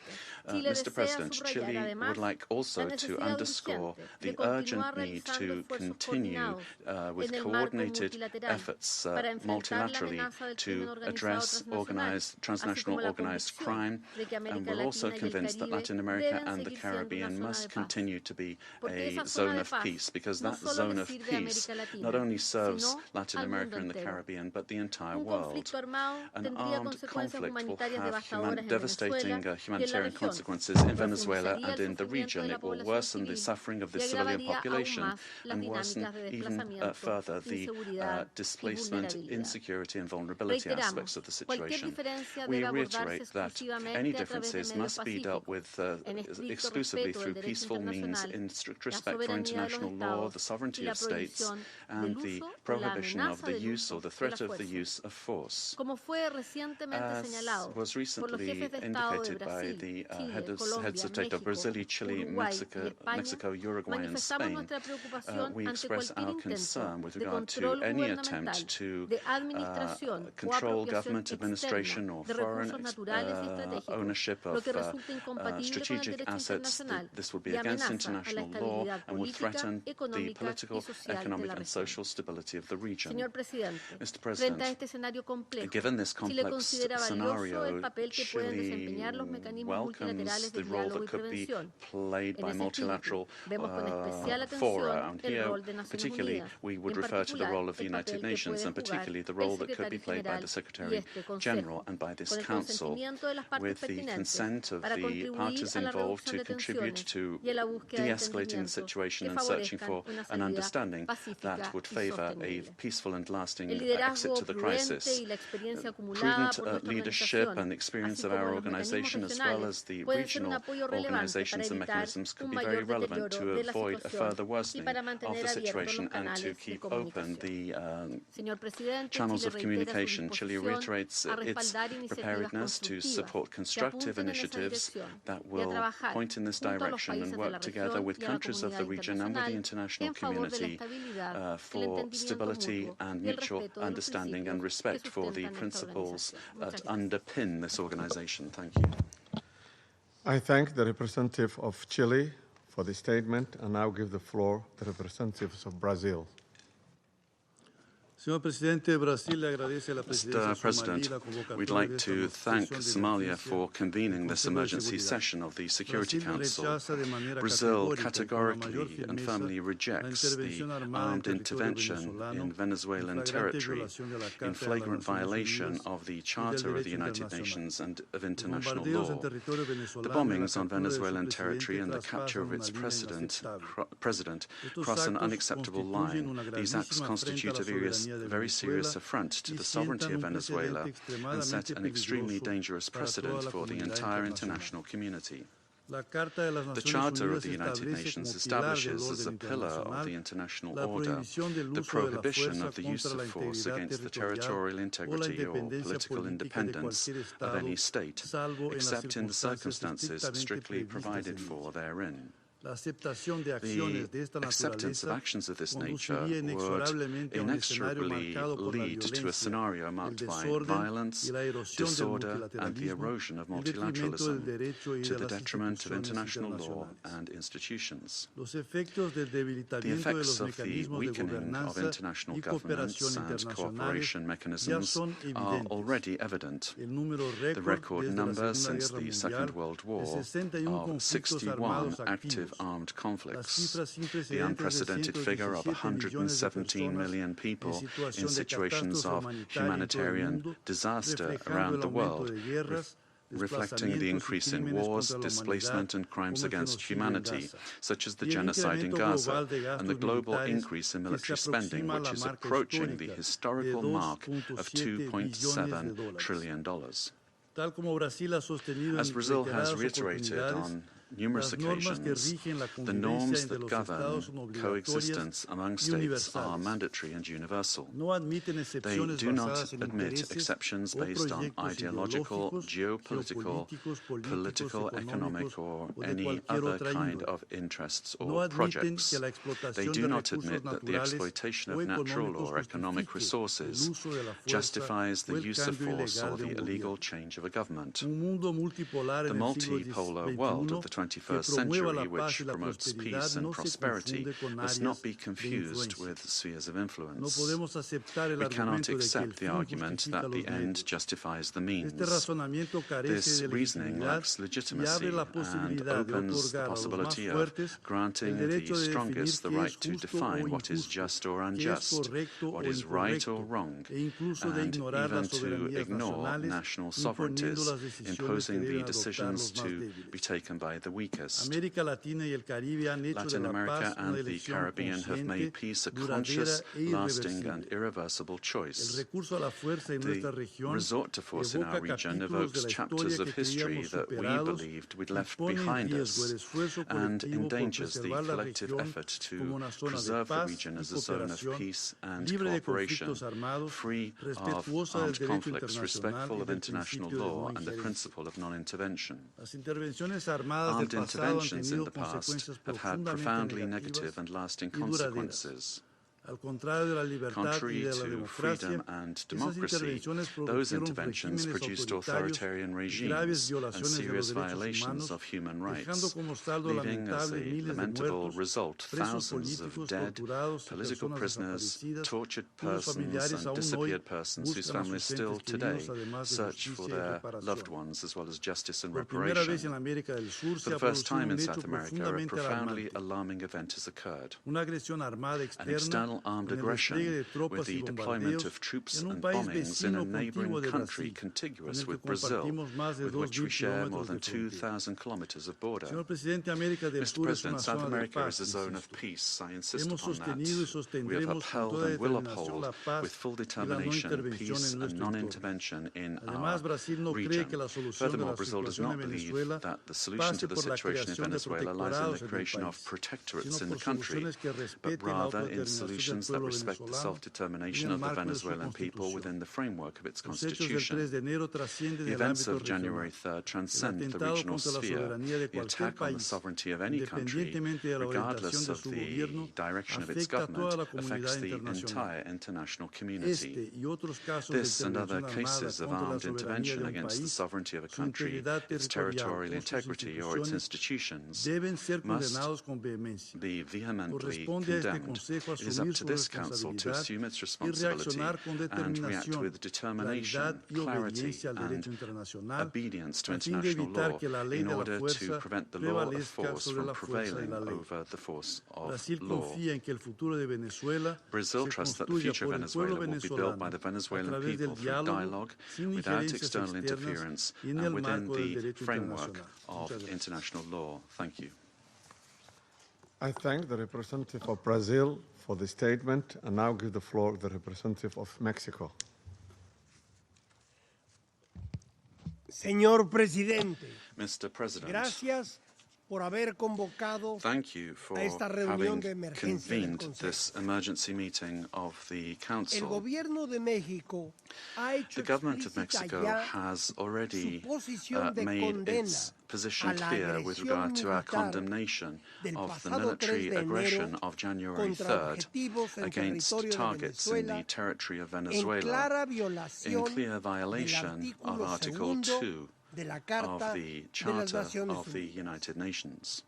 Mr. President, Chile would like also to underscore the urgent need to continue with coordinated efforts multilaterally to address transnational organized crime, and we're also convinced that Latin America and the Caribbean must continue to be a zone of peace, because that zone of peace not only serves Latin America and the Caribbean, but the entire world. An armed conflict will have devastating humanitarian consequences in Venezuela and in the region. It will worsen the suffering of the civilian population and worsen even further the displacement, insecurity and vulnerability aspects of the situation. We reiterate that any differences must be dealt with exclusively through peaceful means, in strict respect for international law, the sovereignty of states, and the prohibition of the use or the threat of the use of force. As was recently indicated by the heads of state of Brazil, Chile, Mexico, Uruguay, and Spain, we express our concern with regard to any attempt to control government administration or foreign ownership of strategic assets. This would be against international law and would threaten the political, economic, and social stability of the region. Mr. President, given this complex scenario, Chile welcomes the role that could be played by multilateral fora, and here particularly we would refer to the role of the United Nations, and particularly the role that could be played by the Secretary General and by this Council, with the consent of the parties involved to contribute to de-escalating the situation and searching for an understanding that would favor a peaceful and lasting exit to the crisis. Prudent leadership and experience of our organization, as well as the regional organizations and mechanisms, could be very relevant to avoid a further worsening of the situation and to keep open the channels of communication. Chile reiterates its preparedness to support constructive initiatives that will point in this direction and work together with countries of the region and with the international community for stability and mutual understanding and respect for the principles that underpin this organization. Thank you. I thank the representative of Chile for the statement and now give the floor to the representatives of Brazil. Mr. President, we'd like to thank Somalia for convening this emergency session of the Security Council. Brazil categorically and firmly rejects the armed intervention in Venezuelan territory in flagrant violation of the Charter of the United Nations and of international law. The bombings on Venezuelan territory and the capture of its president cross an unacceptable line. These acts constitute a very serious affront to the sovereignty of Venezuela and set an extremely dangerous precedent for the entire international community. The Charter of the United Nations establishes as a pillar of the international order the prohibition of the use of force against the territorial integrity or political independence of any state, except in the circumstances strictly provided for therein. The acceptance of actions of this nature would inexorably lead to a scenario marked by violence, disorder, and the erosion of multilateralism to the detriment of international law and institutions. The effects of the weakening of international governance and cooperation mechanisms are already evident. The record number since the Second World War of 61 active armed conflicts, the unprecedented figure of 117 million people in situations of humanitarian disaster around the world, reflecting the increase in wars, displacement, and crimes against humanity, such as the genocide in Gaza, and the global increase in military spending, which is approaching the historical mark of $2.7 trillion. As Brazil has reiterated on numerous occasions, the norms that govern coexistence among states are mandatory and universal. They do not admit exceptions based on ideological, geopolitical, political, economic, or any other kind of interests or projects. They do not admit that the exploitation of natural or economic resources justifies the use of force or the illegal change of a government. The multipolar world of the 21st century, which promotes peace and prosperity, must not be confused with spheres of influence. We cannot accept the argument that the end justifies the means. This reasoning lacks legitimacy and opens the possibility of granting the strongest the right to define what is just or unjust, what is right or wrong, and even to ignore national sovereignties, imposing the decisions to be taken by the weakest. Latin America and the Caribbean have made peace a conscious, lasting, and irreversible choice. The resort to force in our region evokes chapters of history that we believed we'd left behind us and endangers the collective effort to preserve the region as a zone of peace and cooperation, free of armed conflicts, respectful of international law and the principle of non-intervention. Armed interventions in the past have had profoundly negative and lasting consequences. Contrary to freedom and democracy, those interventions produced authoritarian regimes and serious violations of human rights, leaving as a lamentable result thousands of dead, political prisoners, tortured persons, and disappeared persons whose families still today search for their loved ones, as well as justice and reparation. For the first time in South America, a profoundly alarming event has occurred. An external armed aggression with the deployment of troops and bombings in a neighboring country contiguous with Brazil, with which we share more than 2,000 kilometers of border. Mr. President, South America is a zone of peace. I insist upon that. We have upheld and will uphold with full determination peace and non-intervention in our region. Furthermore, Brazil does not believe that the solution to the situation in Venezuela lies in the creation of protectorates in the country, but rather in solutions that respect the self-determination of the Venezuelan people within the framework of its constitution. The events of January 3rd transcend the regional sphere. The attack on the sovereignty of any country, regardless of the direction of its government, affects the entire international community. This and other cases of armed intervention against the sovereignty of a country, its territorial integrity, or its institutions must be vehemently condemned. It is up to this Council to assume its responsibility and react with determination, clarity, and obedience to international law in order to prevent the law of force from prevailing over the force of law. Brazil trusts that the future of Venezuela will be built by the Venezuelan people through dialogue, without external interference, and within the framework of international law. Thank you. I thank the representative of Brazil for the statement, and now give the floor to the representative of Mexico. Señor Presidente, Mr. President, gracias por haber convocado thank you for esta having reunión de emergencia del convened Consejo. this emergency meeting of the El Council. gobierno de México ha hecho The government of explícita Mexico ya has already su posición de made condena its position a la clear with agresión regard to our militar condemnation del of the pasado military 3 de enero aggression of January contra 3rd objetivos en against territorio de targets in Venezuela the territory of en Venezuela, clara in violación clear del violation of artículo Article 2 de la of Carta the de las Charter Naciones of the Unidas. United Nations.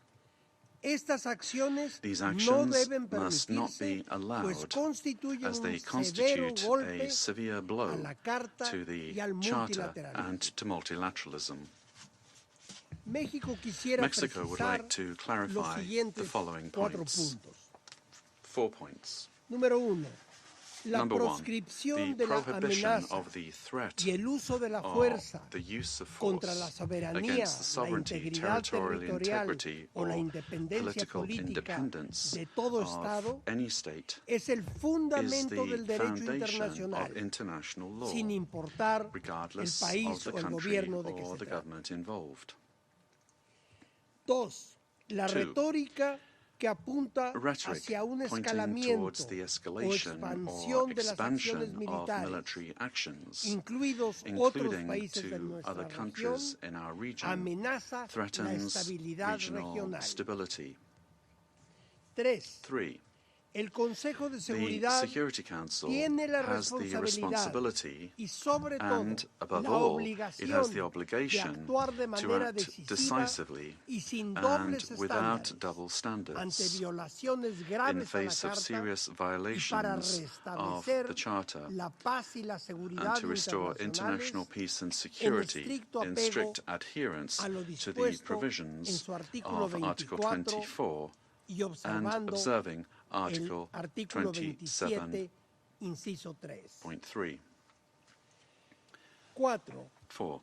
Estas acciones These no actions deben must not permitirse, be pues allowed, constituyen as they un severo constitute a golpe severe blow a la Carta to the y al Charter multilateralismo. and to multilateralism. México quisiera Mexico would precisar like to los clarify the siguientes following 4 points. puntos. 4 points. Número 1. Number one, the prohibition of the threat or the use of force against the sovereignty, territorial integrity, or political independence of any state is the foundation of international law, regardless of the country or the government involved. Rhetoric pointing towards the escalation or expansion of military actions, including to other countries in our region, threatens regional stability. 3. The Security Council has the responsibility and, above all, it has the obligation to act decisively and without double standards in face of serious violations of the Charter and to restore international peace and security in strict adherence to the provisions of Article 24 and observing Article 27.3. 4.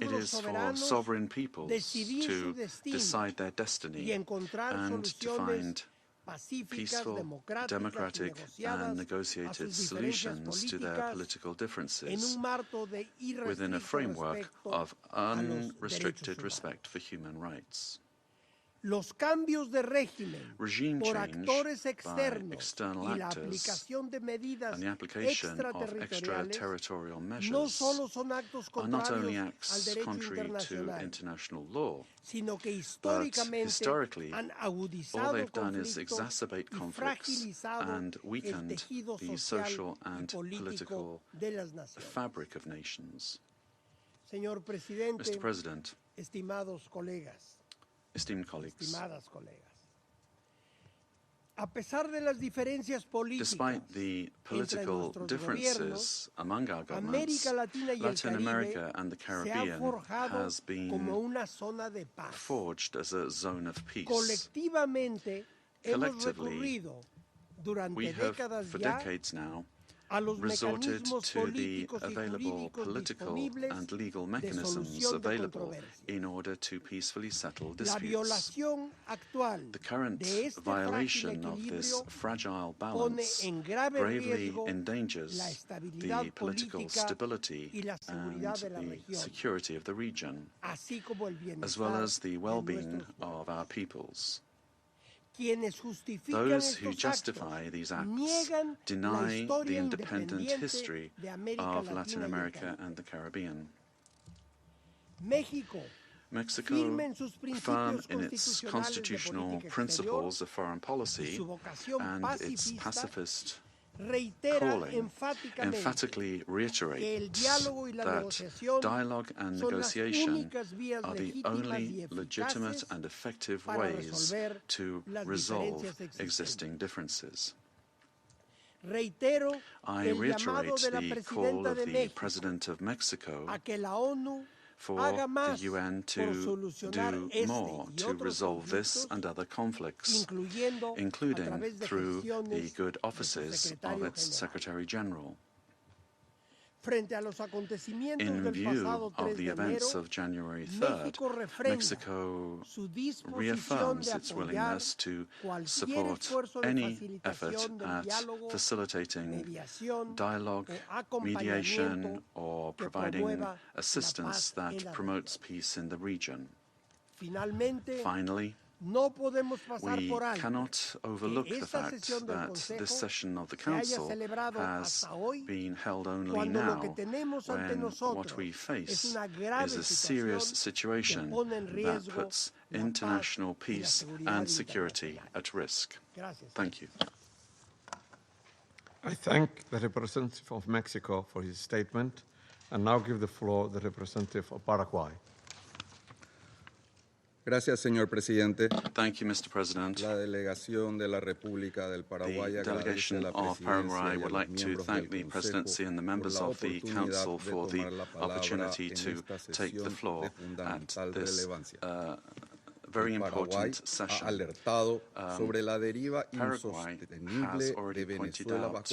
It is for sovereign peoples to decide their destiny and to find peaceful, democratic, and negotiated solutions to their political differences within a framework of unrestricted respect for human rights. Regime change by external actors and the application of extraterritorial measures are not only acts contrary to international law, but historically all they've done is exacerbate conflicts and weakened the social and political fabric of nations. Mr. President, esteemed colleagues, despite the political differences among our governments, Latin America and the Caribbean has been forged as a zone of peace. Collectively, we have, for decades now, resorted to the available political and legal mechanisms available in order to peacefully settle disputes. The current violation of this fragile balance gravely endangers the political stability and the security of the region, as well as the well-being of our peoples. Those who justify these acts deny the independent history of Latin America and the Caribbean. Mexico, firm in its constitutional principles of foreign policy and its pacifist calling, emphatically reiterates that dialogue and negotiation are the only legitimate and effective ways to resolve existing differences. I reiterate the call of the President of Mexico for the UN to do more to resolve this and other conflicts, including through the good offices of its Secretary General. In view of the events of January 3rd, Mexico reaffirms its willingness to support any effort at facilitating dialogue, mediation, or providing assistance that promotes peace in the region. Finally, we cannot overlook the fact that this session of the Council has been held only now, when what we face is a serious situation that puts international peace and security at risk. Thank you. I thank the representative of Mexico for his statement, and now give the floor to the representative of Paraguay. Gracias, señor presidente. Thank you, Mr. President. La delegación de la República del Paraguay the delegation of Paraguay would like to thank the presidency and the members of the Council for the opportunity to take the floor at this very important session. Paraguay has already pointed out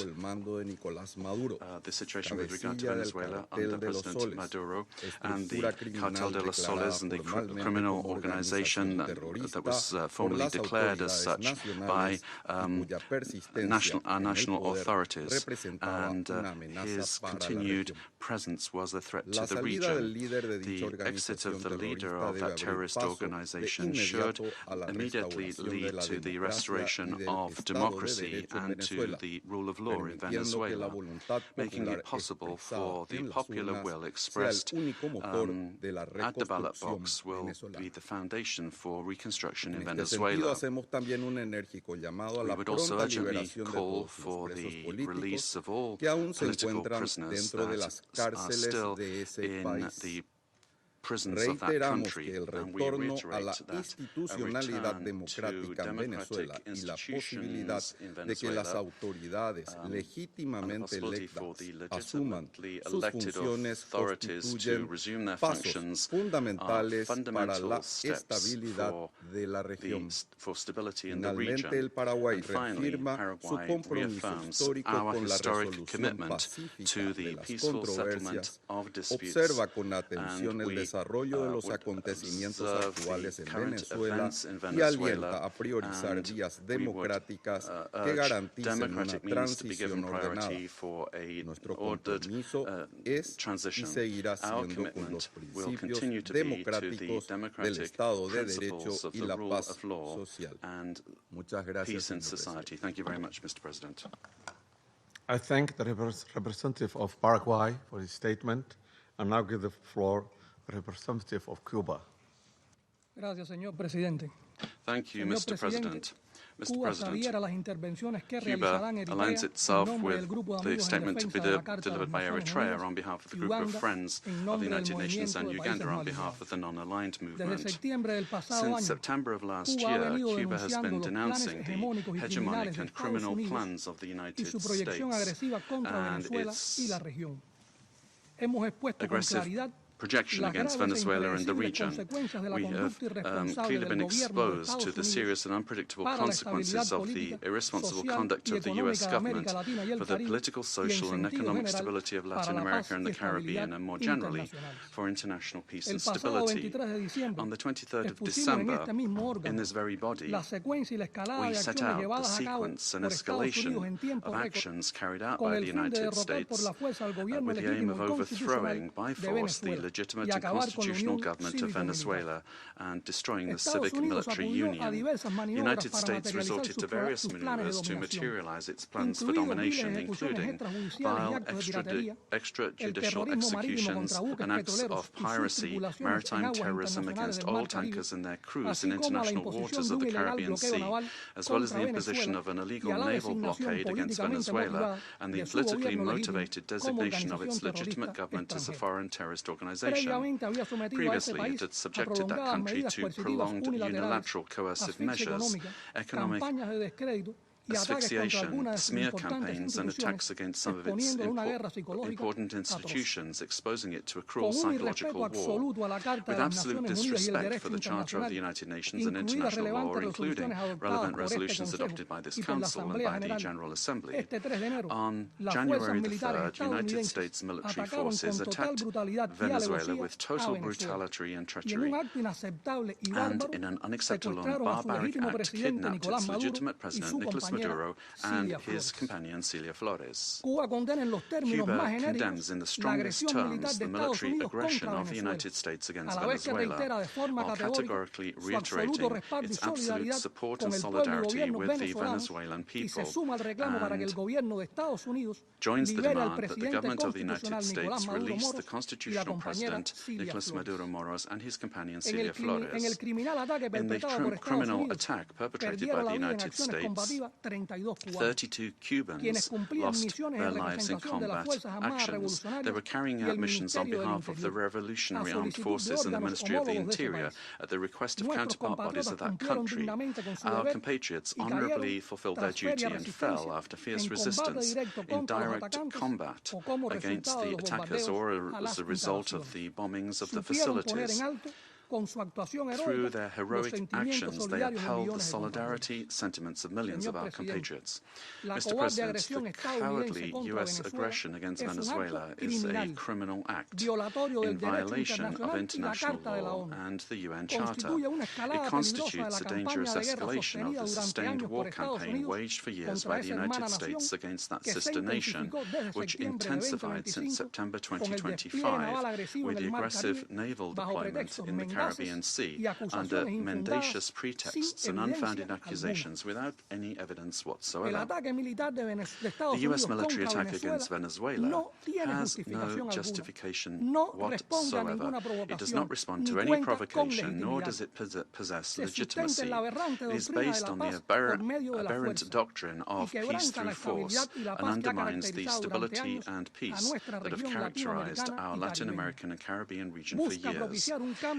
the situation with regard to Venezuela under President Maduro and the Cartel de los Soles and the criminal organization that was formally declared as such by our national authorities, and his continued presence was a threat to the region. The exit of the leader of that terrorist organization should immediately lead to the restoration of democracy and to the rule of law in Venezuela, making it possible for the popular will expressed at the ballot box will be the foundation for reconstruction in Venezuela. We would also urgently call for the release of all political prisoners that are still in the prisons of that country, and we reiterate that a return to democratic institutions in Venezuela and the possibility for the legitimately elected authorities to resume their functions are fundamental steps for stability in the region. And finally, Paraguay reaffirms our historic commitment to the peaceful settlement of disputes, and we observe the current events in Venezuela, and we would urge democratic means to be given priority for an ordered transition. Our commitment will continue to be to the democratic principles of the rule of law and peace in society. Thank you very much, Mr. President. I thank the representative of Paraguay for his statement, and now give the floor representative of Cuba. Gracias, señor presidente. Thank you, Mr. President. Mr. President, Cuba aligns itself with the statement to be delivered by Eritrea on behalf of the group of friends of the United Nations and Uganda on behalf of the non-aligned movement. Since September of last year, Cuba has been denouncing the hegemonic and criminal plans of the United States and its aggressive projection against Venezuela and the region. We have clearly been exposed to the serious and unpredictable consequences of the irresponsible conduct of the U.S. government for the political, social, and economic stability of Latin America and the Caribbean, and more generally, for international peace and stability. On the 23rd of December, in this very body, we set out the sequence and escalation of actions carried out by the United States with the aim of overthrowing by force the legitimate and constitutional government of Venezuela and destroying the civic and military union. The United States resorted to various maneuvers to materialize its plans for domination, including vile extrajudicial executions and acts of piracy, maritime terrorism against oil tankers and their crews in international waters of the Caribbean Sea, as well as the imposition of an illegal naval blockade against Venezuela and the politically motivated designation of its legitimate government as a foreign terrorist organization. Previously, it had subjected that country to prolonged unilateral coercive measures, economic asphyxiation, smear campaigns, and attacks against some of its important institutions, exposing it to a cruel psychological war, with absolute disrespect for the Charter of the United Nations and international law, including relevant resolutions adopted by this Council and by the General Assembly. On January the 3rd, United States military forces attacked Venezuela with total brutality and treachery, and in an unacceptable and barbaric act, kidnapped its legitimate president, Nicolas Maduro, and his companion Celia Flores. Cuba condemns in the strongest terms the military aggression of the United States against Venezuela, while categorically reiterating its absolute support and solidarity with the Venezuelan people, and joins the demand that the government of the United States release the constitutional president, Nicolas Maduro Moros, and his companion Celia Flores. In the criminal attack perpetrated by the United States, 32 Cubans lost their lives in combat actions. They were carrying out missions on behalf of the Revolutionary Armed Forces and the Ministry of the Interior at the request of counterpart bodies of that country. Our compatriots honorably fulfilled their duty and fell after fierce resistance in direct combat against the attackers or as a result of the bombings of the facilities. Through their heroic actions, they upheld the solidarity sentiments of millions of our compatriots. Mr. President, the cowardly U.S. aggression against Venezuela is a criminal act in violation of international law and the UN Charter. It constitutes a dangerous escalation of the sustained war campaign waged for years by the United States against that sister nation, which intensified since September 2025 with the aggressive naval deployment in the Caribbean Sea under mendacious pretexts and unfounded accusations without any evidence whatsoever. The U.S. military attack against Venezuela has no justification whatsoever. It does not respond to any provocation, nor does it possess legitimacy. It is based on the aberrant doctrine of peace through force and undermines the stability and peace that have characterized our Latin American and Caribbean region for years.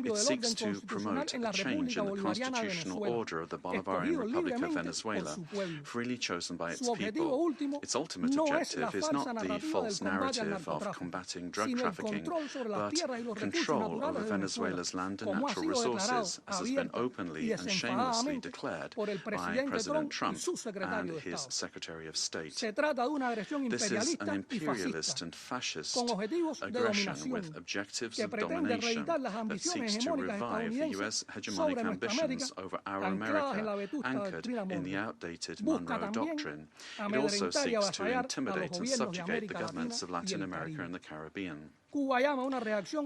It seeks to promote a change in the constitutional order of the Bolivarian Republic of Venezuela, freely chosen by its people. Its ultimate objective is not the false narrative of combating drug trafficking, but control over Venezuela's land and natural resources, as has been openly and shamelessly declared by President Trump and his Secretary of State. This is an imperialist and fascist aggression with objectives of domination that seeks to revive the U.S. hegemonic ambitions over our America, anchored in the outdated Monroe Doctrine. It also seeks to intimidate and subjugate the governments of Latin America and the Caribbean.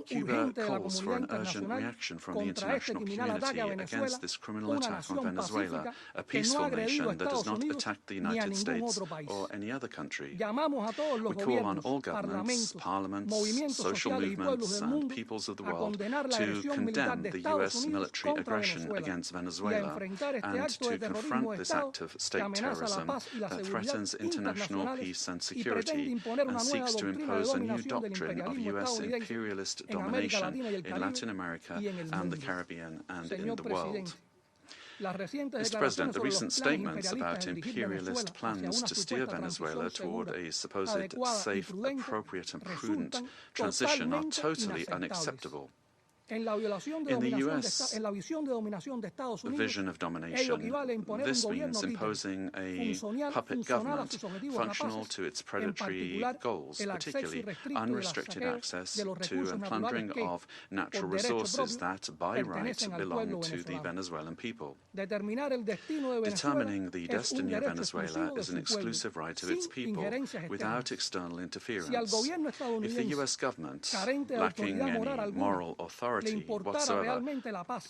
Cuba calls for an urgent reaction from the international community against this criminal attack on Venezuela, a peaceful nation that does not attack the United States or any other country. We call on all governments, parliaments, social movements, and peoples of the world to condemn the U.S. military aggression against Venezuela and to confront this act of state terrorism that threatens international peace and security and seeks to impose a new doctrine of U.S. imperialist domination in Latin America and the Caribbean and in the world. Mr. President, the recent statements about imperialist plans to steer Venezuela toward a supposed safe, appropriate and prudent transition are totally unacceptable. In the U.S. vision of domination, this means imposing a puppet government functional to its predatory goals, particularly unrestricted access to and plundering of natural resources that, by right, belong to the Venezuelan people. Determining the destiny of Venezuela is an exclusive right of its people, without external interference. If the U.S. government, lacking any moral authority whatsoever,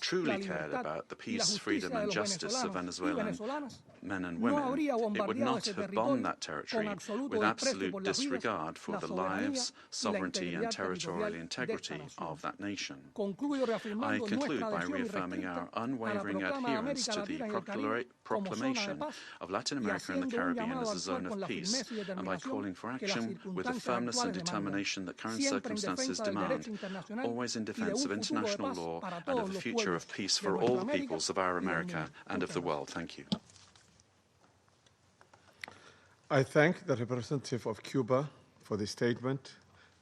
truly cared about the peace, freedom and justice of Venezuelan men and women, it would not have bombed that territory with absolute disregard for the lives, sovereignty and territorial integrity of that nation. I conclude by reaffirming our unwavering adherence to the proclamation of Latin America and the Caribbean as a zone of peace, and by calling for action with the firmness and determination that current circumstances demand, always in defense of international law and of the future of peace for all the peoples of our America and of the world. Thank you. I thank the representative of Cuba for the statement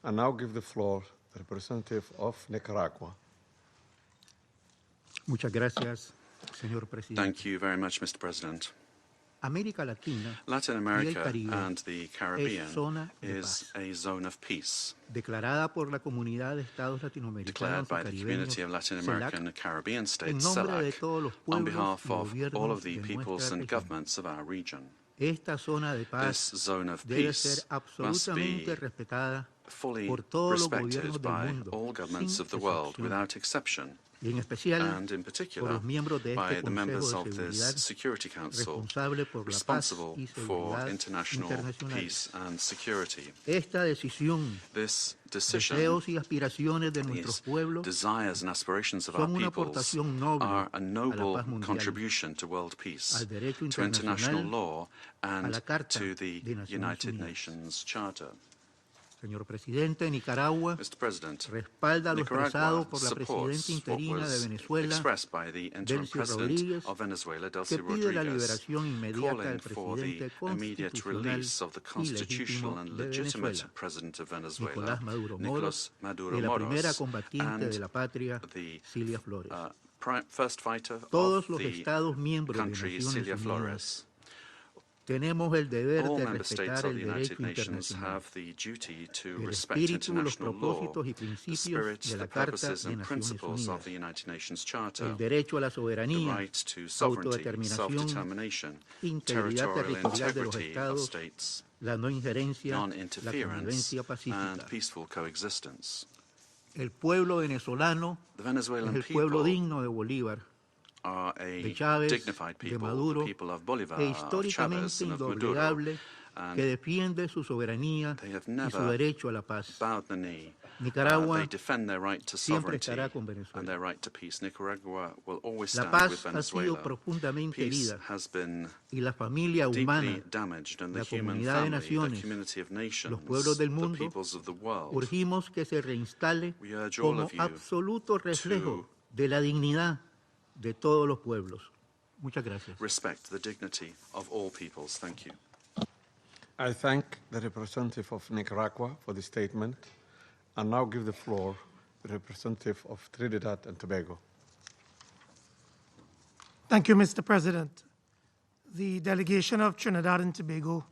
and now give the floor to the representative of Nicaragua. Muchas gracias, señor presidente. Thank you very much, Mr. President. Latin America and the Caribbean is a zone of peace, declared by the Community of Latin American and Caribbean States, CELAC, on behalf of all of the peoples and governments of our region. This zone of peace must be fully respected by all governments of the world without exception, and in particular by the members of this Security Council responsible for international peace and security. This decision, these desires and aspirations of our peoples are a noble contribution to world peace, to international law and to the United Nations Charter. Señor presidente, Nicaragua respalda lo expresado por la presidenta interina de Venezuela, Delcy Rodríguez, que pide la liberación inmediata del presidente constitucional y legítimo de Venezuela, Nicolás Maduro Moros, y la primera combatiente de la patria, Cilia Flores. Todos los Estados miembros de Naciones Unidas tenemos el deber de respetar el derecho internacional, el espíritu, los propósitos y principios de la Carta de Naciones Unidas, el derecho a la soberanía, autodeterminación, integridad territorial de los Estados, la no injerencia, la convivencia pacífica. El pueblo venezolano es el pueblo digno de Bolívar, de Chávez, de Maduro, e históricamente indoblegable, que defiende su soberanía y su derecho a la paz. Nicaragua siempre estará con Venezuela. La paz ha sido profundamente herida y la familia humana, la comunidad de naciones, los pueblos del mundo, urgimos que se reinstale como absoluto reflejo de la dignidad de todos los pueblos. Muchas gracias. Respect the dignity of all peoples. Thank you. I thank the representative of Nicaragua for the statement, and now give the floor to the representative of Trinidad and Tobago. Thank you, Mr. President. The delegation of Trinidad and Tobago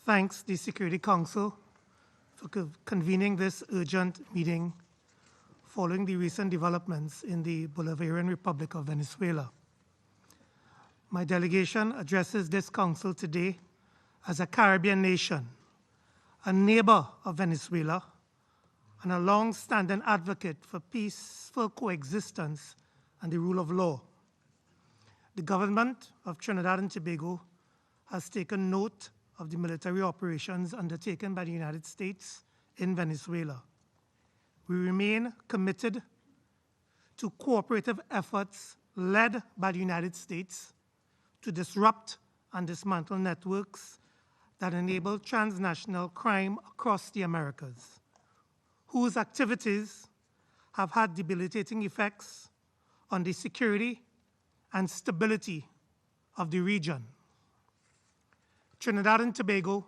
thanks the Security Council for convening this urgent meeting following the recent developments in the Bolivarian Republic of Venezuela. My delegation addresses this council today as a Caribbean nation, a neighbor of Venezuela, and a long-standing advocate for peaceful coexistence and the rule of law. The government of Trinidad and Tobago has taken note of the military operations undertaken by the United States in Venezuela. We remain committed to cooperative efforts led by the United States to disrupt and dismantle networks that enable transnational crime across the Americas, whose activities have had debilitating effects on the security and stability of the region. Trinidad and Tobago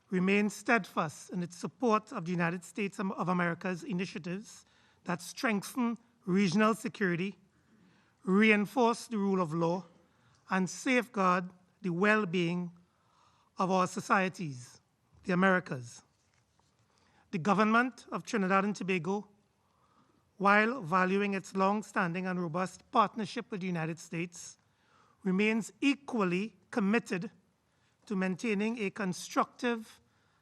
remains steadfast in its support of the United States of America's initiatives that strengthen regional security, reinforce the rule of law, and safeguard the well-being of our societies, the Americas. The government of Trinidad and Tobago, while valuing its long-standing and robust partnership with the United States, remains equally committed to maintaining a constructive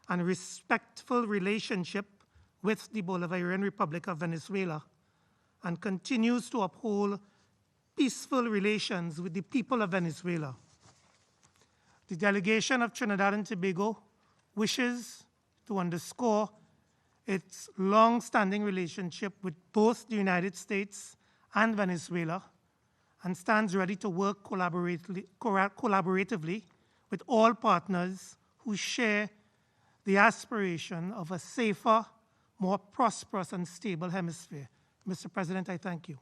and respectful relationship with the Bolivarian Republic of Venezuela, and continues to uphold peaceful relations with the people of Venezuela. The delegation of Trinidad and Tobago wishes to underscore its long-standing relationship with both the United States and Venezuela, and stands ready to work collaboratively with all partners who share the aspiration of a safer, more prosperous and stable hemisphere. Mr. President, I thank you.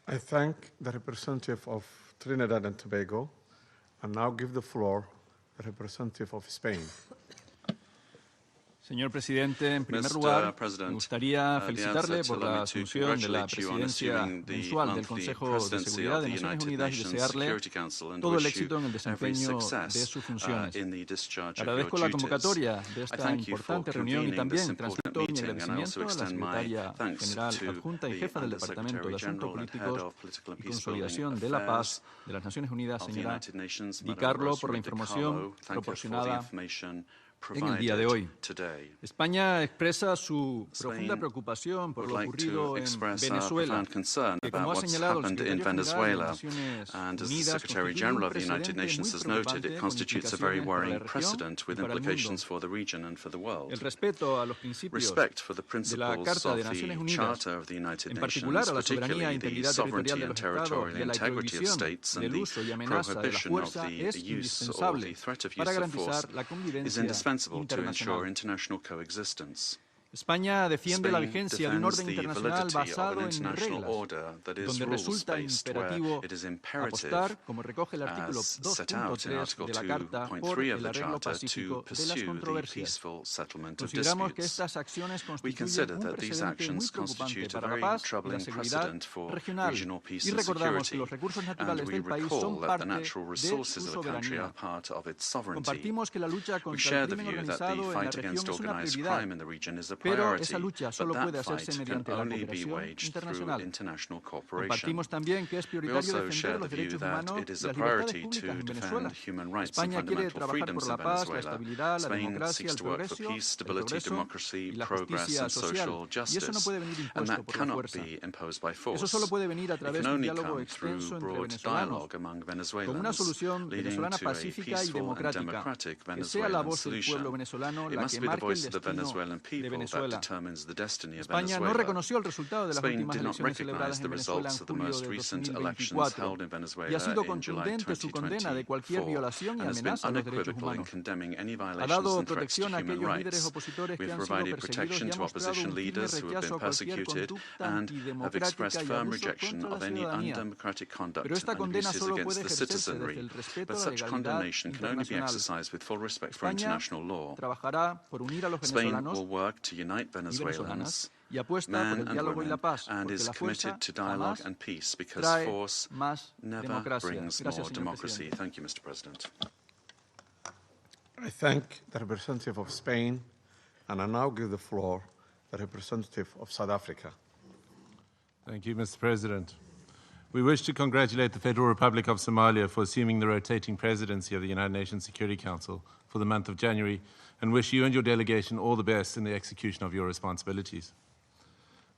I thank the representative of Trinidad and Tobago, and now give the floor to the representative of Spain. Señor presidente, en primer lugar, me gustaría felicitarle por la asunción de la presidencia mensual del Consejo de Seguridad de Naciones Unidas y desearle todo el éxito en el desempeño de sus funciones. Agradezco la convocatoria de esta importante reunión y también transmito mi agradecimiento a la secretaria general adjunta y jefa del Departamento de Asuntos Políticos y Consolidación de la Paz de las Naciones Unidas, señora Di Carlo, por la información proporcionada en el día de hoy. España expresa su profunda preocupación por lo ocurrido en Venezuela, que, como ha señalado el Secretary General of the United Nations has noted, it constitutes a very worrying precedent with implications for the region and for the world. Respect for the principles of the Charter of the United Nations, particularly the sovereignty and territorial integrity of states and the prohibition of the use or the threat of use of force, is indispensable indispensable to ensure international coexistence. España defiende la Spain vigencia de un defends orden the internacional validity of basado an en international reglas, order that is donde resulta rules-based, where imperativo it is imperative, apostar, como recoge el artículo as set out in 2.3 Article de la Carta, por 2.3 of el the arreglo Charter, to pacífico de las pursue the controversias. peaceful settlement of Consideramos que disputes. estas acciones We constituyen consider un that these precedente muy actions preocupante constitute a para la very paz y la troubling seguridad precedent for regional, regional peace y and recordamos que security, los recursos and naturales we del país recall son that the parte natural de resources su of the country are soberanía. part of its sovereignty. Compartimos que la lucha We contra share el the crimen view that the organizado en la fight región against es una organized prioridad, crime in the region is a pero priority, esa lucha but solo puede that hacerse fight can mediante la only be cooperación waged through internacional. international cooperation. Compartimos también que es We prioritario also defender share the los view derechos that humanos it is y a las libertades priority públicas to en Venezuela. defend human rights and España quiere fundamental trabajar por freedoms la in paz, la Venezuela. estabilidad, la Spain democracia, seeks el to work for progreso, peace, stability, progreso democracy, y la progress, justicia and social social, y eso no justice, puede venir and impuesto that por la cannot fuerza. be imposed by force. Eso solo puede venir a It través can de un only diálogo come extenso through entre broad venezolanos, dialogue among con una Venezuelans, solución leading venezolana to a pacífica y peaceful and democrática, democratic que sea la Venezuelan voz del pueblo solution. venezolano It la must que be the marque el voice of the destino Venezuelan de people that Venezuela. determines the destiny of España no Venezuela. reconoció el resultado de las Spain últimas did not elecciones celebradas recognize the en Venezuela en results of the julio most de recent elections 2024 held in y ha Venezuela sido in July contundente su condena de cualquier 2024 violación y and has been amenaza a los derechos unequivocal in humanos. condemning any Ha violations dado and threats to protección a human aquellos líderes rights. opositores We que have han sido provided perseguidos protection y ha to mostrado opposition un firme leaders who have rechazo been a cualquier persecuted conducta and have antidemocrática expressed y firm abuso rejection contra la of any ciudadanía. undemocratic conduct Pero esta and condena abuses solo against puede the ejercerse desde citizenry. el respeto But a la such legalidad condemnation can only be internacional. exercised with full respect for España international law. trabajará por unir a los Spain venezolanos will work to unite y venezolanas Venezuelans, y apuesta por men el and diálogo y la women, paz, and porque is la fuerza committed to dialogue jamás and peace because trae force más never democracia. brings Gracias, more señor democracy. presidente. Thank you, Mr. President. I thank the representative of Spain, and I now give the floor to the representative of South Africa. Thank you, Mr. President. We wish to congratulate the Federal Republic of Somalia for assuming the rotating presidency of the United Nations Security Council for the month of January, and wish you and your delegation all the best in the execution of your responsibilities.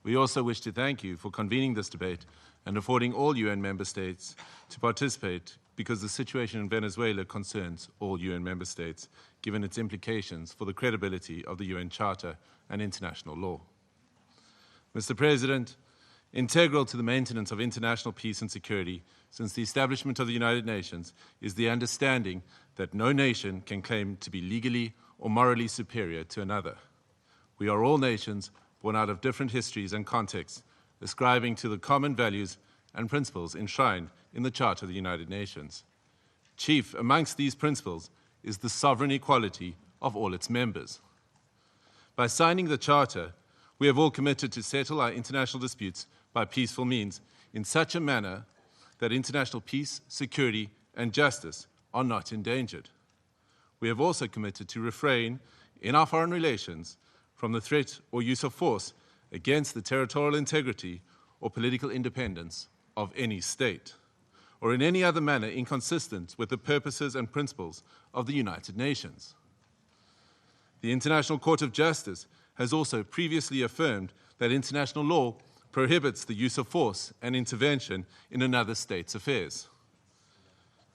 We also wish to thank you for convening this debate and affording all UN member states to participate, because the situation in Venezuela concerns all UN member states, given its implications for the credibility of the UN Charter and international law. Mr. President, integral to the maintenance of international peace and security since the establishment of the United Nations is the understanding that no nation can claim to be legally or morally superior to another. We are all nations born out of different histories and contexts, ascribing to the common values and principles enshrined in the Charter of the United Nations. Chief amongst these principles is the sovereign equality of all its members. By signing the Charter, we have all committed to settle our international disputes by peaceful means in such a manner that international peace, security, and justice are not endangered. We have also committed to refrain in our foreign relations from the threat or use of force against the territorial integrity or political independence of any state, or in any other manner inconsistent with the purposes and principles of the United Nations. The International Court of Justice has also previously affirmed that international law prohibits the use of force and intervention in another state's affairs.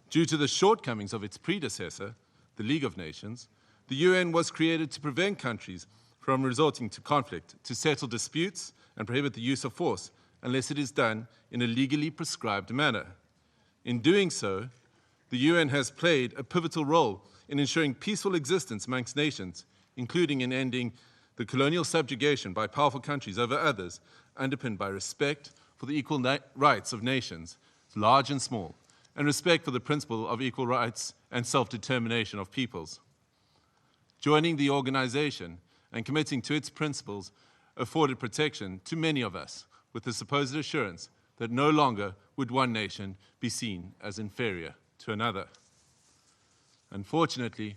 Due to the shortcomings of its predecessor, the League of Nations, the UN was created to prevent countries from resorting to conflict, to settle disputes, and prohibit the use of force unless it is done in a legally prescribed manner. In doing so, the UN has played a pivotal role in ensuring peaceful existence amongst nations, including in ending the colonial subjugation by powerful countries over others, underpinned by respect for the equal rights of nations, large and small, and respect for the principle of equal rights and self-determination of peoples. Joining the organization and committing to its principles afforded protection to many of us, with the supposed assurance that no longer would one nation be seen as inferior to another. Unfortunately,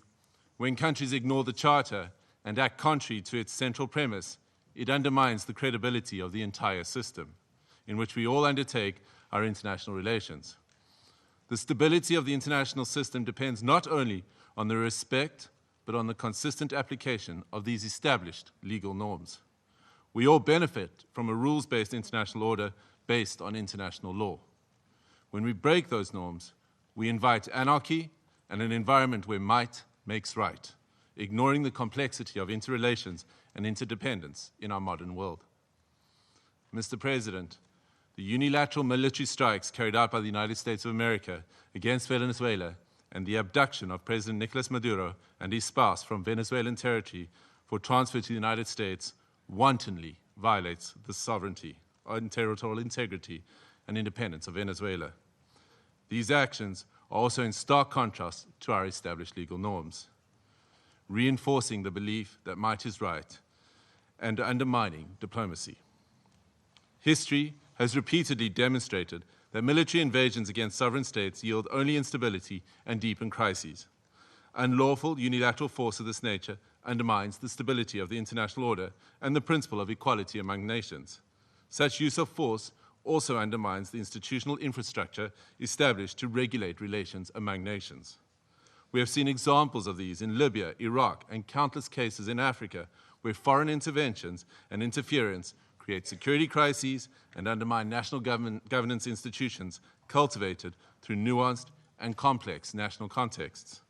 when countries ignore the Charter and act contrary to its central premise, it undermines the credibility of the entire system in which we all undertake our international relations. The stability of the international system depends not only on the respect, but on the consistent application of these established legal norms. We all benefit from a rules-based international order based on international law. When we break those norms, we invite anarchy and an environment where might makes right, ignoring the complexity of interrelations and interdependence in our modern world. Mr. President, the unilateral military strikes carried out by the United States of America against Venezuela and the abduction of President Nicolas Maduro and his spouse from Venezuelan territory for transfer to the United States wantonly violates the sovereignty and territorial integrity and independence of Venezuela. These actions are also in stark contrast to our established legal norms, reinforcing the belief that might is right and undermining diplomacy. History has repeatedly demonstrated that military invasions against sovereign states yield only instability and deepen crises. Unlawful unilateral force of this nature undermines the stability of the international order and the principle of equality among nations. Such use of force also undermines the institutional infrastructure established to regulate relations among nations. We have seen examples of these in Libya, Iraq, and countless cases in Africa where foreign interventions and interference create security crises and undermine national governance institutions cultivated through nuanced and complex national contexts.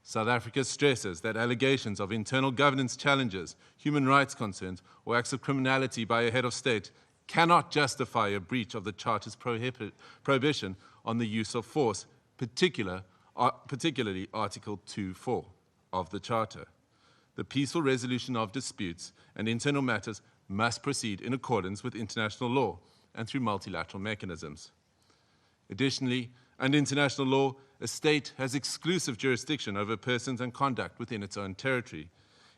South Africa stresses that allegations of internal governance challenges, human rights concerns, or acts of criminality by a head of state cannot justify a breach of the Charter's prohibition on the use of force, particularly Article 2.4 of the Charter. The peaceful resolution of disputes and internal matters must proceed in accordance with international law and through multilateral mechanisms. Additionally, under international law, a state has exclusive jurisdiction over persons and conduct within its own territory.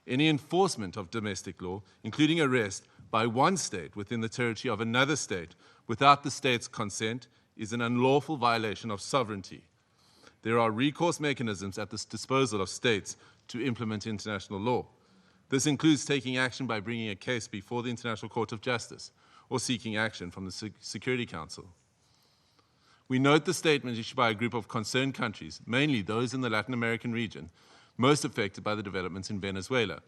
Any enforcement of domestic law, including arrest by one state within the territory of another state without the state's consent, is an unlawful violation of sovereignty. There are recourse mechanisms at the disposal of states to implement international law. This includes taking action by bringing a case before the International Court of Justice or seeking action from the Security Council. We note the statement issued by a group of concerned countries, mainly those in the Latin American region, most affected by the developments in Venezuela,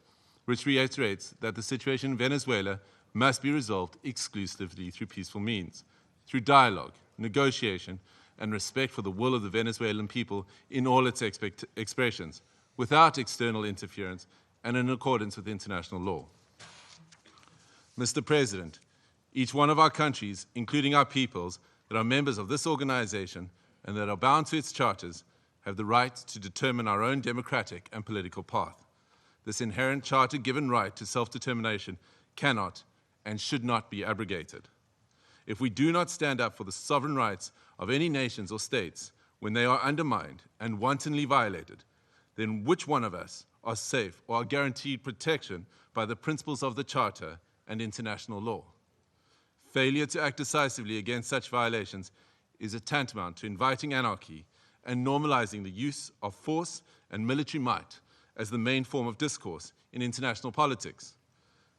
which reiterates that the situation in Venezuela must be resolved exclusively through peaceful means, through dialogue, negotiation, and respect for the will of the Venezuelan people in all its expressions, without external interference and in accordance with international law. Mr. President, each one of our countries, including our peoples, that are members of this organization and that are bound to its charters, have the right to determine our own democratic and political path. This inherent charter-given right to self-determination cannot and should not be abrogated. If we do not stand up for the sovereign rights of any nations or states when they are undermined and wantonly violated, then which one of us are safe or are guaranteed protection by the principles of the Charter and international law? Failure to act decisively against such violations is a tantamount to inviting anarchy and normalizing the use of force and military might as the main form of discourse in international politics.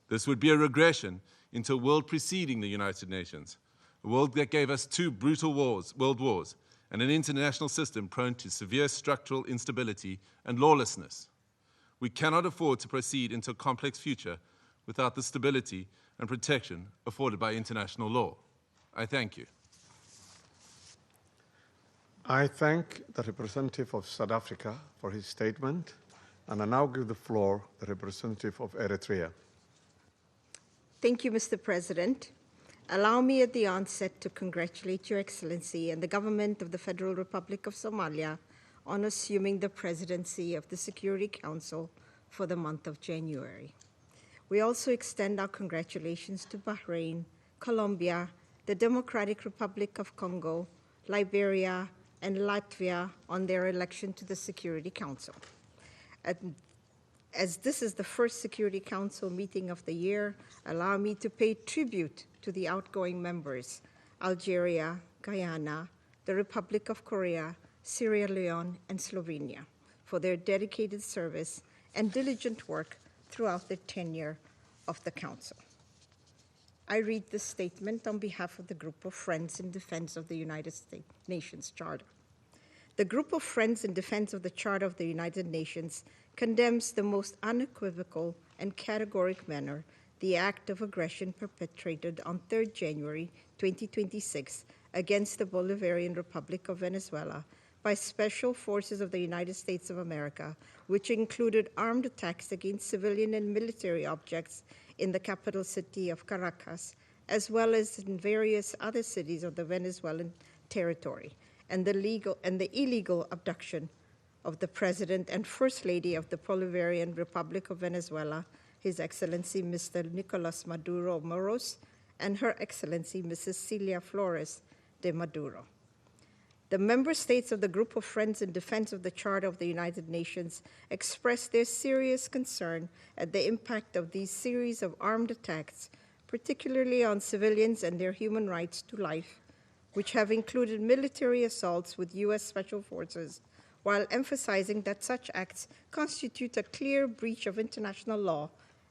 This would be a regression into a world preceding the United Nations, a world that gave us two brutal world wars, and an international system prone to severe structural instability and lawlessness. We cannot afford to proceed into a complex future without the stability and protection afforded by international law. I thank you. I thank the representative of South Africa for his statement, and I now give the floor to the representative of Eritrea. Thank you, Mr. President. Allow me at the onset to congratulate Your Excellency and the government of the Federal Republic of Somalia on assuming the presidency of the Security Council for the month of January. We also extend our congratulations to Bahrain, Colombia, the Democratic Republic of Congo, Liberia, and Latvia on their election to the Security Council. As this is the first Security Council meeting of the year, allow me to pay tribute to the outgoing members, Algeria, Guyana, the Republic of Korea, Sierra Leone, and Slovenia, for their dedicated service and diligent work throughout the tenure of the Council. I read this statement on behalf of the Group of Friends in Defense of the United Nations Charter. The Group of Friends in Defense of the Charter of the United Nations condemns the most unequivocal and categoric manner the act of aggression perpetrated on 3rd January 2026 against the Bolivarian Republic of Venezuela by special forces of the United States of America, which included armed attacks against civilian and military objects in the capital city of Caracas, as well as in various other cities of the Venezuelan territory, and the illegal abduction of the President and First Lady of the Bolivarian Republic of Venezuela, His Excellency Mr. Nicolas Maduro Moros, and Her Excellency Mrs. Celia Flores de Maduro. The member states of the Group of Friends in Defense of the Charter of the United Nations expressed their serious concern at the impact of these series of armed attacks, particularly on civilians and their human rights to life, which have included military assaults with U.S. Special Forces, while emphasizing that such acts constitute a clear breach of international law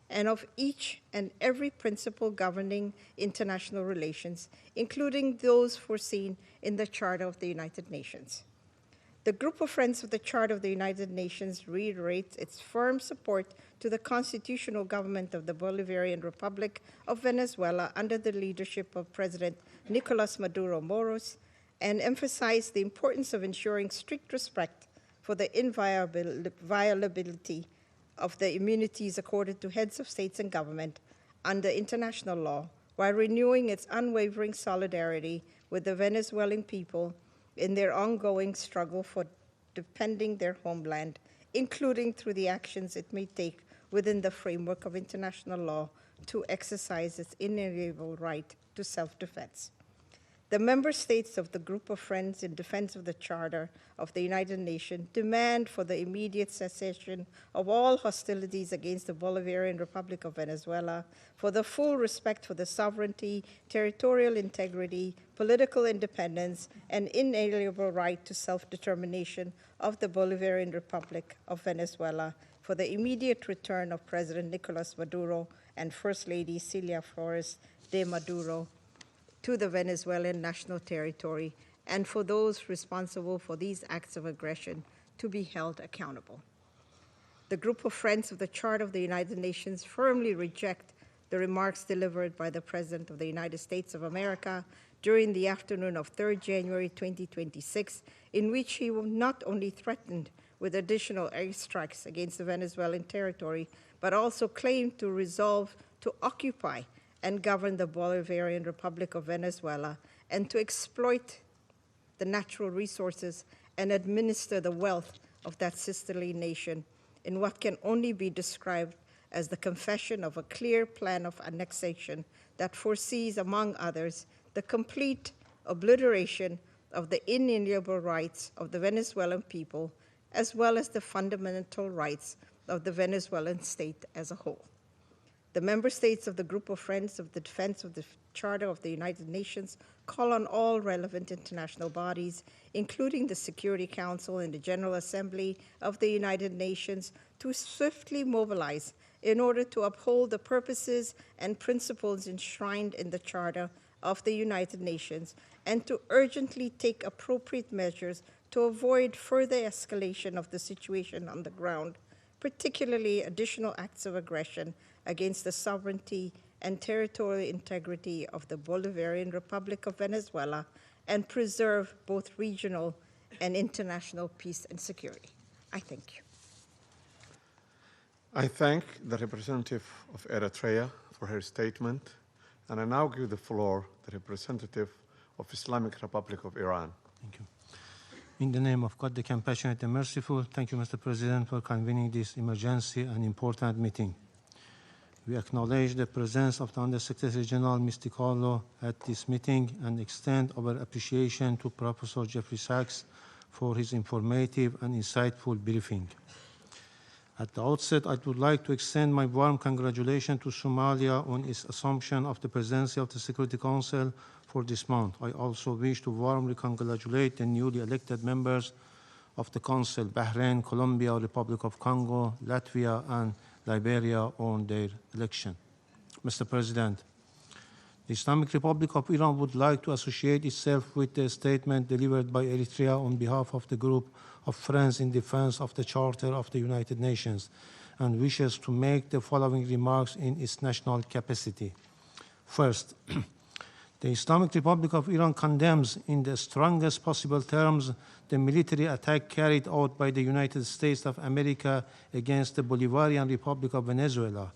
and of each and every principle governing international relations, including those foreseen in the Charter of the United Nations. The Group of Friends of the Charter of the United Nations reiterates its firm support to the constitutional government of the Bolivarian Republic of Venezuela under the leadership of President Nicolas Maduro Moros, and emphasize the importance of ensuring strict respect for the inviolability of the immunities accorded to heads of states and government under international law, while renewing its unwavering solidarity with the Venezuelan people in their ongoing struggle for defending their homeland, including through the actions it may take within the framework of international law to exercise its inalienable right to self-defense. The member states of the Group of Friends in Defense of the Charter of the United Nations demand for the immediate cessation of all hostilities against the Bolivarian Republic of Venezuela, for the full respect for the sovereignty, territorial integrity, political independence, and inalienable right to self-determination of the Bolivarian Republic of Venezuela, for the immediate return of President Nicolas Maduro and First Lady Celia Flores de Maduro to the Venezuelan national territory, and for those responsible for these acts of aggression to be held accountable. The Group of Friends of the Charter of the United Nations firmly reject the remarks delivered by the President of the United States of America during the afternoon of 3rd January 2026, in which he not only threatened with additional airstrikes against the Venezuelan territory, but also claimed to resolve to occupy and govern the Bolivarian Republic of Venezuela, and to exploit the natural resources and administer the wealth of that sisterly nation in what can only be described as the confession of a clear plan of annexation that foresees, among others, the complete obliteration of the inalienable rights of the Venezuelan people, as well as the fundamental rights of the Venezuelan state as a whole. The member states of the Group of Friends of the Defense of the Charter of the United Nations call on all relevant international bodies, including the Security Council and the General Assembly of the United Nations, to swiftly mobilize in order to uphold the purposes and principles enshrined in the Charter of the United Nations, and to urgently take appropriate measures to avoid further escalation of the situation on the ground, particularly additional acts of aggression against the sovereignty and territorial integrity of the Bolivarian Republic of Venezuela, and preserve both regional and international peace and security. I thank you. I thank the representative of Eritrea for her statement, and I now give the floor to the representative of Islamic Republic of Iran. Thank you. In the name of God, the Compassionate and Merciful, thank you, Mr. President, for convening this emergency and important meeting. We acknowledge the presence of the Undersecretary General Misticolo at this meeting and extend our appreciation to Professor Jeffrey Sachs for his informative and insightful briefing. At the outset, I would like to extend my warm congratulations to Somalia on its assumption of the presidency of the Security Council for this month. I also wish to warmly congratulate the newly elected members of the Council, Bahrain, Colombia, Republic of Congo, Latvia, and Liberia on their election. Mr. President, the Islamic Republic of Iran would like to associate itself with the statement delivered by Eritrea on behalf of the Group of Friends in Defense of the Charter of the United Nations, and wishes to make the following remarks in its national capacity. First, the Islamic Republic of Iran condemns in the strongest possible terms the military attack carried out by the United States of America against the Bolivarian Republic of Venezuela.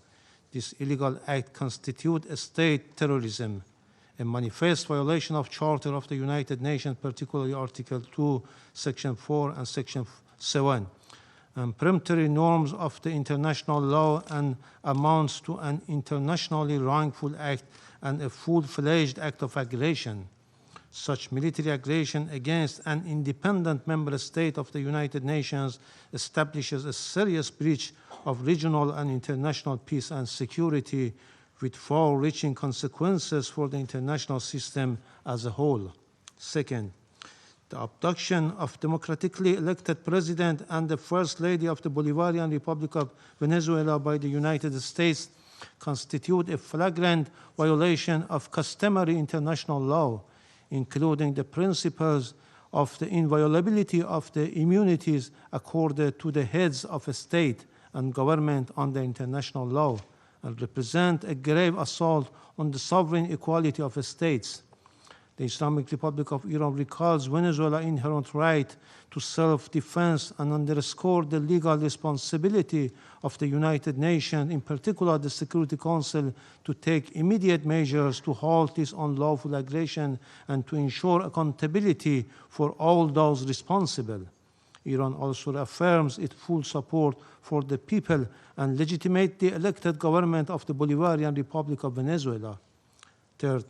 This illegal act constitutes state terrorism a manifest violation of Charter of the United Nations, particularly Article 2, Section 4 and Section 7, and peremptory norms of the international law, and amounts to an internationally wrongful act and a full-fledged act of aggression. Such military aggression against an independent member state of the United Nations establishes a serious breach of regional and international peace and security, with far-reaching consequences for the international system as a whole. Second, the abduction of democratically elected president and the First Lady of the Bolivarian Republic of Venezuela by the United States constitute a flagrant violation of customary international law, including the principles of the inviolability of the immunities accorded to the heads of a state and government under international law, and represent a grave assault on the sovereign equality of states. The Islamic Republic of Iran recalls Venezuela's inherent right to self-defense and underscores the legal responsibility of the United Nations, in particular the Security Council, to take immediate measures to halt this unlawful aggression and to ensure accountability for all those responsible. Iran also affirms its full support for the people and legitimate the elected government of the Bolivarian Republic of Venezuela. Third,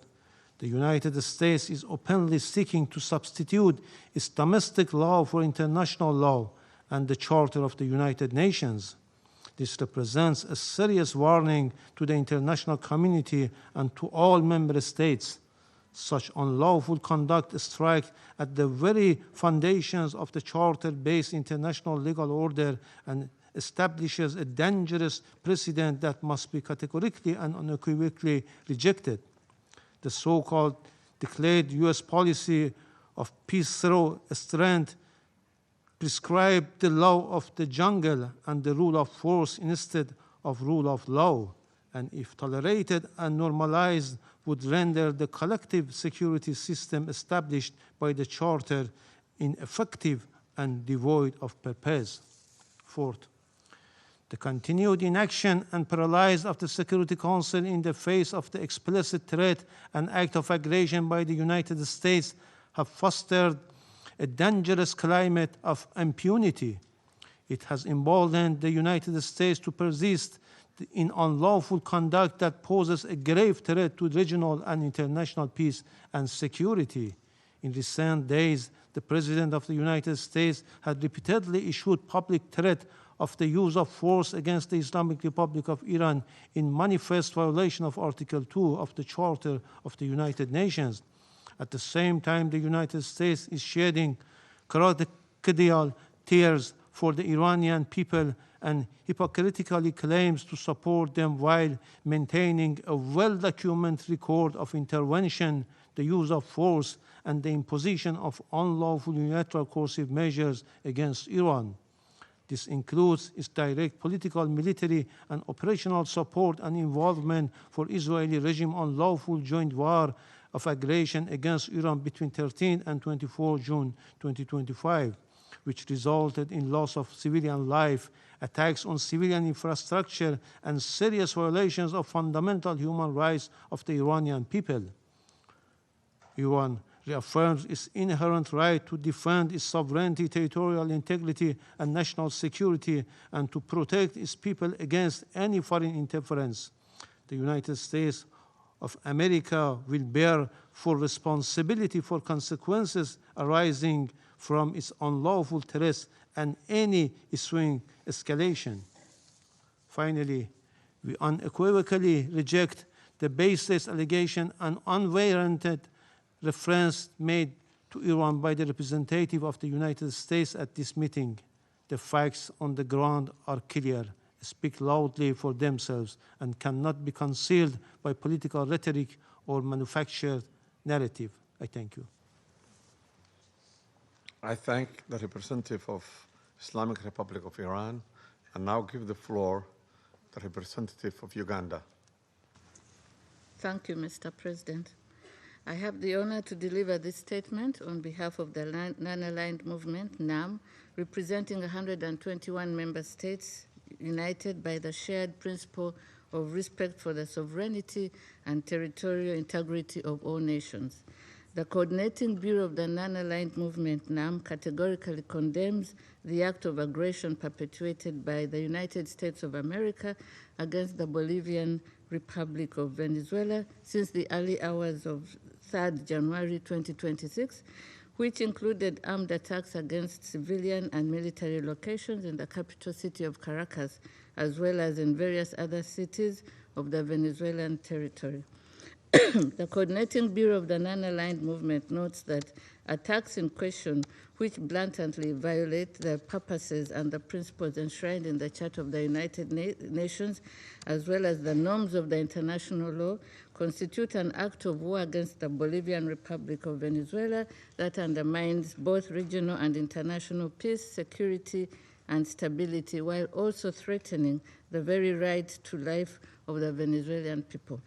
the United States is openly seeking to substitute its domestic law for international law and the Charter of the United Nations. This represents a serious warning to the international community and to all member states. Such unlawful conduct strikes at the very foundations of the Charter-based international legal order and establishes a dangerous precedent that must be categorically and unequivocally rejected. The so-called declared U.S. policy of peace through strength prescribe the law of the jungle and the rule of force instead of rule of law, and if tolerated and normalized, would render the collective security system established by the Charter ineffective and devoid of purpose. Fourth, the continued inaction and paralysis of the Security Council in the face of the explicit threat and act of aggression by the United States have fostered a dangerous climate of impunity. It has emboldened the United States to persist in unlawful conduct that poses a grave threat to regional and international peace and security. In recent days, the President of the United States had repeatedly issued public threat of the use of force against the Islamic Republic of Iran in manifest violation of Article 2 of the Charter of the United Nations. At the same time, the United States is shedding crocodile tears for the Iranian people and hypocritically claims to support them while maintaining a well-documented record of intervention, the use of force, and the imposition of unlawful unilateral coercive measures against Iran. This includes its direct political, military, and operational support and involvement for Israeli regime unlawful joint war of aggression against Iran between 13 and 24 June 2025, which resulted in loss of civilian life, attacks on civilian infrastructure, and serious violations of fundamental human rights of the Iranian people. Iran reaffirms its inherent right to defend its sovereignty, territorial integrity, and national security, and to protect its people against any foreign interference. The United States of America will bear full responsibility for consequences arising from its unlawful threats and any ensuing escalation. Finally, we unequivocally reject the baseless allegation and unwarranted reference made to Iran by the representative of the United States at this meeting. The facts on the ground are clear, speak loudly for themselves, and cannot be concealed by political rhetoric or manufactured narrative. I thank you. I thank the representative of Islamic Republic of Iran, and now give the floor to the representative of Uganda. Thank you, Mr. President. I have the honor to deliver this statement on behalf of the Non-Aligned Movement, NAM, representing 121 member states united by the shared principle of respect for the sovereignty and territorial integrity of all nations. The Coordinating Bureau of the Non-Aligned Movement, NAM, categorically condemns the act of aggression perpetuated by the United States of America against the Bolivarian Republic of Venezuela since the early hours of 3rd January 2026, which included armed attacks against civilian and military locations in the capital city of Caracas, as well as in various other cities of the Venezuelan territory. The Coordinating Bureau of the Non-Aligned Movement notes that attacks in question, which blatantly violate the purposes and the principles enshrined in the Charter of the United Nations, as well as the norms of the international law, constitute an act of war against the Bolivarian Republic of Venezuela that undermines both regional and international peace, security, and stability, while also threatening the very right to life of the Venezuelan people.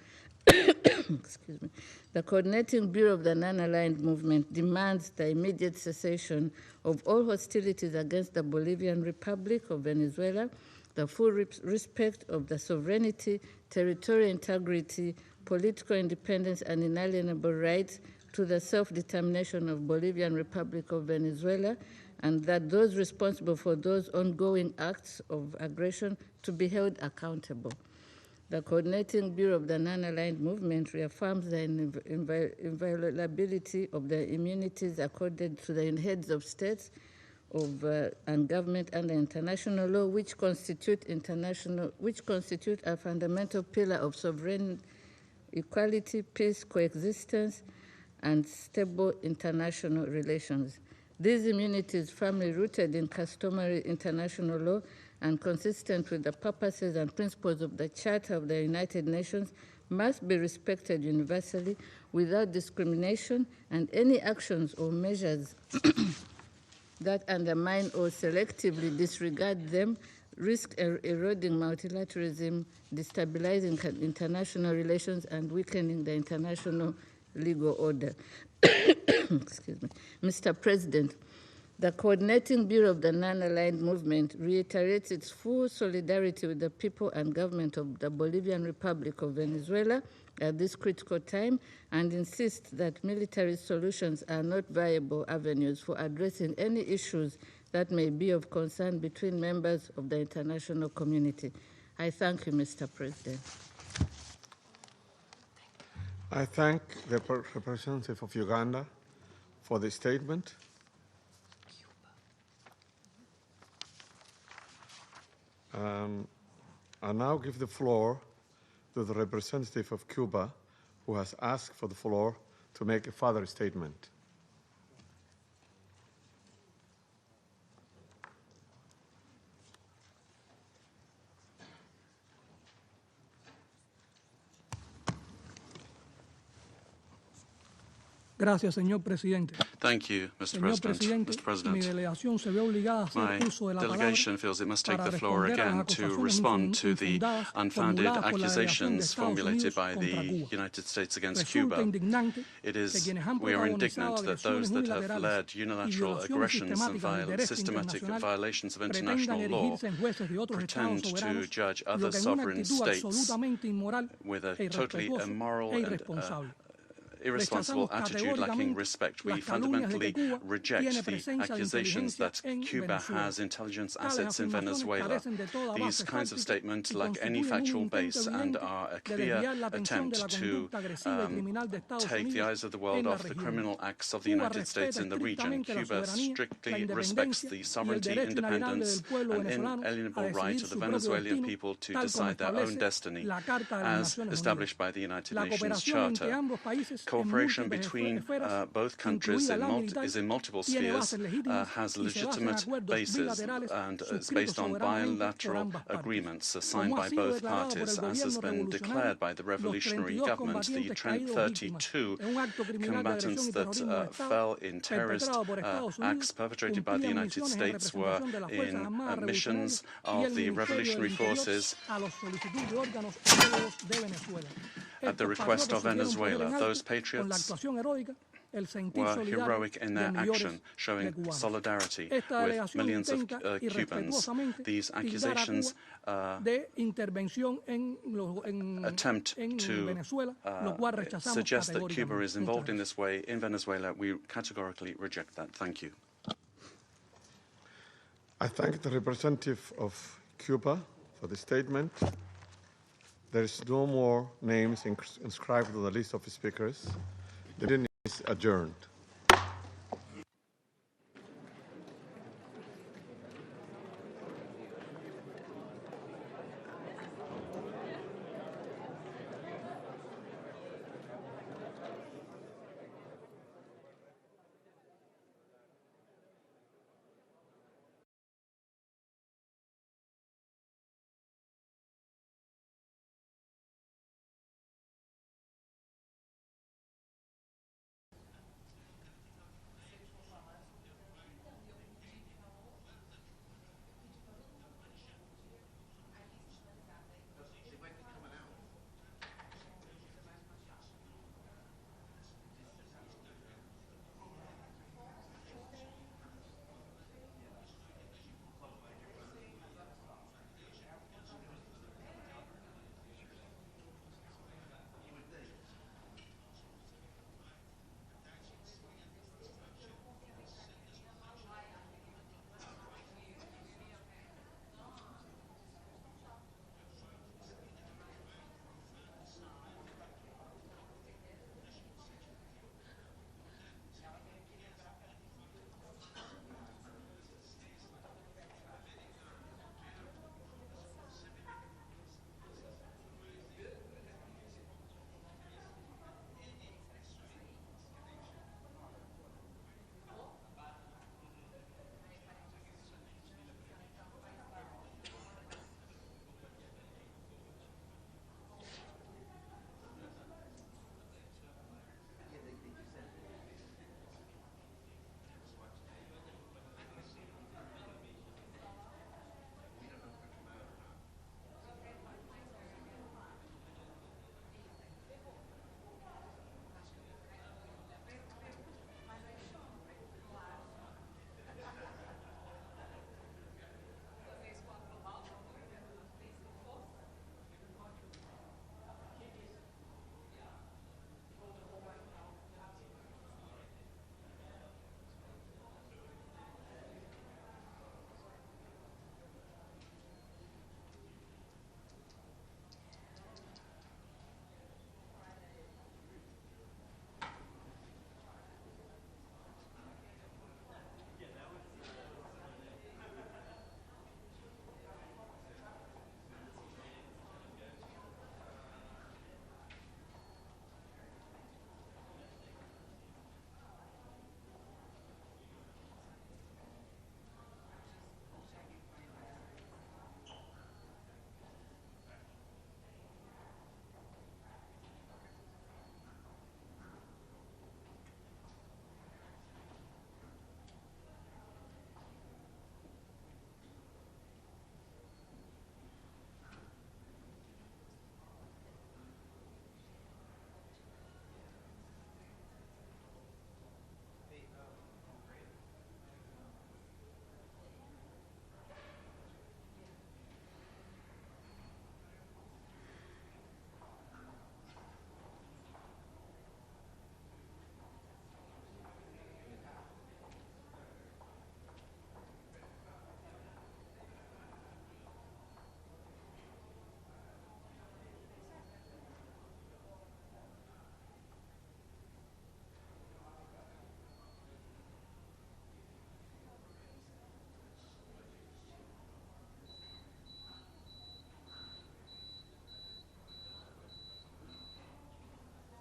Excuse me. The Coordinating Bureau of the Non-Aligned Movement demands the immediate cessation of all hostilities against the Bolivarian Republic of Venezuela, the full respect of the sovereignty, territorial integrity, political independence, and inalienable rights to the self-determination of Bolivarian Republic of Venezuela, and that those responsible for those ongoing acts of aggression to be held accountable. The Coordinating Bureau of the Non-Aligned Movement reaffirms the inviolability of the immunities accorded to the heads of states and government under international law, which constitute a fundamental pillar of sovereign equality, peace, coexistence, and stable international relations. These immunities, firmly rooted in customary international law and consistent with the purposes and principles of the Charter of the United Nations, must be respected universally without discrimination, and any actions or measures that undermine or selectively disregard them risk eroding multilateralism, destabilizing international relations, and weakening the international legal order. Excuse me. Mr. President, the Coordinating Bureau of the Non-Aligned Movement reiterates its full solidarity with the people and government of the Bolivarian Republic of Venezuela at this critical time, and insists that military solutions are not viable avenues for addressing any issues that may be of concern between members of the international community. I thank you, Mr. President. I thank the representative of Uganda for the statement. I now give the floor to the representative of Cuba, who has asked for the floor to make a further statement. Gracias, señor presidente. Thank you, Mr. Señor President. Mr. mi President, delegación se ve obligada a hacer my uso de la delegation palabra feels it must take para the floor responder a again las to acusaciones respond to the infundadas unfounded formuladas por la delegación de accusations Estados formulated Unidos by contra the Cuba. United States against Resulta Cuba. indignante It que is, quienes han we are protagonizado indignant that those agresiones that have unilaterales led y unilateral violaciones aggressions and sistemáticas del derecho systematic internacional violations of pretendan international law erigirse en jueces de otros pretend estados to soberanos, judge lo other que en una sovereign actitud states absolutamente inmoral with a e totally irrespetuoso immoral e and irresponsable. irresponsible Rechazamos attitude lacking categóricamente respect. We las calumnias de fundamentally que Cuba reject tiene the presencia de accusations inteligencia that en Cuba Venezuela. has intelligence Tales assets in afirmaciones Venezuela. carecen de toda These base kinds of fáctica statements y lack any constituyen un factual intento base and evidente are a de clear desviar la atención de la attempt to conducta agresiva y criminal de Estados take the Unidos eyes of the world en la off the región. criminal acts of the Cuba United States respeta in the region. estrictamente la Cuba soberanía, la strictly respects independencia the y el sovereignty, derecho inalienable independence, del pueblo and venezolano a inalienable right decidir of the su propio Venezuelan destino, people to tal como decide their own establece destiny la Carta de las as Naciones established Unidas. by the United La Nations cooperación entre Charter. ambos países en Cooperation múltiples between esferas, both countries incluida la militar, is in multiple tiene spheres, bases legítimas has y se basa en legitimate acuerdos bases bilaterales and is suscritos based on soberanamente por bilateral ambas partes. agreements signed Como ha by sido both declarado por parties, el as has gobierno been declared revolucionario, by the los revolutionary 32 government, the combatientes caídos víctimas 32 en un acto criminal de agresión combatants y that terrorismo de Estado fell in terrorist perpetrado por Estados Unidos acts perpetrated by the cumplían United misiones en States were representación de las Fuerzas in Armadas missions Revolucionarias y of el the Ministerio del revolutionary Interior forces a la solicitud de órganos de Venezuela. at the Estos request patriotas of se vieron poner Venezuela. en alto Those con la patriots actuación heroica were heroic in their action, showing solidarity with millions of Cubans. These accusations attempt to suggest that Cuba is involved in this way in Venezuela. We categorically reject that. Thank you. I thank the representative of Cuba for the statement. There is no more names inscribed on the list of speakers. The meeting is adjourned.